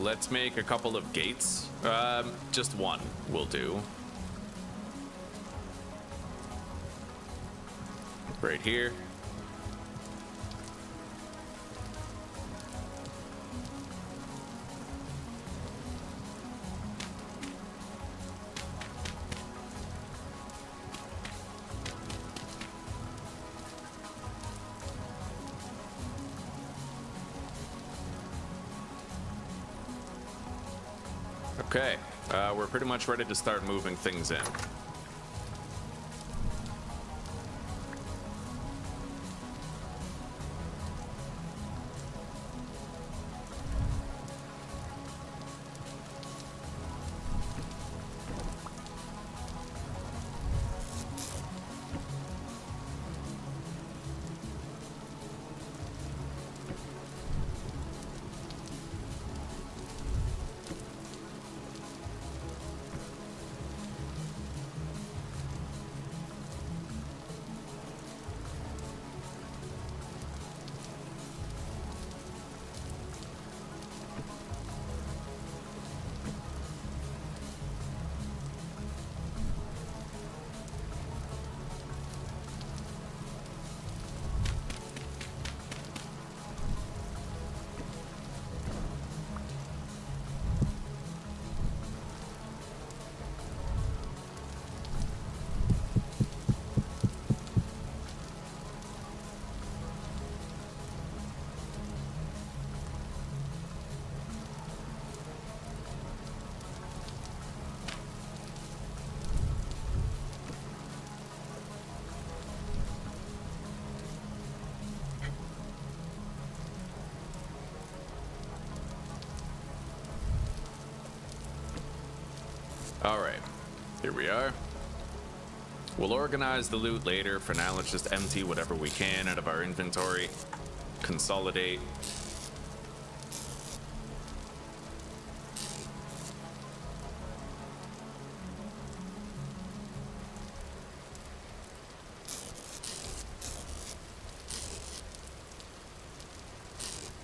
let's make a couple of gates. Just one will do. Right here. Okay, we're pretty much ready to start moving things in. Alright, here we are. We'll organize the loot later. For now, let's just empty whatever we can out of our inventory. Consolidate.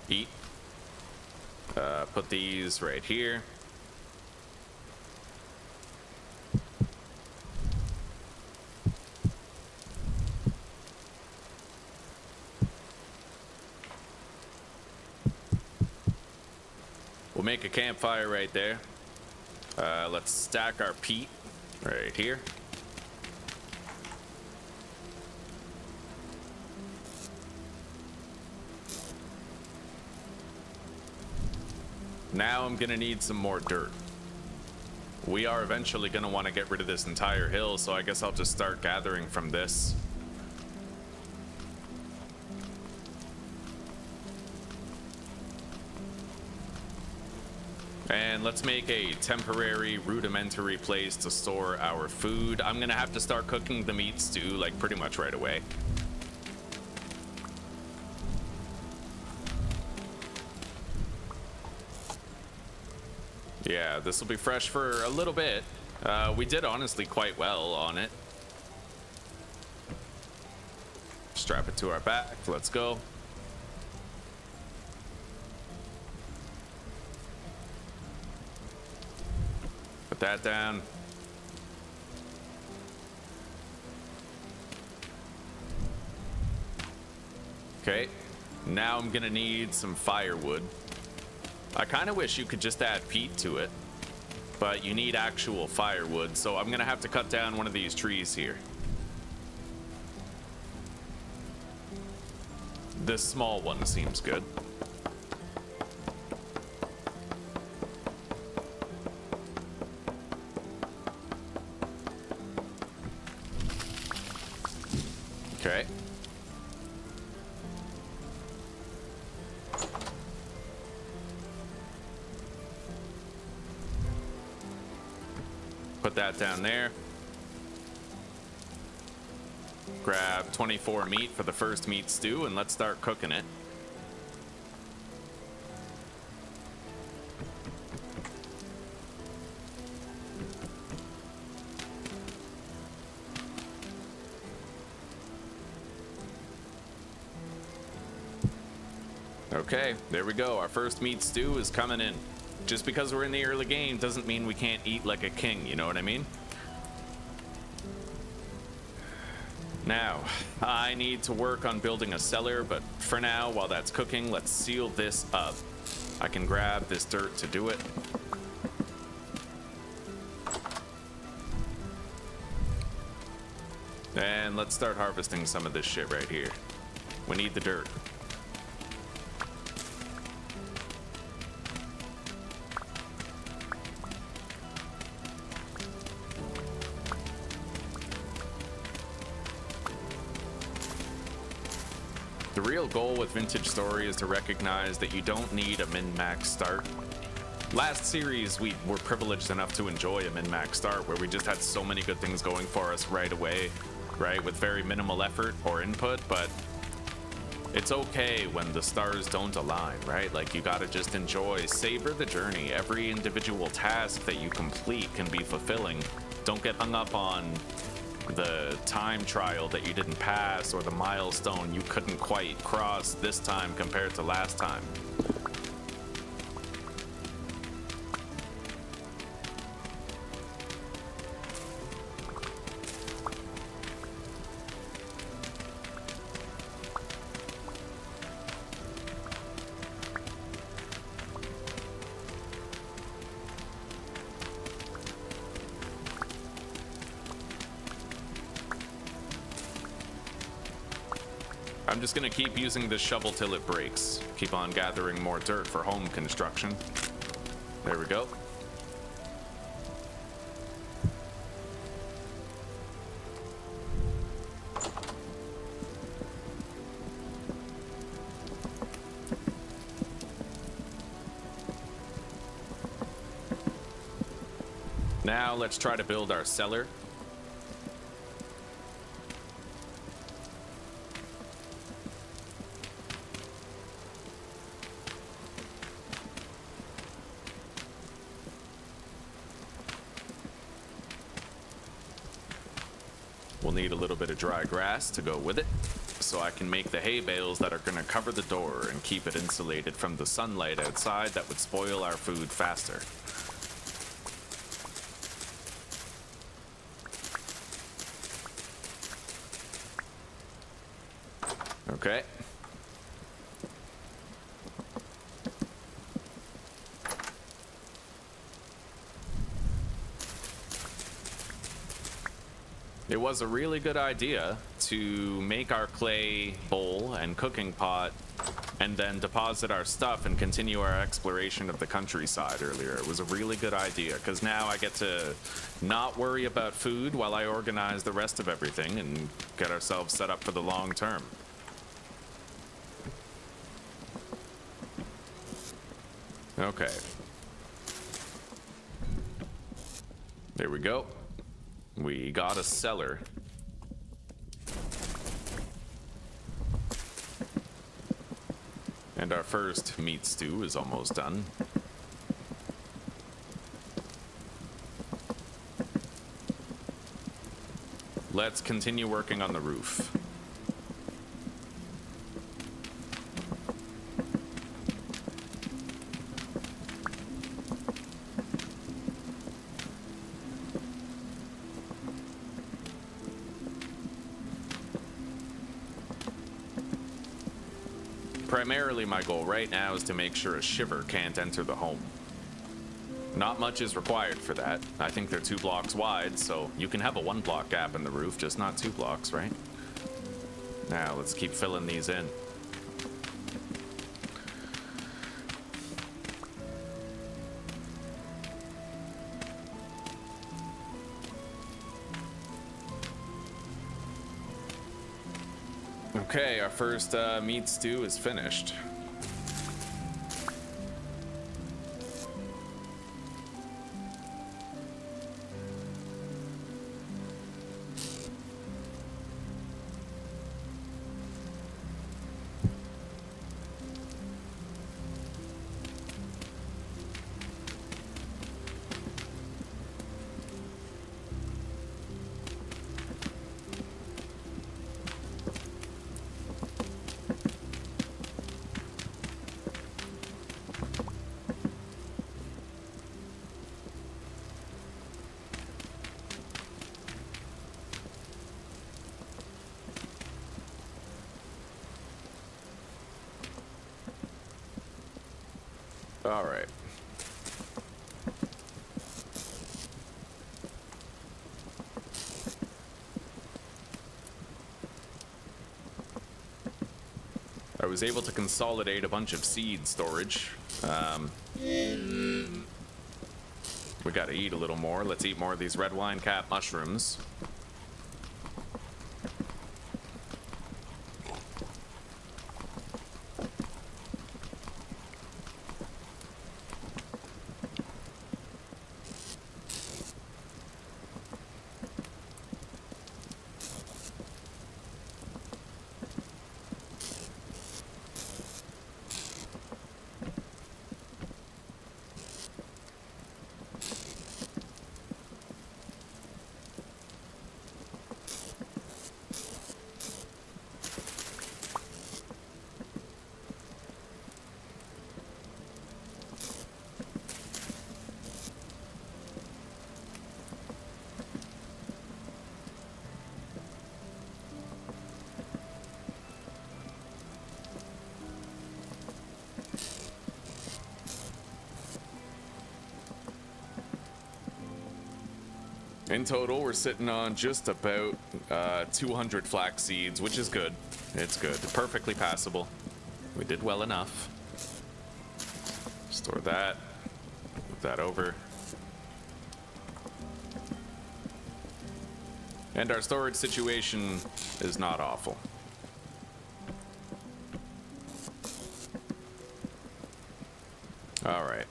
Eat. Put these right here. We'll make a campfire right there. Let's stack our peat right here. Now I'm gonna need some more dirt. We are eventually gonna want to get rid of this entire hill, so I guess I'll just start gathering from this. And let's make a temporary, rudimentary place to store our food. I'm gonna have to start cooking the meat stew, like, pretty much right away. Yeah, this will be fresh for a little bit. We did honestly quite well on it. Strap it to our back. Let's go. Put that down. Okay. Now I'm gonna need some firewood. I kind of wish you could just add peat to it, but you need actual firewood, so I'm gonna have to cut down one of these trees here. This small one seems good. Okay. Put that down there. Grab 24 meat for the first meat stew, and let's start cooking it. Okay, there we go. Our first meat stew is coming in. Just because we're in the early game doesn't mean we can't eat like a king, you know what I mean? Now, I need to work on building a cellar, but for now, while that's cooking, let's seal this up. I can grab this dirt to do it. And let's start harvesting some of this shit right here. We need the dirt. The real goal with Vintage Story is to recognize that you don't need a min-max start. Last series, we were privileged enough to enjoy a min-max start where we just had so many good things going for us right away, right, with very minimal effort or input, but it's okay when the stars don't align, right? Like, you gotta just enjoy, savor the journey. Every individual task that you complete can be fulfilling. Don't get hung up on the time trial that you didn't pass or the milestone you couldn't quite cross this time compared to last time. I'm just gonna keep using this shovel till it breaks. Keep on gathering more dirt for home construction. There we go. Now let's try to build our cellar. We'll need a little bit of dry grass to go with it, so I can make the hay bales that are going to cover the door and keep it insulated from the sunlight outside that would spoil our food faster. Okay. It was a really good idea to make our clay bowl and cooking pot and then deposit our stuff and continue our exploration of the countryside earlier. It was a really good idea because now I get to not worry about food while I organize the rest of everything and get ourselves set up for the long term. Okay. There we go. We got a cellar. And our first meat stew is almost done. Let's continue working on the roof. Primarily, my goal right now is to make sure a shiver can't enter the home. Not much is required for that. I think they're 2 blocks wide, so you can have a 1 block gap in the roof, just not 2 blocks, right? Now, let's keep filling these in. Okay, our first meat stew is finished. All right. I was able to consolidate a bunch of seed storage. We gotta eat a little more. Let's eat more of these red wine cap mushrooms. In total, we're sitting on just about 200 flax seeds, which is good. It's good. Perfectly passable. We did well enough. Store that. Move that over. And our storage situation is not awful. All right.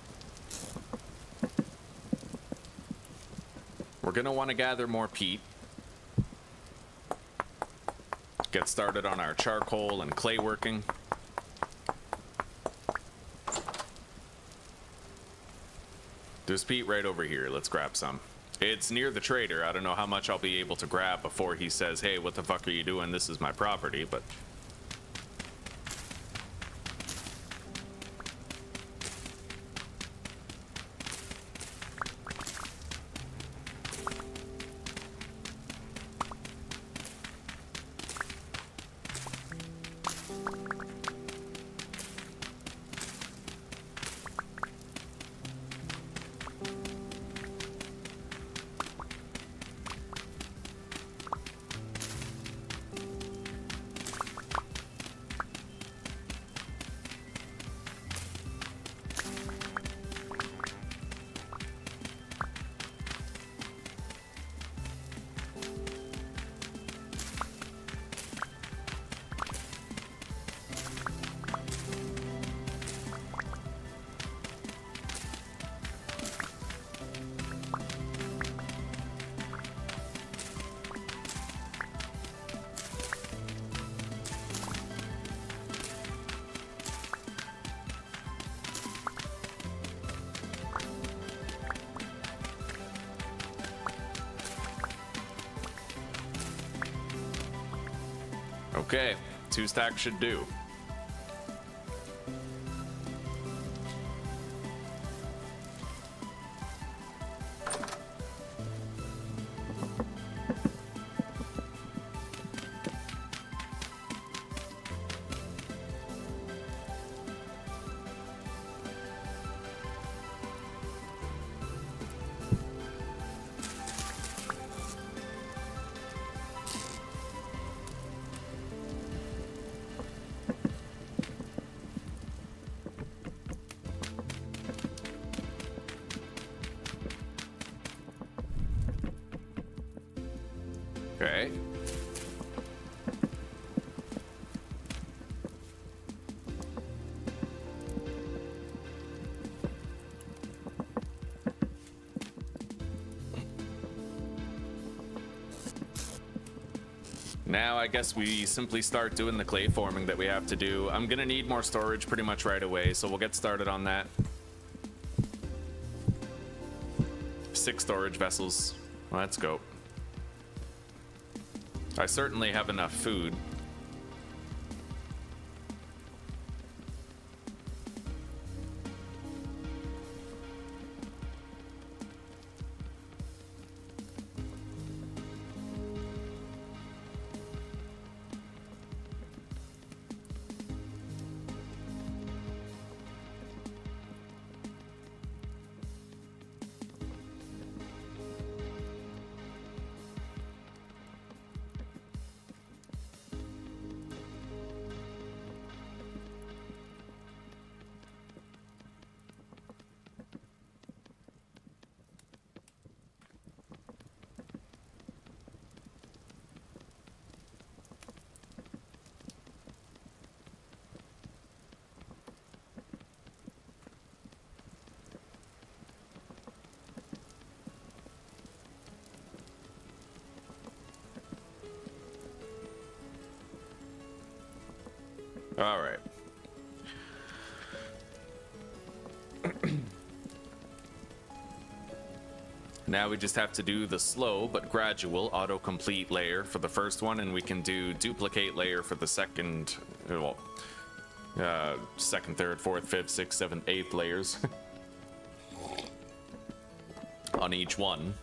We're gonna want to gather more peat. Get started on our charcoal and clay working. There's peat right over here. Let's grab some. It's near the trader. I don't know how much I'll be able to grab before he says, hey, what the fuck are you doing? This is my property, but... Okay, 2 stacks should do. Okay. Now I guess we simply start doing the clay forming that we have to do. I'm gonna need more storage pretty much right away, so we'll get started on that. 6 storage vessels. Let's go. I certainly have enough food. All right. Now we just have to do the slow but gradual autocomplete layer for the first one, and we can do duplicate layer for the second, well, second, third, fourth, fifth, sixth, seventh, eighth layers on each one.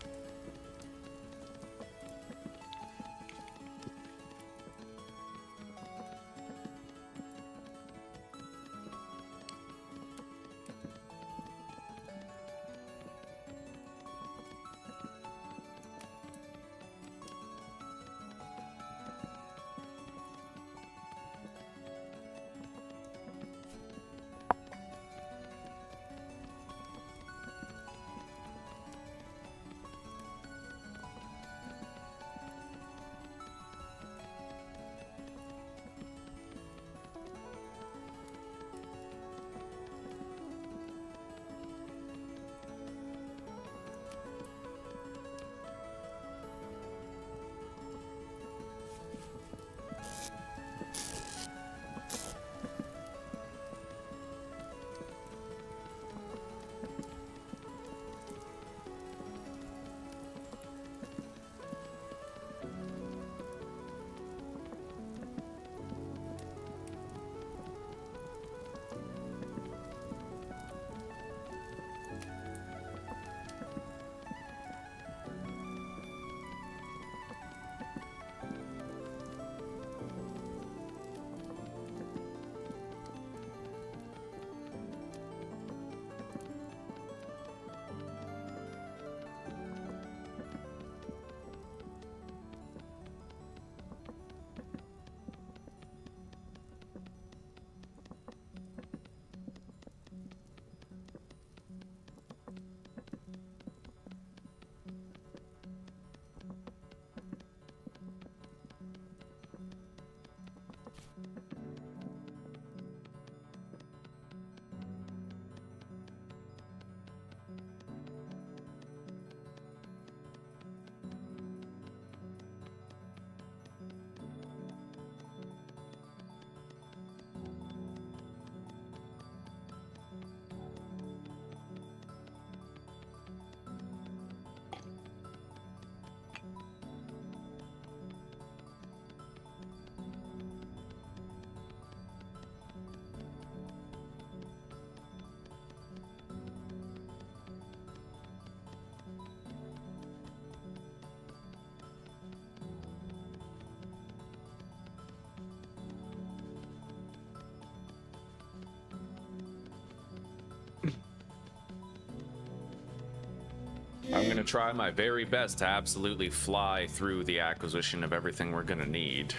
I'm gonna try my very best to absolutely fly through the acquisition of everything we're gonna need.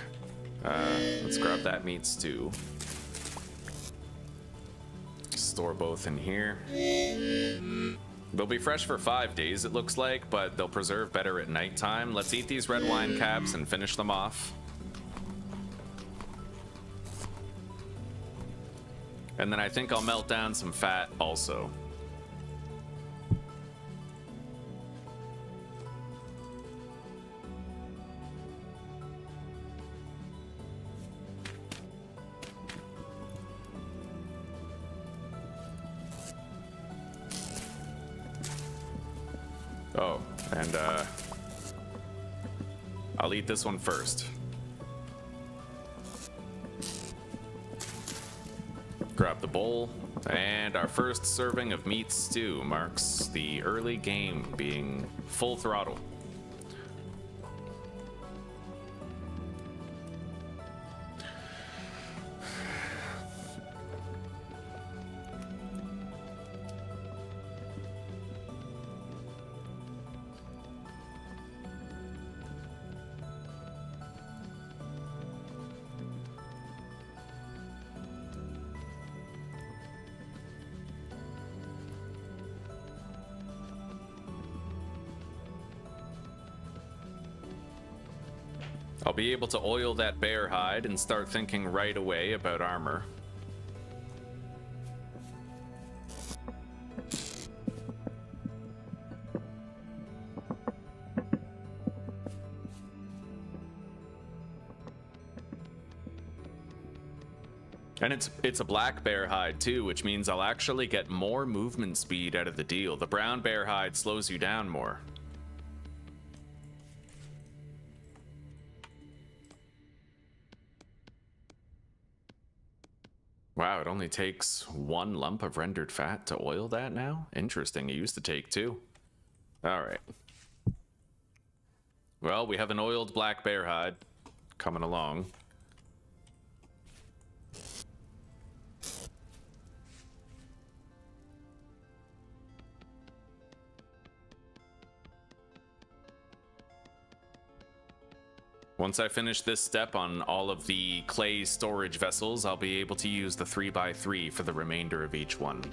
Let's grab that meat stew. Store both in here. They'll be fresh for 5 days, it looks like, but they'll preserve better at nighttime. Let's eat these red wine caps and finish them off. And then I think I'll melt down some fat also. Oh, and I'll eat this one first. Grab the bowl, and our first serving of meat stew marks the early game being full throttle. I'll be able to oil that bear hide and start thinking right away about armor. And it's a black bear hide too, which means I'll actually get more movement speed out of the deal. The brown bear hide slows you down more. Wow, it only takes 1 lump of rendered fat to oil that now? Interesting, it used to take 2. Alright. Well, we have an oiled black bear hide coming along. Once I finish this step on all of the clay storage vessels, I'll be able to use the 3x3 for the remainder of each one.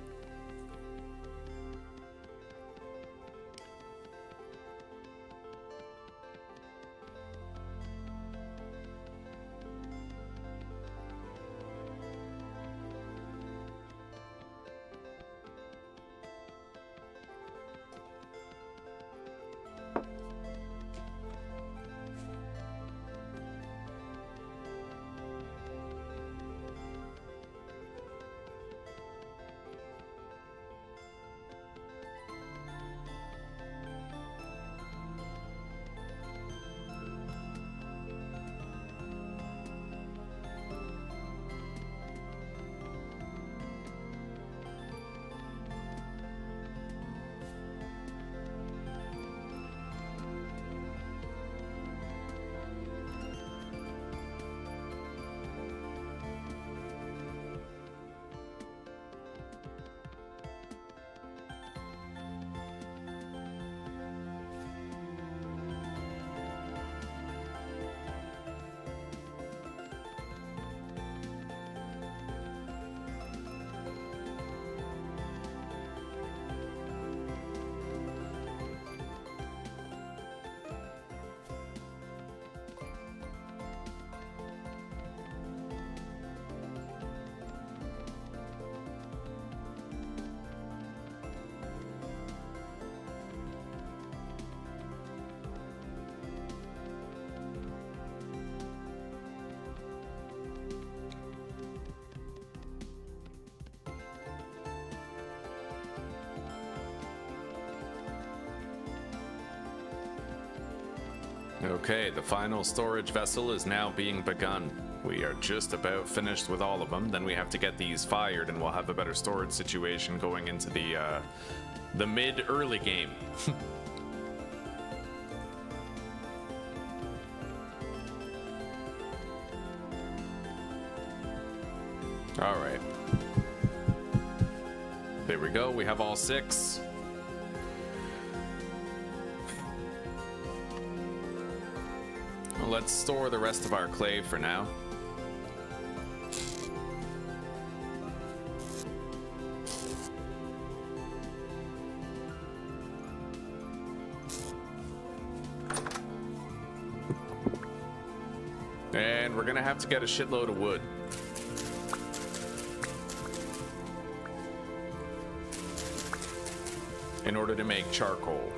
Okay, the final storage vessel is now being begun. We are just about finished with all of them. Then we have to get these fired, and we'll have a better storage situation going into the mid-early game. All right. There we go. We have all 6. Let's store the rest of our clay for now. And we're gonna have to get a shitload of wood. In order to make charcoal.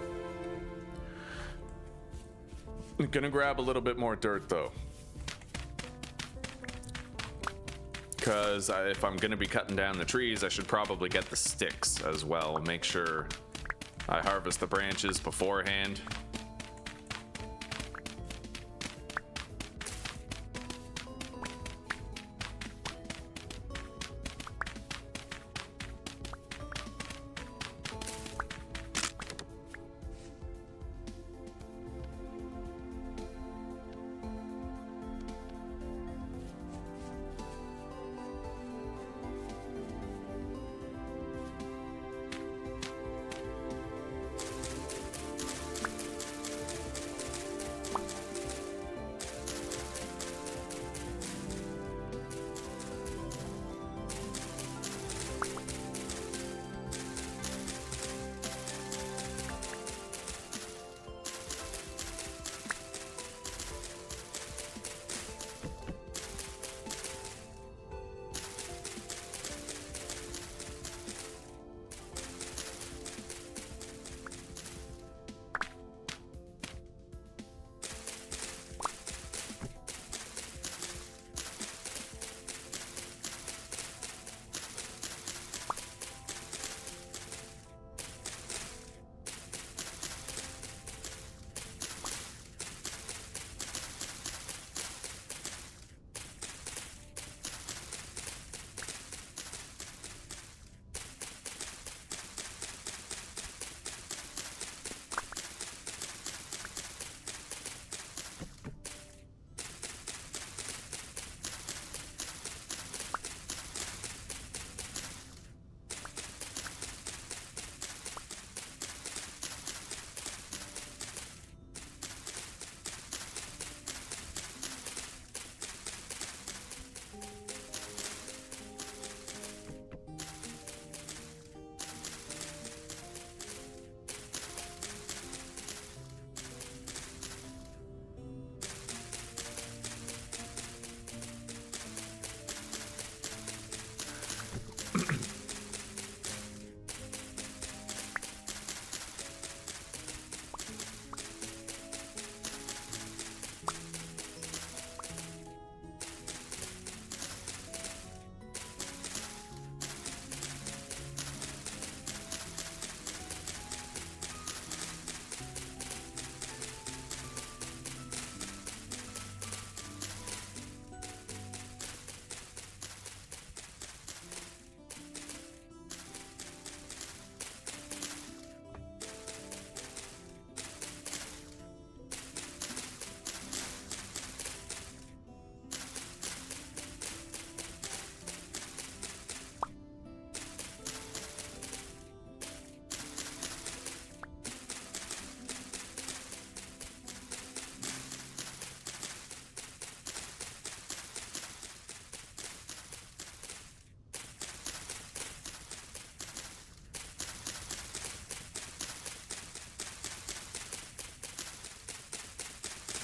I'm gonna grab a little bit more dirt though, because if I'm gonna be cutting down the trees, I should probably get the sticks as well. Make sure I harvest the branches beforehand.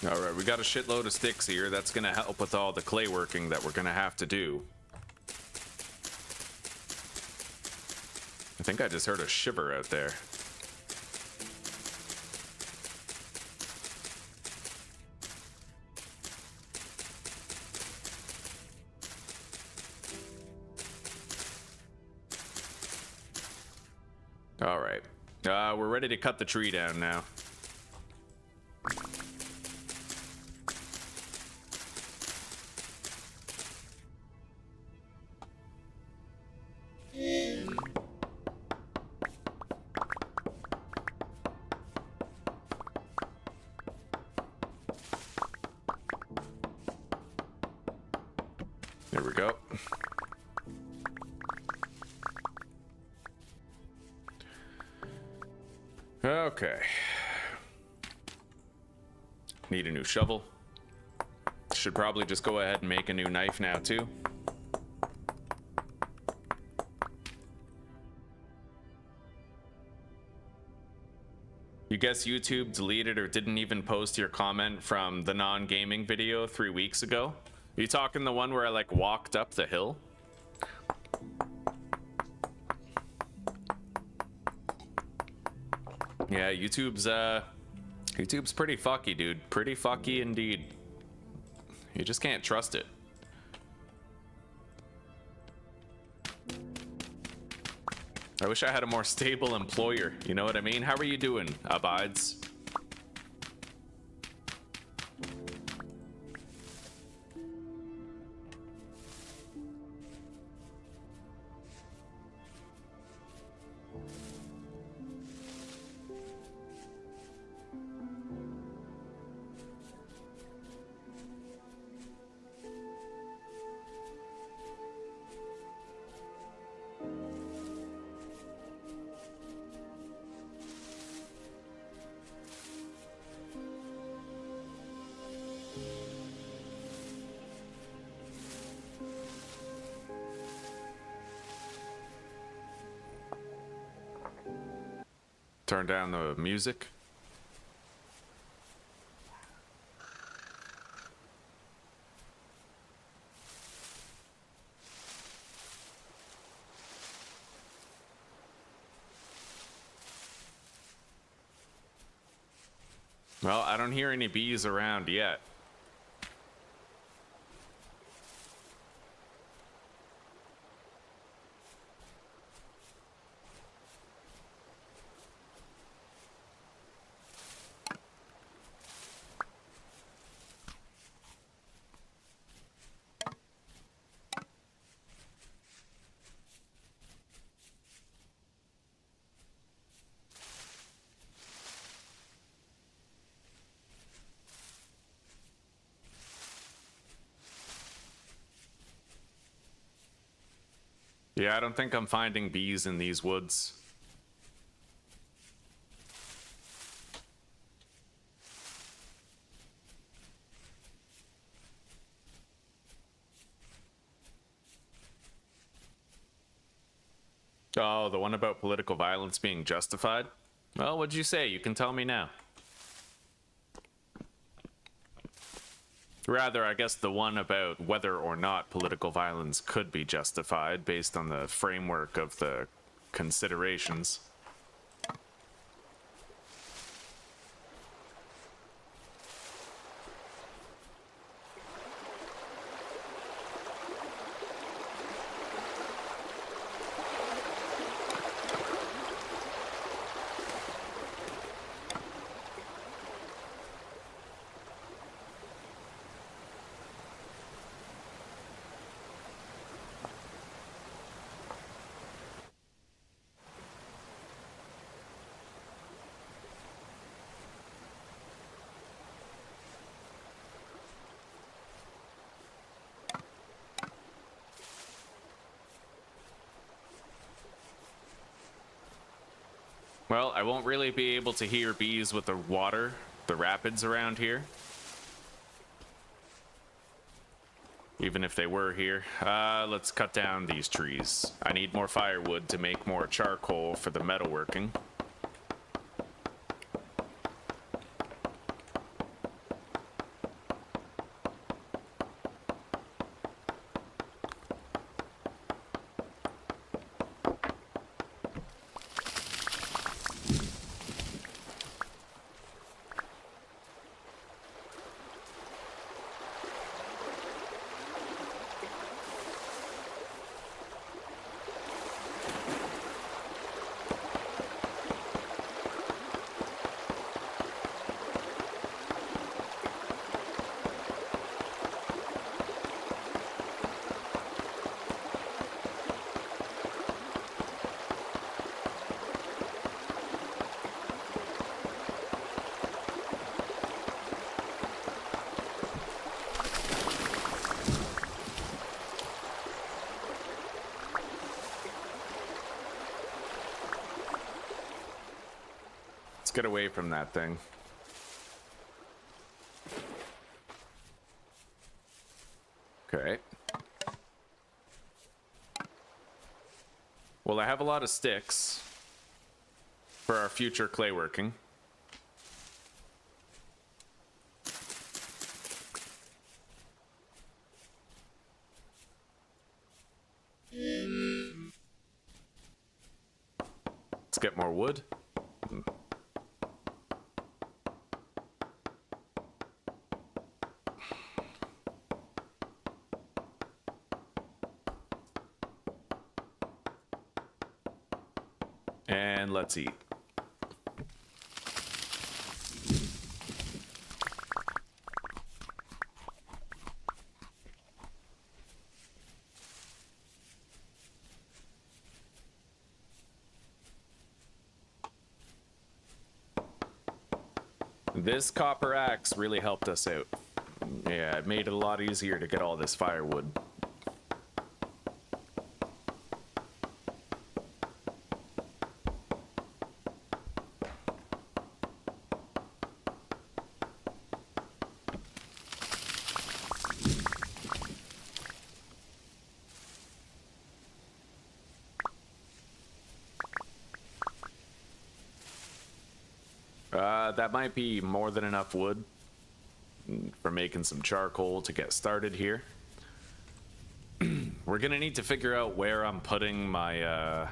Alright, we got a shitload of sticks here. That's gonna help with all the clay working that we're gonna have to do. I think I just heard a shiver out there. Alright. We're ready to cut the tree down now. There we go. Okay. Need a new shovel. Should probably just go ahead and make a new knife now too. You guess YouTube deleted or didn't even post your comment from the non-gaming video 3 weeks ago? You talking the one where I like walked up the hill? Yeah, YouTube's pretty fucky, dude. Pretty fucky indeed. You just can't trust it. I wish I had a more stable employer, you know what I mean? How are you doing, Abides? Turn down the music. Well, I don't hear any bees around yet. Yeah, I don't think I'm finding bees in these woods. Oh, the one about political violence being justified? Well, what'd you say? You can tell me now. Rather, I guess the one about whether or not political violence could be justified based on the framework of the considerations. Well, I won't really be able to hear bees with the water, the rapids around here. Even if they were here. Let's cut down these trees. I need more firewood to make more charcoal for the metalworking. get away from that thing. Okay. Well, I have a lot of sticks for our future clay working. Let's get more wood. And let's eat. This copper axe really helped us out. Yeah, it made it a lot easier to get all this firewood. That might be more than enough wood for making some charcoal to get started here. We're gonna need to figure out where I'm putting my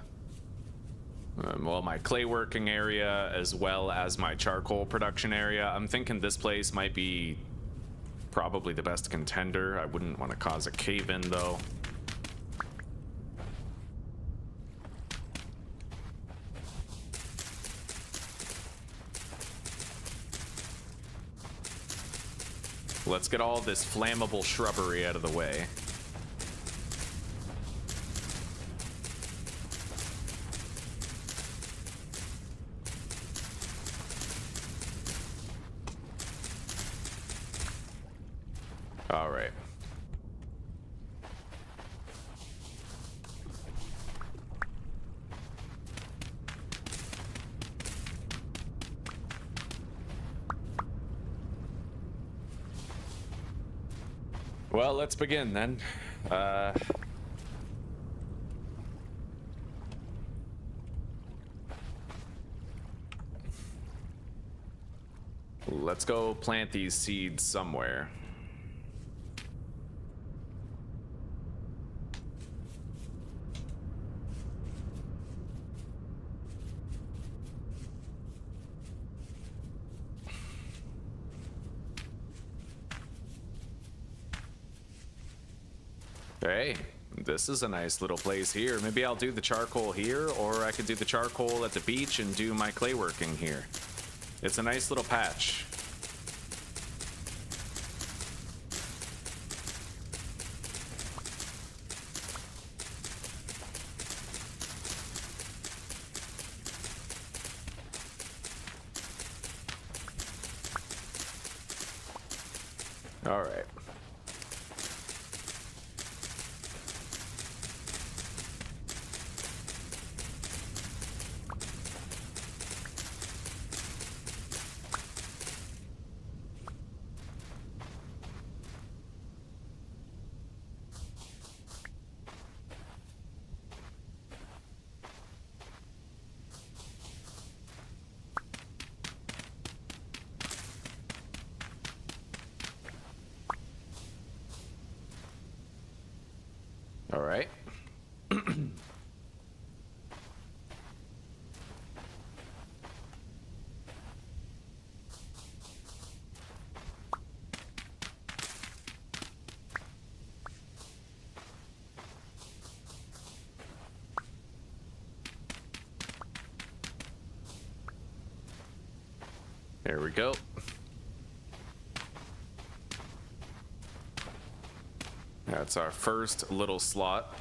well, my clay working area as well as my charcoal production area. I'm thinking this place might be probably the best contender. I wouldn't want to cause a cave-in though. Let's get all this flammable shrubbery out of the way. All right. Well, let's begin then. Let's go plant these seeds somewhere. Hey, this is a nice little place here. Maybe I'll do the charcoal here, or I could do the charcoal at the beach and do my clay working here. It's a nice little patch. All right. All right. There we go. That's our first little slot.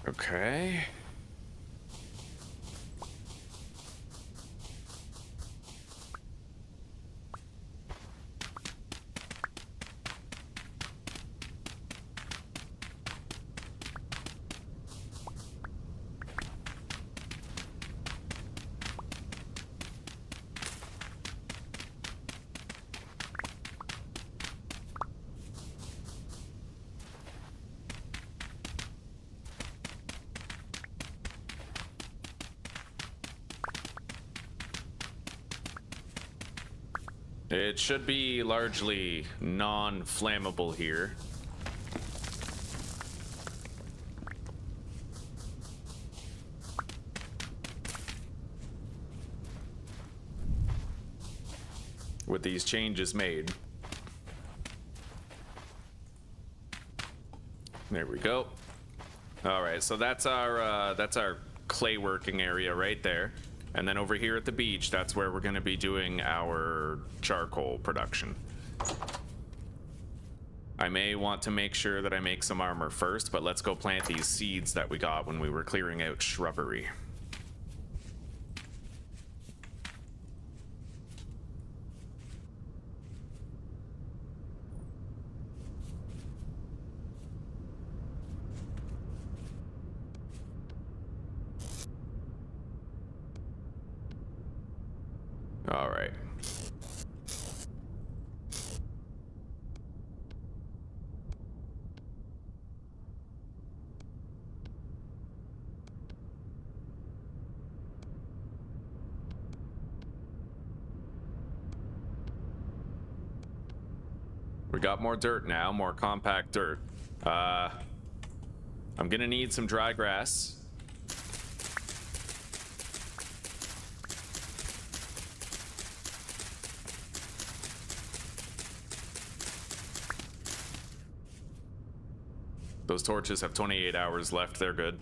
Okay. It should be largely non-flammable here. With these changes made. There we go. All right, so that's our clay working area right there. And then over here at the beach, that's where we're going to be doing our charcoal production. I may want to make sure that I make some armor first, but let's go plant these seeds that we got when we were clearing out shrubbery. All right. We got more dirt now, more compact dirt. I'm gonna need some dry grass. Those torches have 28 hours left, they're good.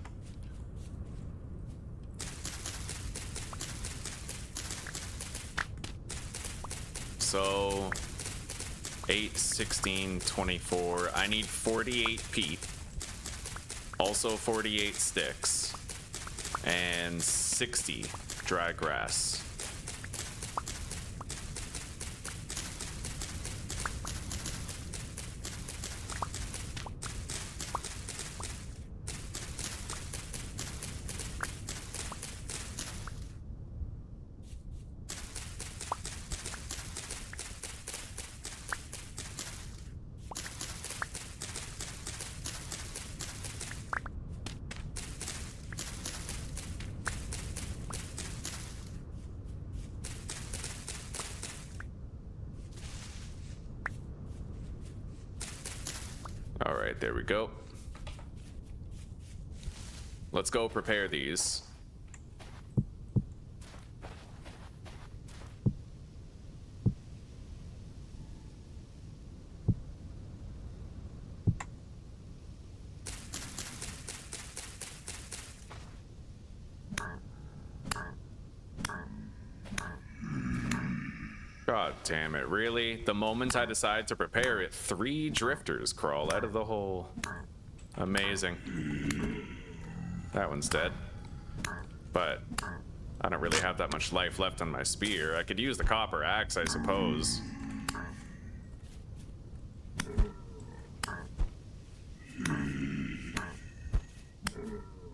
So 8, 16, 24. I need 48 peat. Also 48 sticks. And 60 dry grass. All right, there we go. Let's go prepare these. God damn it, really? The moment I decide to prepare it, 3 drifters crawl out of the hole. Amazing. That one's dead. But I don't really have that much life left on my spear. I could use the copper axe, I suppose.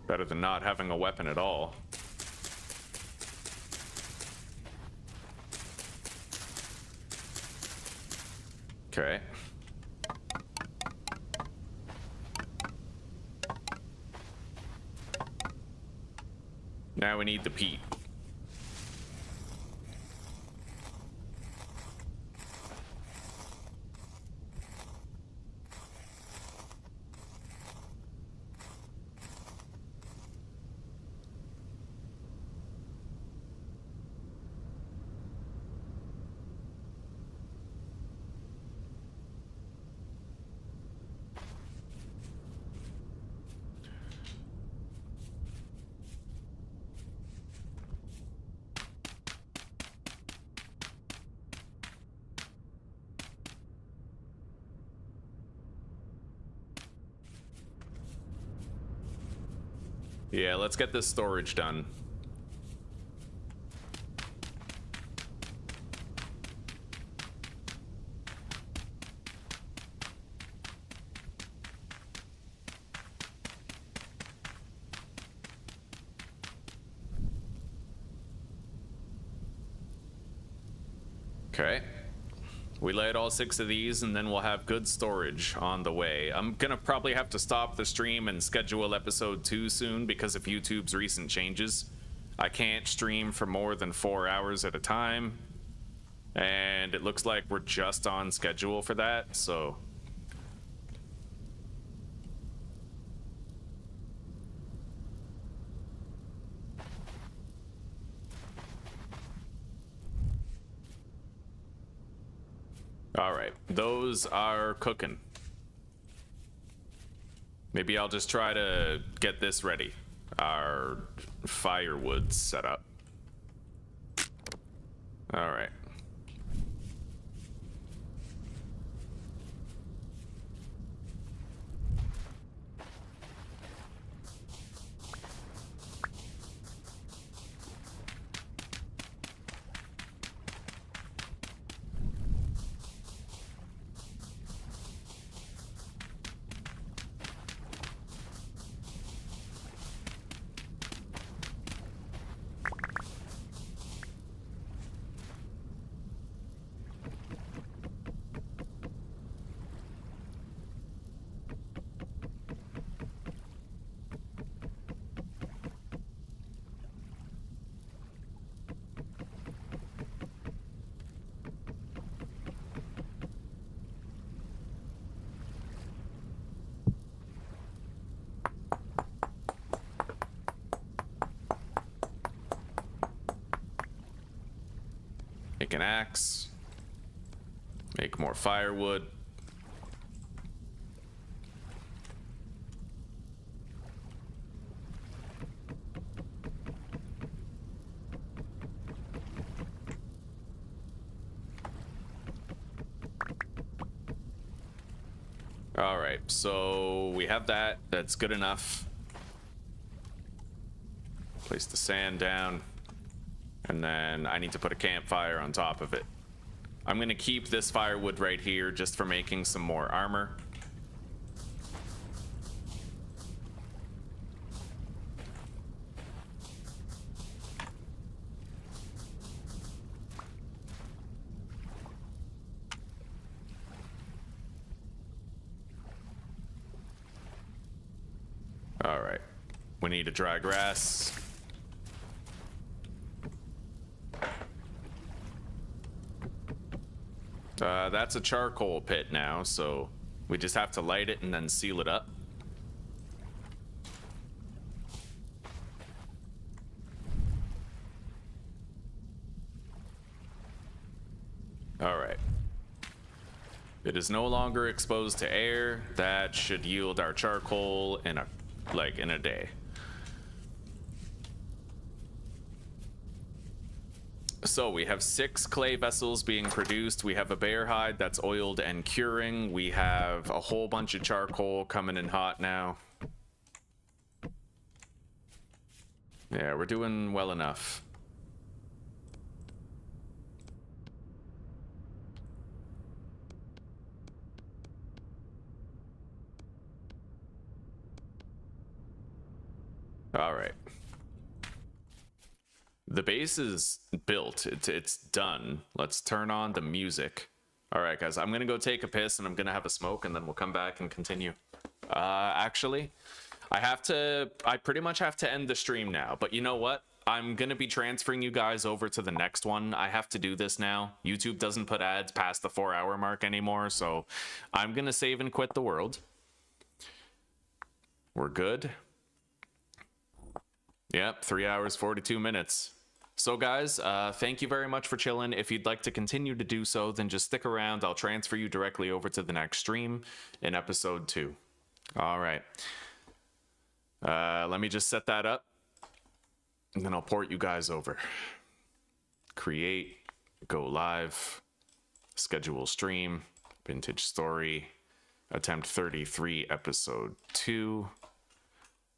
Better than not having a weapon at all. Okay. Now we need the peat. Yeah, let's get this storage done. Okay. We light all 6 of these and then we'll have good storage on the way. I'm gonna probably have to stop the stream and schedule episode 2 soon because of YouTube's recent changes. I can't stream for more than 4 hours at a time. And and it looks like we're just on schedule for that, so... All right, those are cooking. Maybe I'll just try to get this ready. Our firewood set up. All right. Make an axe. Make more firewood. All right, so we have that. That's good enough. Place the sand down. And then I need to put a campfire on top of it. I'm gonna keep this firewood right here just for making some more armor. All right, we need to dry grass. That's a charcoal pit now, so we just have to light it and then seal it up. All right. It is no longer exposed to air. That should yield our charcoal in a day. So we have 6 clay vessels being produced. We have a bear hide that's oiled and curing. We have a whole bunch of charcoal coming in hot now. Yeah, we're doing well enough. All right. The base is built. It's done. Let's turn on the music. All right, guys, I'm gonna go take a piss and I'm gonna have a smoke and then we'll come back and continue. Actually, I pretty much have to end the stream now, but you know what? I'm gonna be transferring you guys over to the next one. I have to do this now. YouTube doesn't put ads past the 4-hour mark anymore, so I'm gonna save and quit the world. We're good. Yep, 3 hours, 42 minutes. So guys, thank you very much for chilling. If you'd like to continue to do so, then just stick around. I'll transfer you directly over to the next stream in episode 2. All right. Let me just set that up, and then I'll port you guys over. Create, go live, schedule stream, vintage story, attempt 33, episode 2.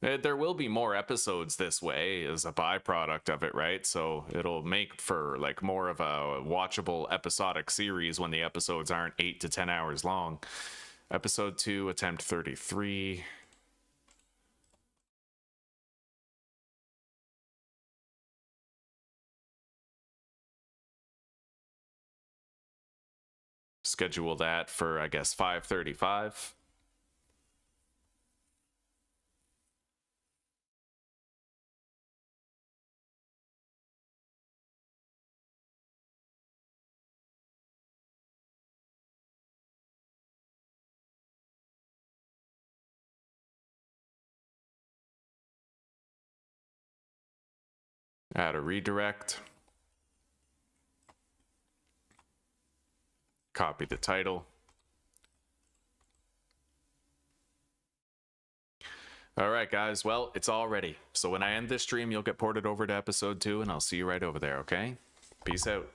There will be more episodes this way as a byproduct of it, right? So it'll make for like more of a watchable episodic series when the episodes aren't 8 to 10 hours long. Episode 2, attempt 33. Schedule that for, I guess, 5:35. Add a redirect. Copy the title. All right, guys. Well, it's all ready. So when I end this stream, you'll get ported over to episode 2, and I'll see you right over there, okay? Peace out.